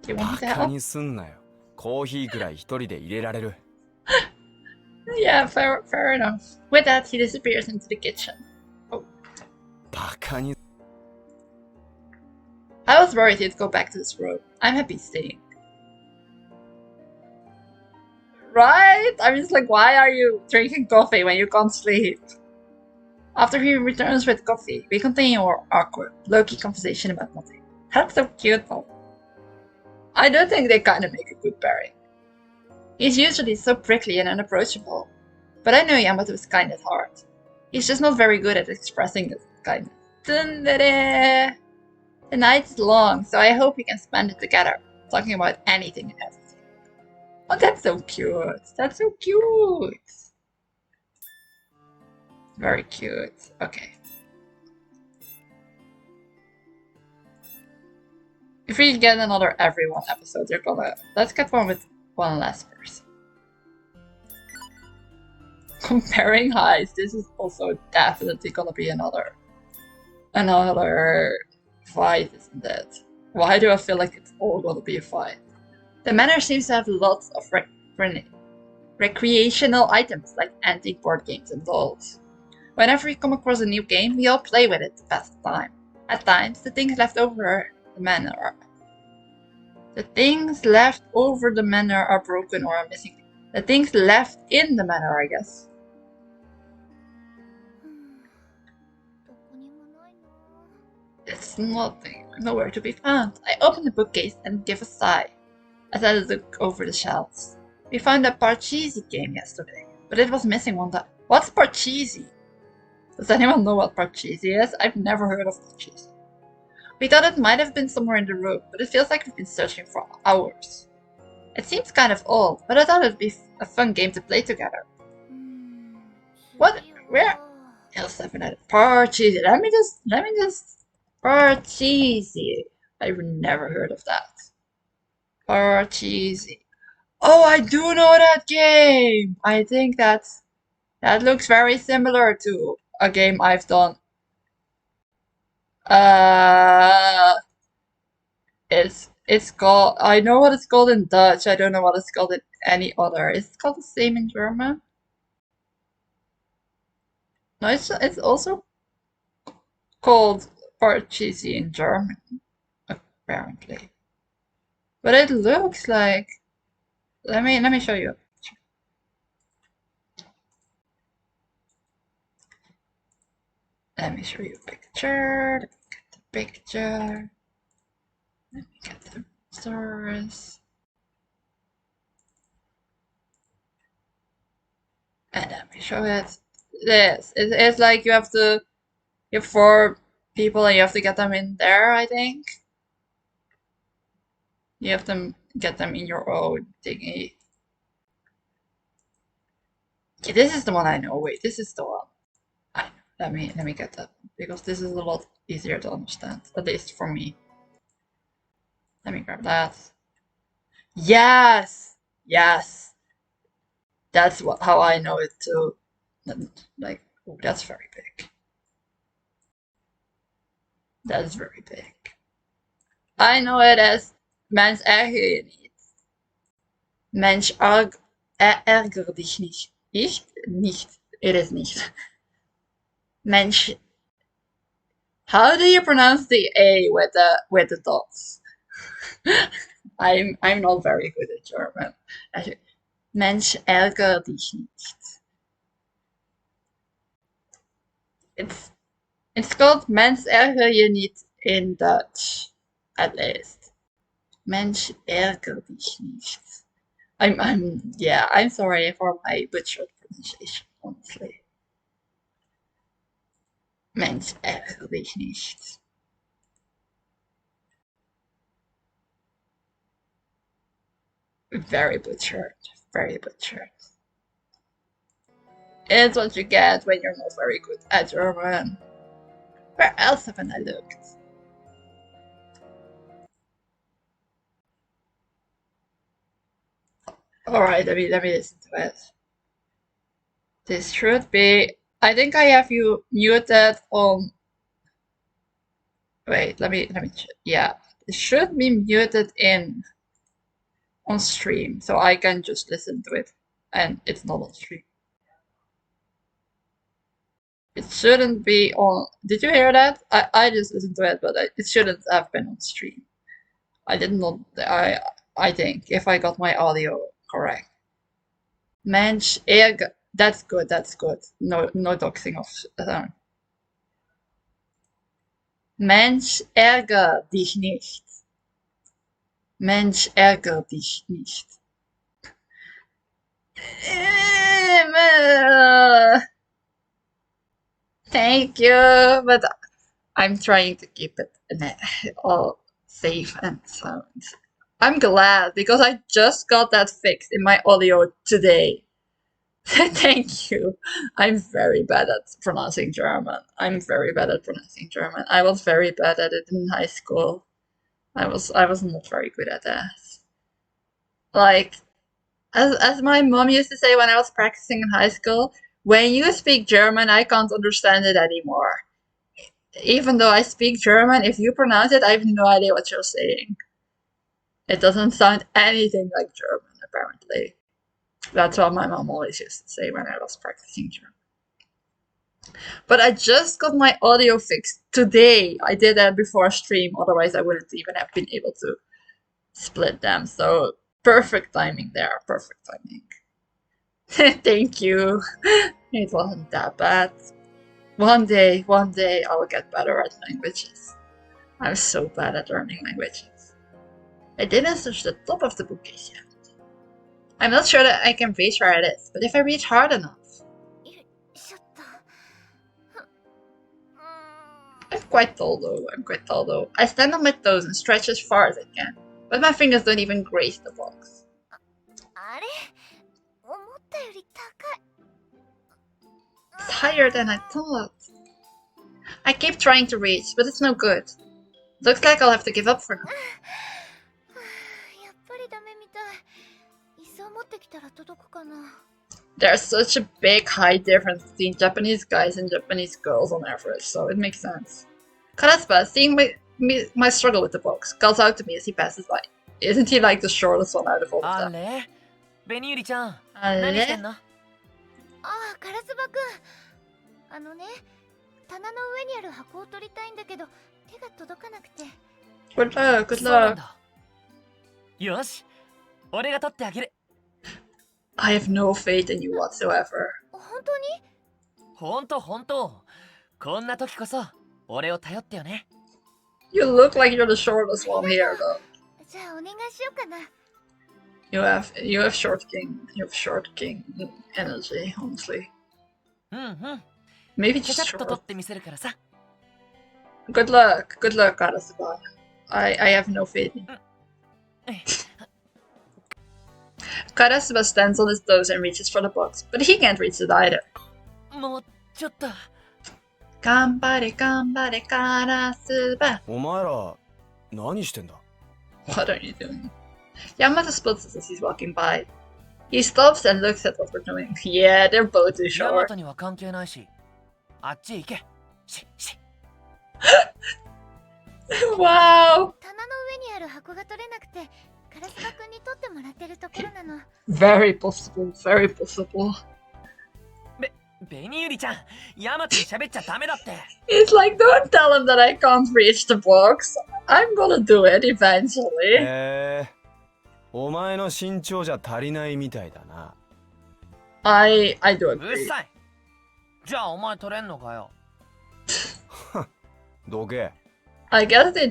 A: Do you want
D: バ
A: me to
D: カ
A: help?
D: にすんなよ。コーヒーくらい一人で入れられる。
A: Yeah, fair enough. With that, he disappears into the kitchen.
D: バカに。
A: I was worried he'd go back to his room. I'm happy he's staying. Right? I'm just like, why are you drinking coffee when you can't sleep? After he returns with coffee, we continue our awkward, low-key conversation about nothing. That's so cute though. I do think they kind of make a good pairing. He's usually so prickly and unapproachable, but I know Yamato is kind at heart. He's just not very good at expressing his kindness. Dun-da-da! The night is long, so I hope we can spend it together, talking about anything and everything. Oh, that's so cute. That's so cute. Very cute. Okay. If we get another everyone episode, they're gonna... Let's get one with one last person. Comparing highs. This is also definitely gonna be another fight, isn't it? Why do I feel like it's all gonna be a fight? The manor seems to have lots of recreational items like antique board games and dolls. Whenever we come across a new game, we all play with it to pass the time. At times, the things left over the manor are broken or are missing. The things left in the manor, I guess. It's nothing, nowhere to be found. I open the bookcase and give a sigh as I look over the shelves. We found a Parcheesi game yesterday, but it was missing one die. What's Parcheesi? Does anyone know what Parcheesi is? I've never heard of Parcheesi. We thought it might have been somewhere in the room, but it feels like we've been searching for hours. It seems kind of old, but I thought it'd be a fun game to play together. What? Where? L7 Parcheesi. Let me just... Parcheesi. I've never heard of that. Parcheesi. Oh, I do know that game! I think that looks very similar to a game I've done. It's called... I know what it's called in Dutch. I don't know what it's called in any other. Is it called the same in German? No, it's also called Parcheesi in German, apparently. But it looks like... Let me show you a picture. Let me show you a picture. Let me get the picture. Let me get the source. And let me show it. This. It's like you have 4 people and you have to get them in there, I think. You have to get them in your own thingy. Okay, this is the one I know. Wait, this is the one. Let me get that one, because this is a lot easier to understand, at least for me. Let me grab that. Yes! Yes! That's how I know it too. Like, oh, that's very big. That's very big. I know it as Mens erger je niet. Mensch ärger dich nicht. Ich? Nicht. It is nicht. Mensch. How do you pronounce the A with the dots? I'm not very good at German. Mensch ärger dich nicht. It's called Mens erger je niet in Dutch, at least. Mensch ärger dich nicht. I'm sorry for my butchered pronunciation, honestly. Mensch ärger dich nicht. Very butchered. Very butchered. It's what you get when you're not very good at German. Where else haven't I looked? Alright, let me listen to it. This should be. I think I have you muted on. Wait, let me yeah. It should be muted in on stream, so I can just listen to it. And it's not on stream. It shouldn't be on. Did you hear that? I just listened to it, but it shouldn't have been on stream. I did not. I think if I got my audio correct. Mensch, that's good. That's good. No doxing of. Mensch, ärger dich nicht. Mensch, ärger dich nicht. Thank you, but I'm trying to keep it all safe and sound. I'm glad because I just got that fixed in my audio today. Thank you. I'm very bad at pronouncing German. I was very bad at it in high school. I was not very good at that. Like, as my mom used to say when I was practicing in high school, when you speak German, I can't understand it anymore. Even though I speak German, if you pronounce it, I have no idea what you're saying. It doesn't sound anything like German, apparently. That's what my mom always used to say when I was practicing German. But I just got my audio fixed today. I did that before stream, otherwise I wouldn't even have been able to split them. So perfect timing there, perfect timing. Thank you. It wasn't that bad. One day I will get better at languages. I'm so bad at learning languages. I didn't search the top of the bookcase yet. I'm not sure that I can reach where it is, but if I reach hard enough. I'm quite tall though. I stand on my toes and stretch as far as I can, but my fingers don't even graze the box. It's higher than I thought. I keep trying to reach, but it's no good. Looks like I'll have to give up for now. There's such a big height difference between Japanese guys and Japanese girls on average, so it makes sense. Karaspa, seeing my struggle with the box, calls out to me as he passes by. Isn't he like the shortest one out of all of them?
E: ベニユリちゃん、
A: あれ
E: 何してんの？
C: ああ、カラスバくん。棚の上にある箱を取りたいんだけど、手が届かなくて。
A: Good luck, good
E: そうなん
A: luck.
E: だ。よし、俺が取ってあげる。
A: I have no faith in you whatsoever.
C: 本当に？
E: ほんと。こんな時こそ、俺を頼ってよね。
A: You look like you're the shortest one here, though.
C: じゃあお願いしようかな。
A: You have short king energy, honestly. Maybe
E: ちゃ
A: just
E: ちゃっと取
A: short.
E: ってみせるからさ。
A: Good luck, Karasuba. I have no faith in you. Karasuba stands on his toes and reaches for the box, but he can't reach it either.
E: もうちょっと。
A: 頑張れ、Karasuba.
D: お前ら何してんだ？
A: What are you doing? Yamato spots us as he's walking by. He stops and looks at what we're doing. Yeah, they're both too
E: ヤマ
A: short.
E: トには関係ないし、あっちへ行け。
A: Wow!
C: 棚の上にある箱が取れなくて、カラスバくんに取ってもらってるところなの。
A: Very possible, very possible.
E: ベニユリちゃん、ヤマトに喋っちゃダメだって。
A: It's like, don't tell him that I can't reach the box. I'm gonna do it eventually.
D: お前の身長じゃ足りないみたいだな。
A: I do
E: うっ
A: agree.
E: さい。じゃあお前取れんのかよ。
D: どけ。
A: I guess they're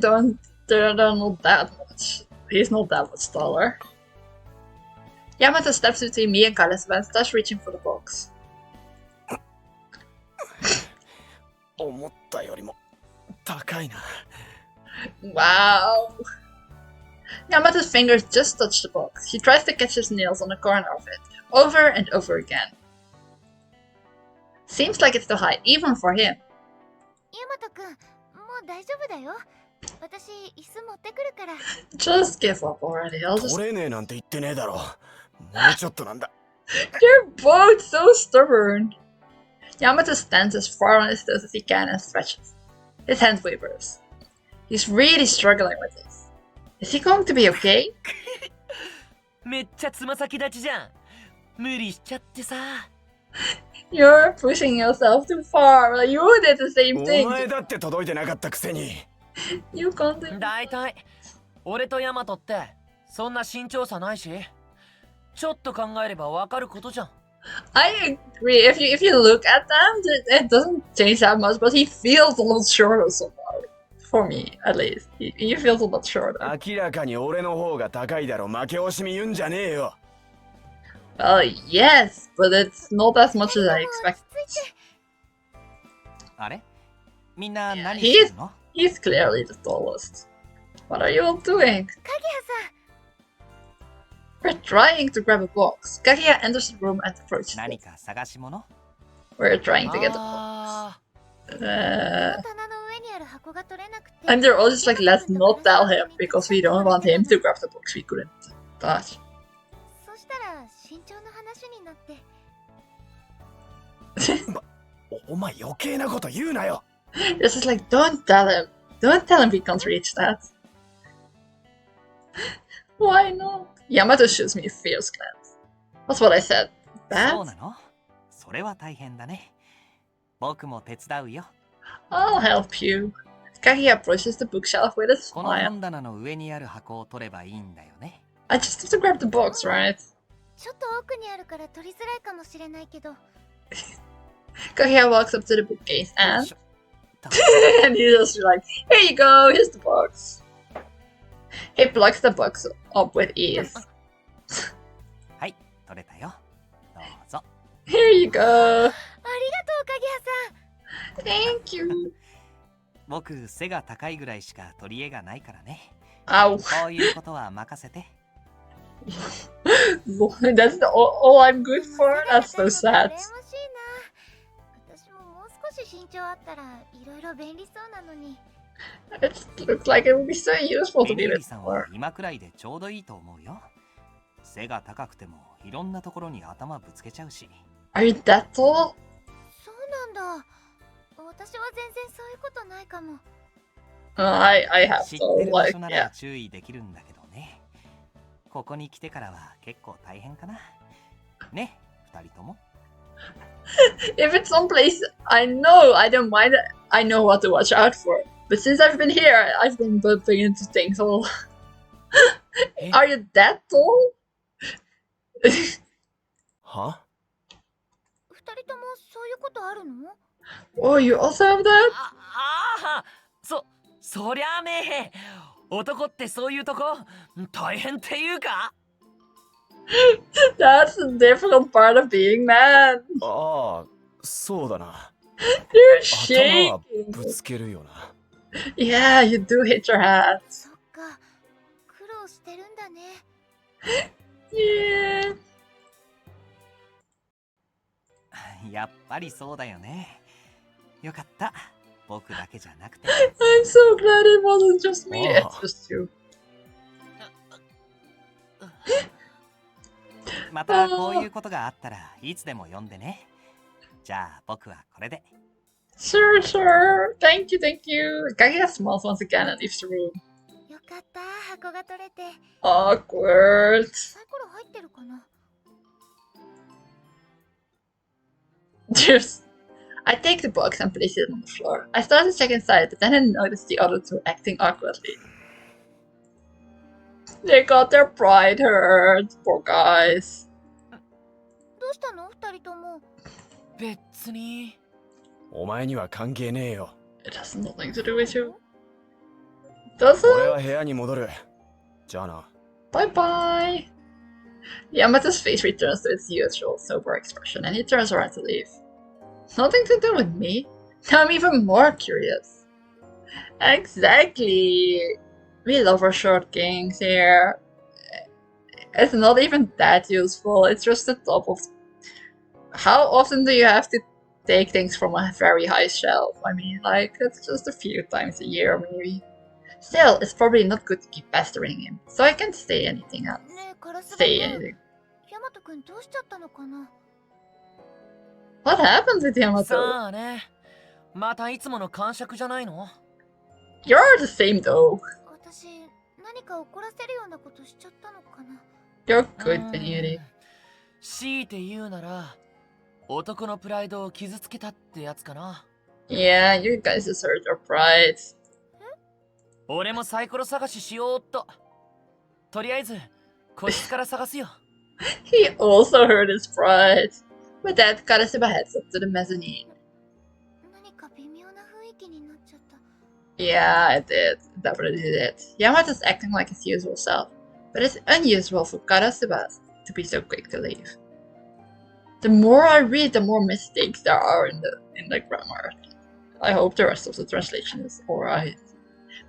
A: not that much. He's not that much taller. Yamato steps between me and Karasuba and starts reaching for the box.
D: 思ったよりも高いな。
A: Wow. Yamato's fingers just touch the box. He tries to catch his nails on the corner of it, over and over again. Seems like it's too high, even for him.
C: マトくん、もう大丈夫だよ。私、椅子持ってくるから。
A: Just give up already. I'll just.
D: 取れねえなんて言ってねえだろ。もうちょっとなんだ。
A: They're both so stubborn. Yamato stands as far on his toes as he can and stretches. His hand wavers. He's really struggling with this. Is he going to be okay?
E: めっちゃつま先立ちじゃん。無理しちゃってさ。
A: You're pushing yourself too far. Well, you did the same
D: お
A: thing.
D: 前だって届いてなかったくせに。
A: You can't do.
E: だいたい俺とヤマトってそんな身長差ないし、ちょっと考えればわかることじゃん。
A: I agree. If you look at them, it doesn't change that much. But he feels a little shorter somehow. For me, at least, he feels a lot shorter.
D: 明らかに俺の方が高いだろ。負け惜しみ言うんじゃねえよ。
A: Well, yes, but it's not as much as I expected.
F: あれみんな何
A: He
F: して
A: is
F: るの？
A: he's clearly the tallest. What are you all doing?
C: 鍵谷
A: We're trying to grab a box. Kaguya enters the room and approaches
F: 何
A: it.
F: か探し物？
A: We're trying to get the box.
E: あ
C: さん、この棚の上にある箱が取れなくて。
A: And they're all just like, let's not tell him because we don't want him to grab the box we couldn't touch.
C: そしたら身長の話になって。
D: お前余計なこと言うなよ。
A: This is like, don't tell him. Don't tell him we can't reach that. Why not? Yamato shoots me a fierce glance. That's what I said.
F: そう
A: Bad?
F: なの？それは大変だね。僕も手伝うよ。
A: I'll help you. Kaguya approaches the bookshelf with a
F: この
A: smile.
F: 本棚の上にある箱を取ればいいんだよね。
A: I just have to grab the box, right?
C: ちょっと奥にあるから取りづらいかもしれないけど。
A: Kaguya walks up to the bookcase
F: よい
A: and
F: しょ
A: and he's just like, here you go, here's the box. He plucks the box up with ease.
F: はい、取れたよ。どうぞ。
A: Here you go.
C: ありがとう、鍵谷さん。
A: Thank you.
F: 僕、背が高いぐらいしか取り柄がないからね。
A: Ow.
F: こういうことは任せて。
A: That's all I'm good for? That's so
C: 羨
A: sad.
C: ましいな。私ももう少し身長あったらいろいろ便利そうなのに。
A: It looks like it would be so useful to
F: エ
A: be
F: ミ
A: a
F: リ
A: bit
F: さんは
A: more.
F: 今くらいでちょうどいいと思うよ。背が高くてもいろんなところに頭ぶつけちゃうし。
A: Are you that tall?
C: そうなんだ。私は全然そういうことないかも。
A: I have
F: 知っ
A: to,
F: てる場
A: like,
F: 所な
A: yeah.
F: ら注意できるんだけどね。ここに来てからは結構大変かな。ね、二人とも。
A: If it's someplace I know, I don't mind. I know what to watch out for. But since I've been here, I've been bumping into things all. Are you that tall?
D: は？
C: 二人ともそういうことあるの？
A: Oh, you also have that?
E: あ、そりゃねえ。男ってそういうとこ大変っていうか？
A: That's the difficult part of being man.
D: ああ、そうだな。
A: You're
D: 頭は
A: shaking.
D: ぶつけるよな。
A: Yeah, you do hit your hat.
C: そっか、苦労してるんだね。
A: Yeah.
F: やっぱりそうだよね。よかった。僕だけじゃなくて。
A: I'm so glad it wasn't just me.
D: Oh.
A: It's just you.
F: またこういうことがあったらいつでも呼んでね。じゃあ僕はこれで。
A: Sure, sure. Thank you, thank you. Kaguya smiles once again and leaves the room.
C: よかった、箱が取れて。
A: Awkward.
C: サイコロ入ってるかな？
A: Just, I take the box and place it on the floor. I start to check inside, but then I notice the other two acting awkwardly. They got their pride hurt, poor guys.
C: どうしたの？二人とも。
E: 別に。
D: お前には関係ねえよ。
A: It has nothing to do with you. Does
D: 俺
A: it?
D: は部屋に戻る。じゃあな。
A: Bye bye. Yamato's face returns to its usual sober expression and he turns around to leave. Nothing to do with me. Now I'm even more curious. Exactly. We love our short kings here. It's not even that useful. It's just the top of. How often do you have to take things from a very high shelf. I mean, like, it's just a few times a year, maybe. Still, it's probably not good to keep pestering him, so I can't say anything else.
C: ねえカラスバ
A: Say
C: 君
A: anything.
C: ヤマト君どうしちゃったのかな
A: What happened with
E: さ
A: Yamato?
E: あね、またいつもの感触じゃないの？
A: You're the same though.
C: 私何か怒らせるようなことしちゃったのかな
A: You're good, Beniri.
E: 強いて言うなら、男のプライドを傷つけたってやつかな。
A: Yeah, you guys just hurt your pride.
E: 俺もサイコロ探ししようっと。とりあえず、個室から探すよ。
A: He also hurt his pride. With that, Karasuba heads up to the mezzanine.
C: 何か微妙な雰囲気になっちゃった
A: Yeah, it did. It definitely did. Yamato's acting like his usual self, but it's unusual for Karasuba to be so quick to leave. The more I read, the more mistakes there are in the grammar. I hope the rest of the translation is alright.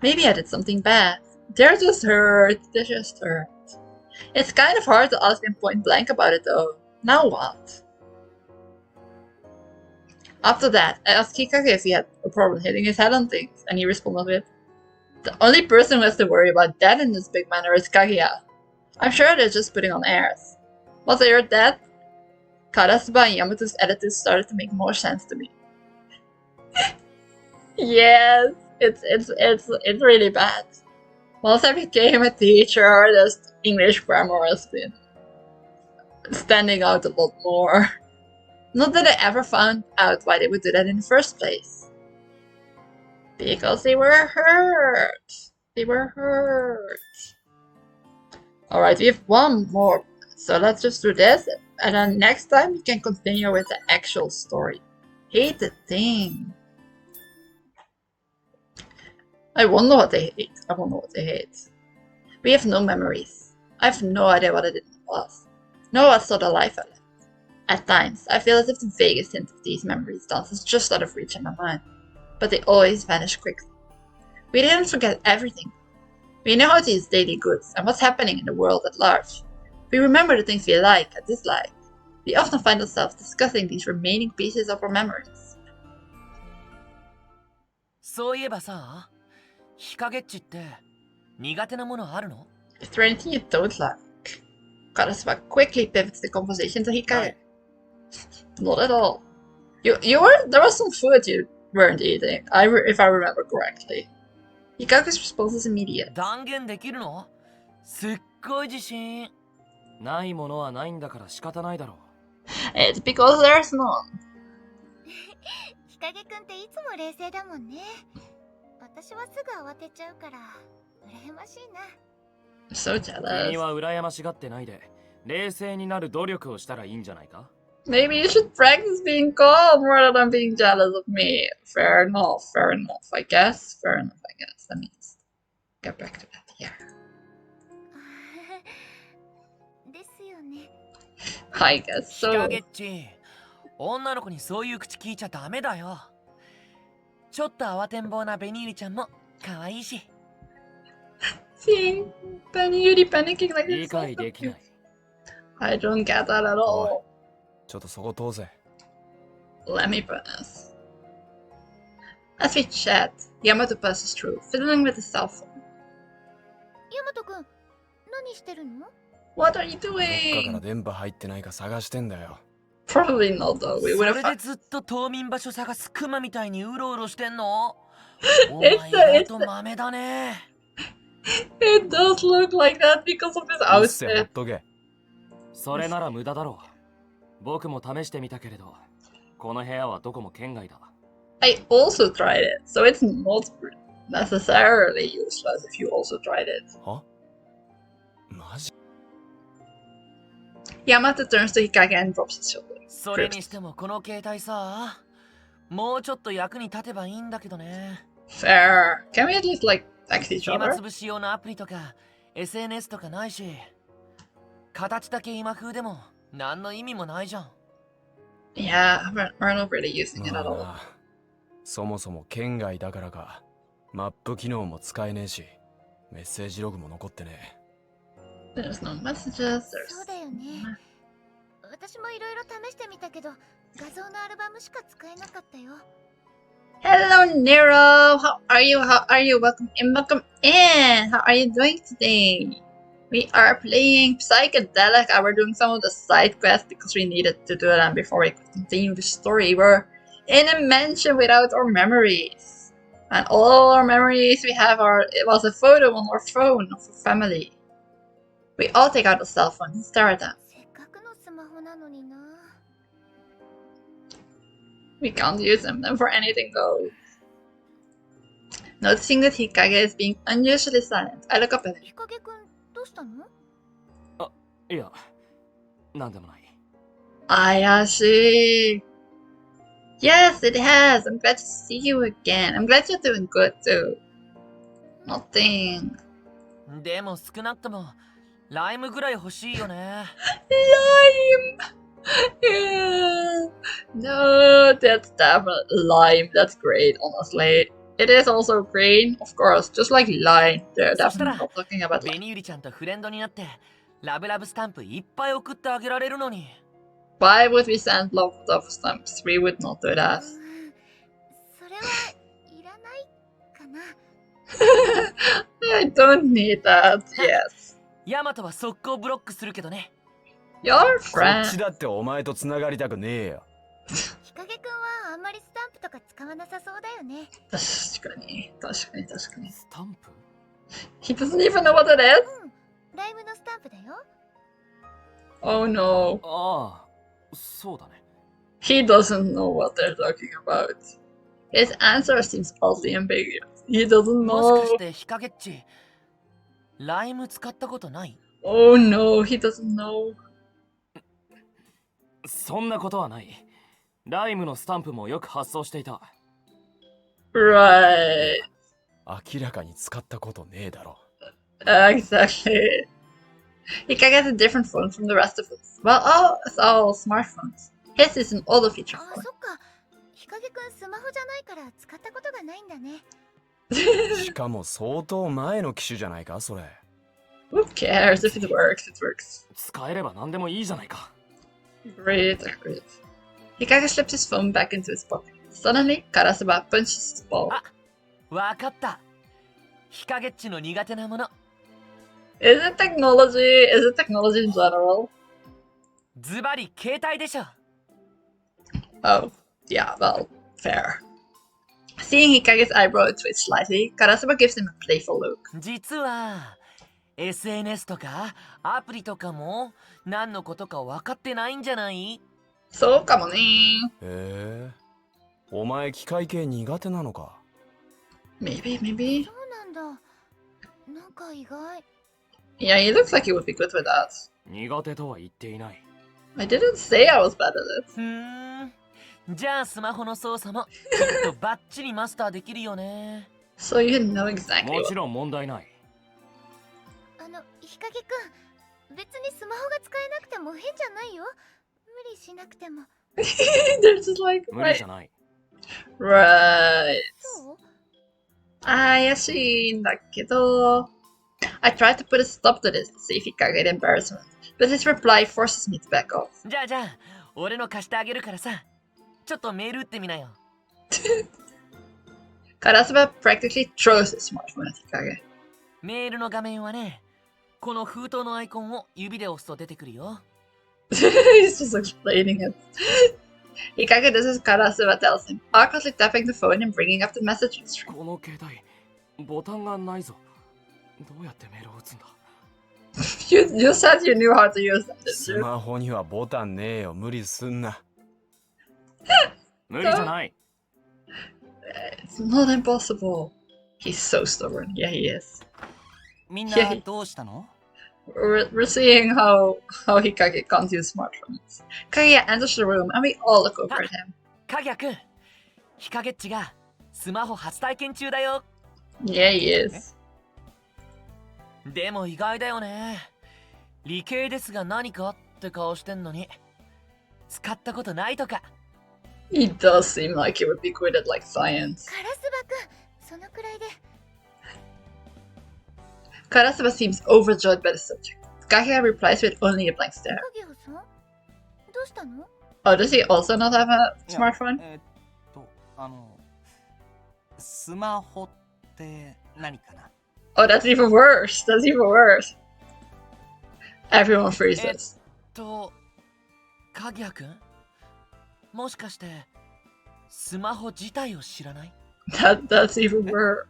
A: Maybe I did something bad. They're just hurt. They're just hurt. It's kind of hard to ask him point blank about it though. Now what? After that, I asked Kikage if he had a problem hitting his head on things, and he responded with, "The only person who has to worry about that in this big manner is Kaguya. I'm sure they're just putting on airs. Once I heard that, Karasuba and Yamato's attitude started to make more sense to me." Yes, it's really bad. Once I became a teacher, this English grammar has been standing out a lot more. Not that I ever found out why they would do that in the first place. Because they were hurt. They were hurt. Alright, we have one more. So let's just do this. And then next time we can continue with the actual story. Hate the thing. I wonder what they hate. I wonder what they hate. We have no memories. I have no idea what I did in the past. No what sort of life I led. At times, I feel as if the vaguest hint of these memories dances just out of reach in my mind. But they always vanish quickly. We didn't forget everything. We know how to use daily goods and what's happening in the world at large. We remember the things we like and dislike. We often find ourselves discussing these remaining pieces of our memories.
E: そういえばさ、日陰っちって苦手なものあるの？
A: Is there anything you don't like? Karasuba quickly pivots the conversation to Hikage. Not at all. There was some food you weren't eating, if I remember correctly. Hikage's response is immediate.
E: 断言できるの？すっごい自信。
B: ないものはないんだから仕方ないだろう。
A: It's because there's none.
C: 日陰くんっていつも冷静だもんね私はすぐ慌てちゃうから羨ましいな
A: I'm so
B: 君
A: jealous.
B: は羨ましがってないで、冷静になる努力をしたらいいんじゃないか？
A: Maybe you should practice being calm rather than being jealous of me. Fair enough, I guess. Fair enough, I guess. Let me just get back to that. Yeah.
C: ですよね
A: I guess
E: 日
A: so.
E: 陰っち、女の子にそういう口聞いちゃダメだよ。ちょっと慌てんぼうなベニーリちゃんも可愛いし。
A: Seeing Penny Yuri panicking like
B: 理
A: this.
B: 解できない。
A: I don't get that at all.
D: ちょっとそこ通せ。
A: Let me pass. As we chat, Yamato passes through, fiddling with his cell phone.
C: ヤマトくん何してるの
A: What are you
D: どっかから
A: doing?
D: 電波入ってないか探してんだよ。
A: Probably not though. We
E: そ
A: would
E: れ
A: have
E: で
A: found.
E: ずっと冬眠場所探すクマみたいにうろうろしてんの？お
A: It's
E: 前
A: the-
E: 意外
A: it's
E: と
A: the-
E: 豆だね。
A: It does look like that because of his
D: うっせほっ
A: outfit.
D: とけ。
B: それなら無駄だろう。僕も試してみたけれど、この部屋はどこも圏外だ。
A: I also tried it, so it's not necessarily useless if you also tried it.
D: は？マジ？
A: Yamato turns to Hikage and drops his shoulder.
E: それにしてもこの携帯さ、もうちょっと役に立てばいいんだけどね。
A: Fair. Can we at least like text each
E: 暇
A: other?
E: つぶし用のアプリとか SNS とかないし、形だけ今風でも何の意味もないじゃん。
A: Yeah, we're not really using it
D: ま
A: at
D: あ
A: all.
D: な、そもそも県外だからか、マップ機能も使えねえし、メッセージログも残ってね
A: There's no messages.
C: そう
A: There's
C: だよね私もいろいろ試してみたけど、画像のアルバムしか使えなかったよ。
A: Hello, Nero. How are you? How are you? Welcome in. Welcome in. How are you doing today? We are playing Psychedelica. We're doing some of the side quests because we needed to do them before we could continue the story. We're in a mansion without our memories. And all our memories we have it was a photo on our phone of a family. We all take out a cell phone and stare at them.
C: せっかくのスマホなのにな。
A: We can't use them for anything though. Noticing that Hikage is being unusually silent, I look up at him.
C: 日陰くん、どうしたの？
B: いや、なんでもない。
A: Ayashi. Yes, it has. I'm glad to see you again. I'm glad you're doing good too. Nothing.
E: でも少なくともライムぐらい欲しいよね。
A: Lime. Yeah. No, that's definitely lime. That's great, honestly. It is also green, of course, just like lime. They're
E: そした
A: definitely
E: ら
A: not talking about
E: ベ
A: lime.
E: ニユリちゃんとフレンドになってラブラブスタンプいっぱい送ってあげられるのに。
A: Why would we send love stamps? We would not do that.
C: それはいらないかな。
A: I don't need that. Yes.
E: ヤマトは速攻ブロックするけどね。
A: Your
D: こっち
A: friend.
D: だってお前と繋がりたくねえよ。
C: 日陰くんはあんまりスタンプとか使わなさそうだよね。
A: 確かに。
B: スタンプ？
A: He doesn't even know what it is?
C: ライムのスタンプだよ。
A: Oh no.
B: ああ、そうだね。
A: He doesn't know what they're talking about. His answer seems oddly ambiguous. He doesn't
E: もしかし
A: know.
E: てヒカゲッチライム使ったことない？
A: Oh no, he doesn't know.
B: そんなことはない。ライムのスタンプもよく発送していた。
A: Right.
D: 明らかに使ったことねえだろ。
A: Exactly. He can get a different phone from the rest of us. Well, it's all smartphones. His is an older feature
C: あ、
A: phone.
C: そっか。日陰くんスマホじゃないから使ったことがないんだね。
D: しかも相当前の機種じゃないか、それ。
A: Who cares if it works? It works.
B: 使えれば何でもいいじゃないか。
A: Great. Hikage slips his phone back into his pocket. Suddenly, Karasuba punches his ball.
E: わかった。ヒカゲッチの苦手なもの。
A: Is it technology? Is it technology in general?
E: ズバリ携帯でしょ。
A: Oh, yeah, well, fair. Seeing Hikage's eyebrow twitch slightly, Karasuba gives him a playful look.
E: 実は SNS とかアプリとかも何のことか分かってないんじゃない？
A: そうかもね。
D: へえ。お前機械系苦手なのか。
A: Maybe.
C: そうなんだ。なんか意外。
A: Yeah, he looks like he would be good with that.
B: 苦手とは言っていない。
A: I didn't say I was bad at it.
E: ふーん。じゃあスマホの操作もきっとバッチリマスターできるよね。
A: So you know exactly
B: も
A: what.
B: ちろん問題ない。
C: 日陰くん、別にスマホが使えなくても変じゃないよ。無理しなくても。
A: They're just like,
B: 無理
A: right.
B: じゃない。
A: Right.
C: そう？
A: 怪しいんだけど. I tried to put a stop to this to see if he could get embarrassment, but his reply forces me to back off.
E: じゃあ俺の貸してあげるからさ、ちょっとメール打ってみなよ。
A: Karasuba practically throws his smartphone at Hikage.
E: メールの画面はね、この封筒のアイコンを指で押すと出てくるよ。
A: He's just explaining it. Hikage does as Karasuba tells him, awkwardly tapping the phone and bringing up the messaging string.
B: この携帯、ボタンがないぞ。どうやってメールを打つんだ？
A: You said you knew how to use them,
D: ス
A: didn't you?
D: マホにはボタンねえよ。無理すんな。
B: 無理じゃない。
A: It's not impossible. He's so stubborn. Yeah, he is.
F: みんなどうしたの？
A: We're seeing how Hikage can't use smartphones. Kaguya enters the room and we all look over at him.
E: かぎゃくん、ヒカゲッチがスマホ初体験中だよ。
A: Yeah, he is.
E: でも意外だよね。理系ですが何かって顔してんのに使ったことないとか。
A: He does seem like he would be good at like science.
C: カラスバくん、そのくらいで。
A: Karasuba seems overjoyed by the subject. Kaguya replies with only a blank stare.
C: 影尾さん、どどうしたの？
A: Oh, does he also not have a
F: いや
A: smartphone?
F: スマホって何かな？
A: Oh, that's even worse. That's even worse. Everyone freezes.
E: かぎやくん、もしかしてスマホ自体を知らない？
A: That's even worse.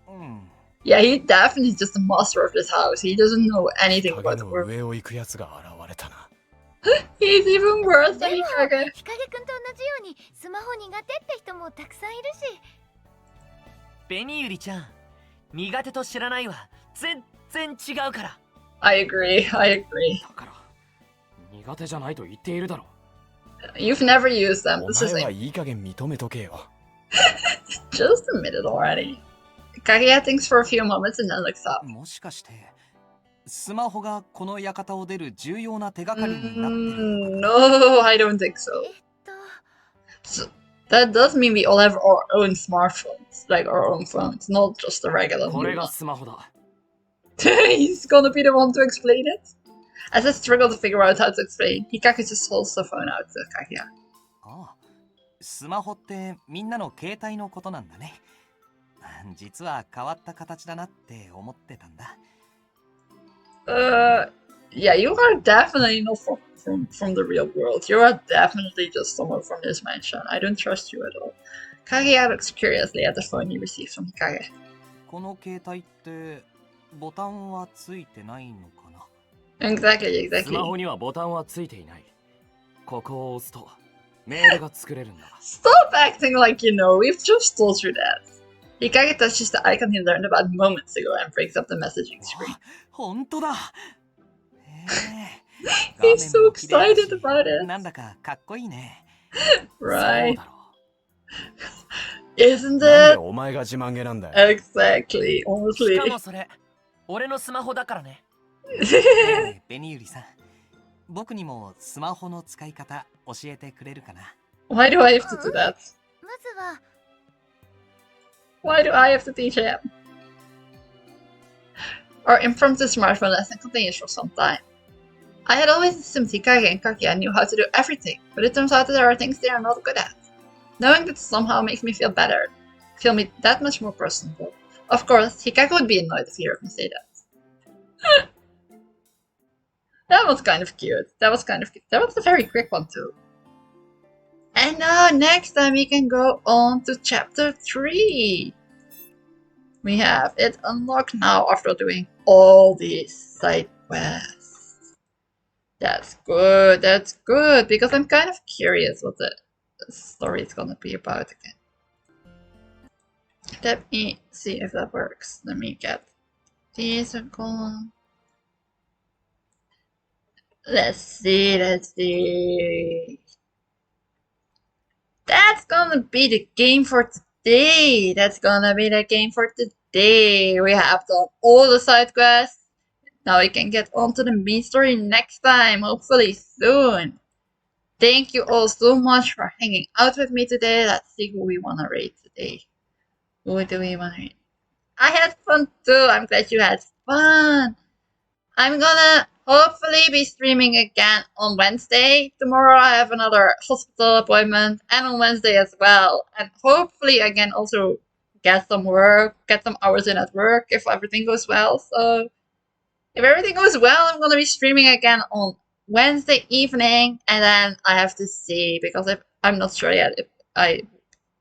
F: うん。
A: Yeah, he definitely just the master of this house. He doesn't know anything
D: 影
A: about the
D: の
A: world.
D: 上を行くやつが現れたな。
A: He's even worse
C: で
A: than
C: も
A: Hikage.
C: 日陰くんと同じようにスマホ苦手って人もたくさんいるし。
E: 紅ゆりちゃん、苦手と知らないは全然違うから。
A: I agree. I agree.
B: だから苦手じゃないと言っているだろう。
A: You've never used them.
D: お
A: This is
D: 前は
A: like,
D: いい加減認めとけよ。
A: just admit it already. Kaguya thinks for a few moments and then looks up.
F: もしかしてスマホがこの館を出る重要な手がかりになってるのかな？
A: No, I don't think so. So that does mean we all have our own smartphones, like our own phones, not just the regular
B: こ
A: new
B: れが
A: one.
B: スマホだ。
A: He's gonna be the one to explain it. As I struggle to figure out how to explain, Hikage just holds the phone out to Kaguya.
F: ああ、スマホってみんなの携帯のことなんだね。実は変わった形だなって思ってたんだ。
A: Yeah, you are definitely not from the real world. You are definitely just someone from this mansion. I don't trust you at all. Kaguya looks curiously at the phone he receives from Hikage.
F: この携帯ってボタンはついてないのかな？
A: Exactly,
B: スマ
A: exactly.
B: ホにはボタンはついていない。ここを押すとメールが作れるんだ。
A: Stop acting like you know. We've just told you that. Hikage touches the icon he learned about moments ago and brings up the messaging screen.
F: 本当だ。
A: He's so excited about it.
F: なんだかかっこいいね。
B: そう
A: Right?
B: だろ
A: Isn't
D: なんで
A: it?
D: お前が自慢げなんだよ。
A: Exactly,
E: し
A: honestly.
E: かもそれ、俺のスマホだからね。
F: ベニユリさん、僕にもスマホの使い方教えてくれるかな？
A: Why do I have to do that?
C: まずは
A: Why do I have to teach him? Our impromptu smartphone lesson continues for some time. I had always assumed Hikage and Kaguya knew how to do everything, but it turns out that there are things they are not good at. Knowing that somehow makes me feel better, feel me that much more personable. Of course, Hikage would be annoyed if he heard me say that. That was kind of cute. That was a very quick one too. And now next time we can go on to chapter 3. We have it unlocked now after doing all these side quests. That's good, because I'm kind of curious what the story is gonna be about again. Let me see if that works. Let me get these going. Let's see. That's gonna be the game for today. We have done all the side quests. Now we can get on to the main story next time, hopefully soon. Thank you all so much for hanging out with me today. Let's see who we wanna raid today. Who do we wanna raid? I had fun too. I'm glad you had fun. I'm gonna hopefully be streaming again on Wednesday. Tomorrow I have another hospital appointment, and on Wednesday as well. And hopefully I can also get some hours in at work if everything goes well. So if everything goes well, I'm gonna be streaming again on Wednesday evening, and then I have to see, because I'm not sure yet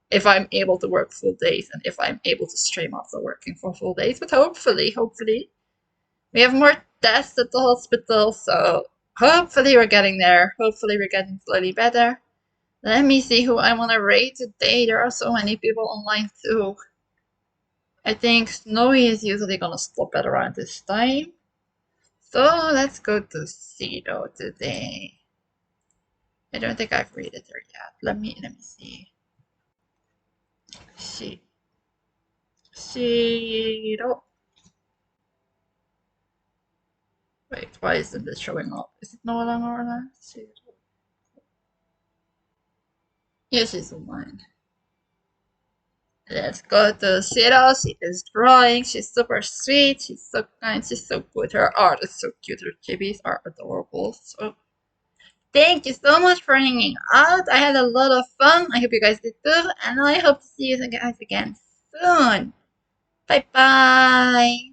A: if I'm able to work full days and if I'm able to stream after working for full days. But hopefully. We have more tests at the hospital, so hopefully we're getting there. Hopefully we're getting slowly better. Let me see who I want to raid today. There are so many people online too. I think Snowy is usually gonna stop at around this time. So let's go to Cedo today. I don't think I've raided her yet. Let me see. Cedo. Wait, why isn't this showing up? Is it no longer online? Yes, it's online. Let's go to Zero. She is drawing. She's super sweet. She's so kind. She's so good. Her art is so cute. Her chibis are adorable. So Thank you so much for hanging out. I had a lot of fun. I hope you guys did too. And I hope to see you guys again soon. Bye bye.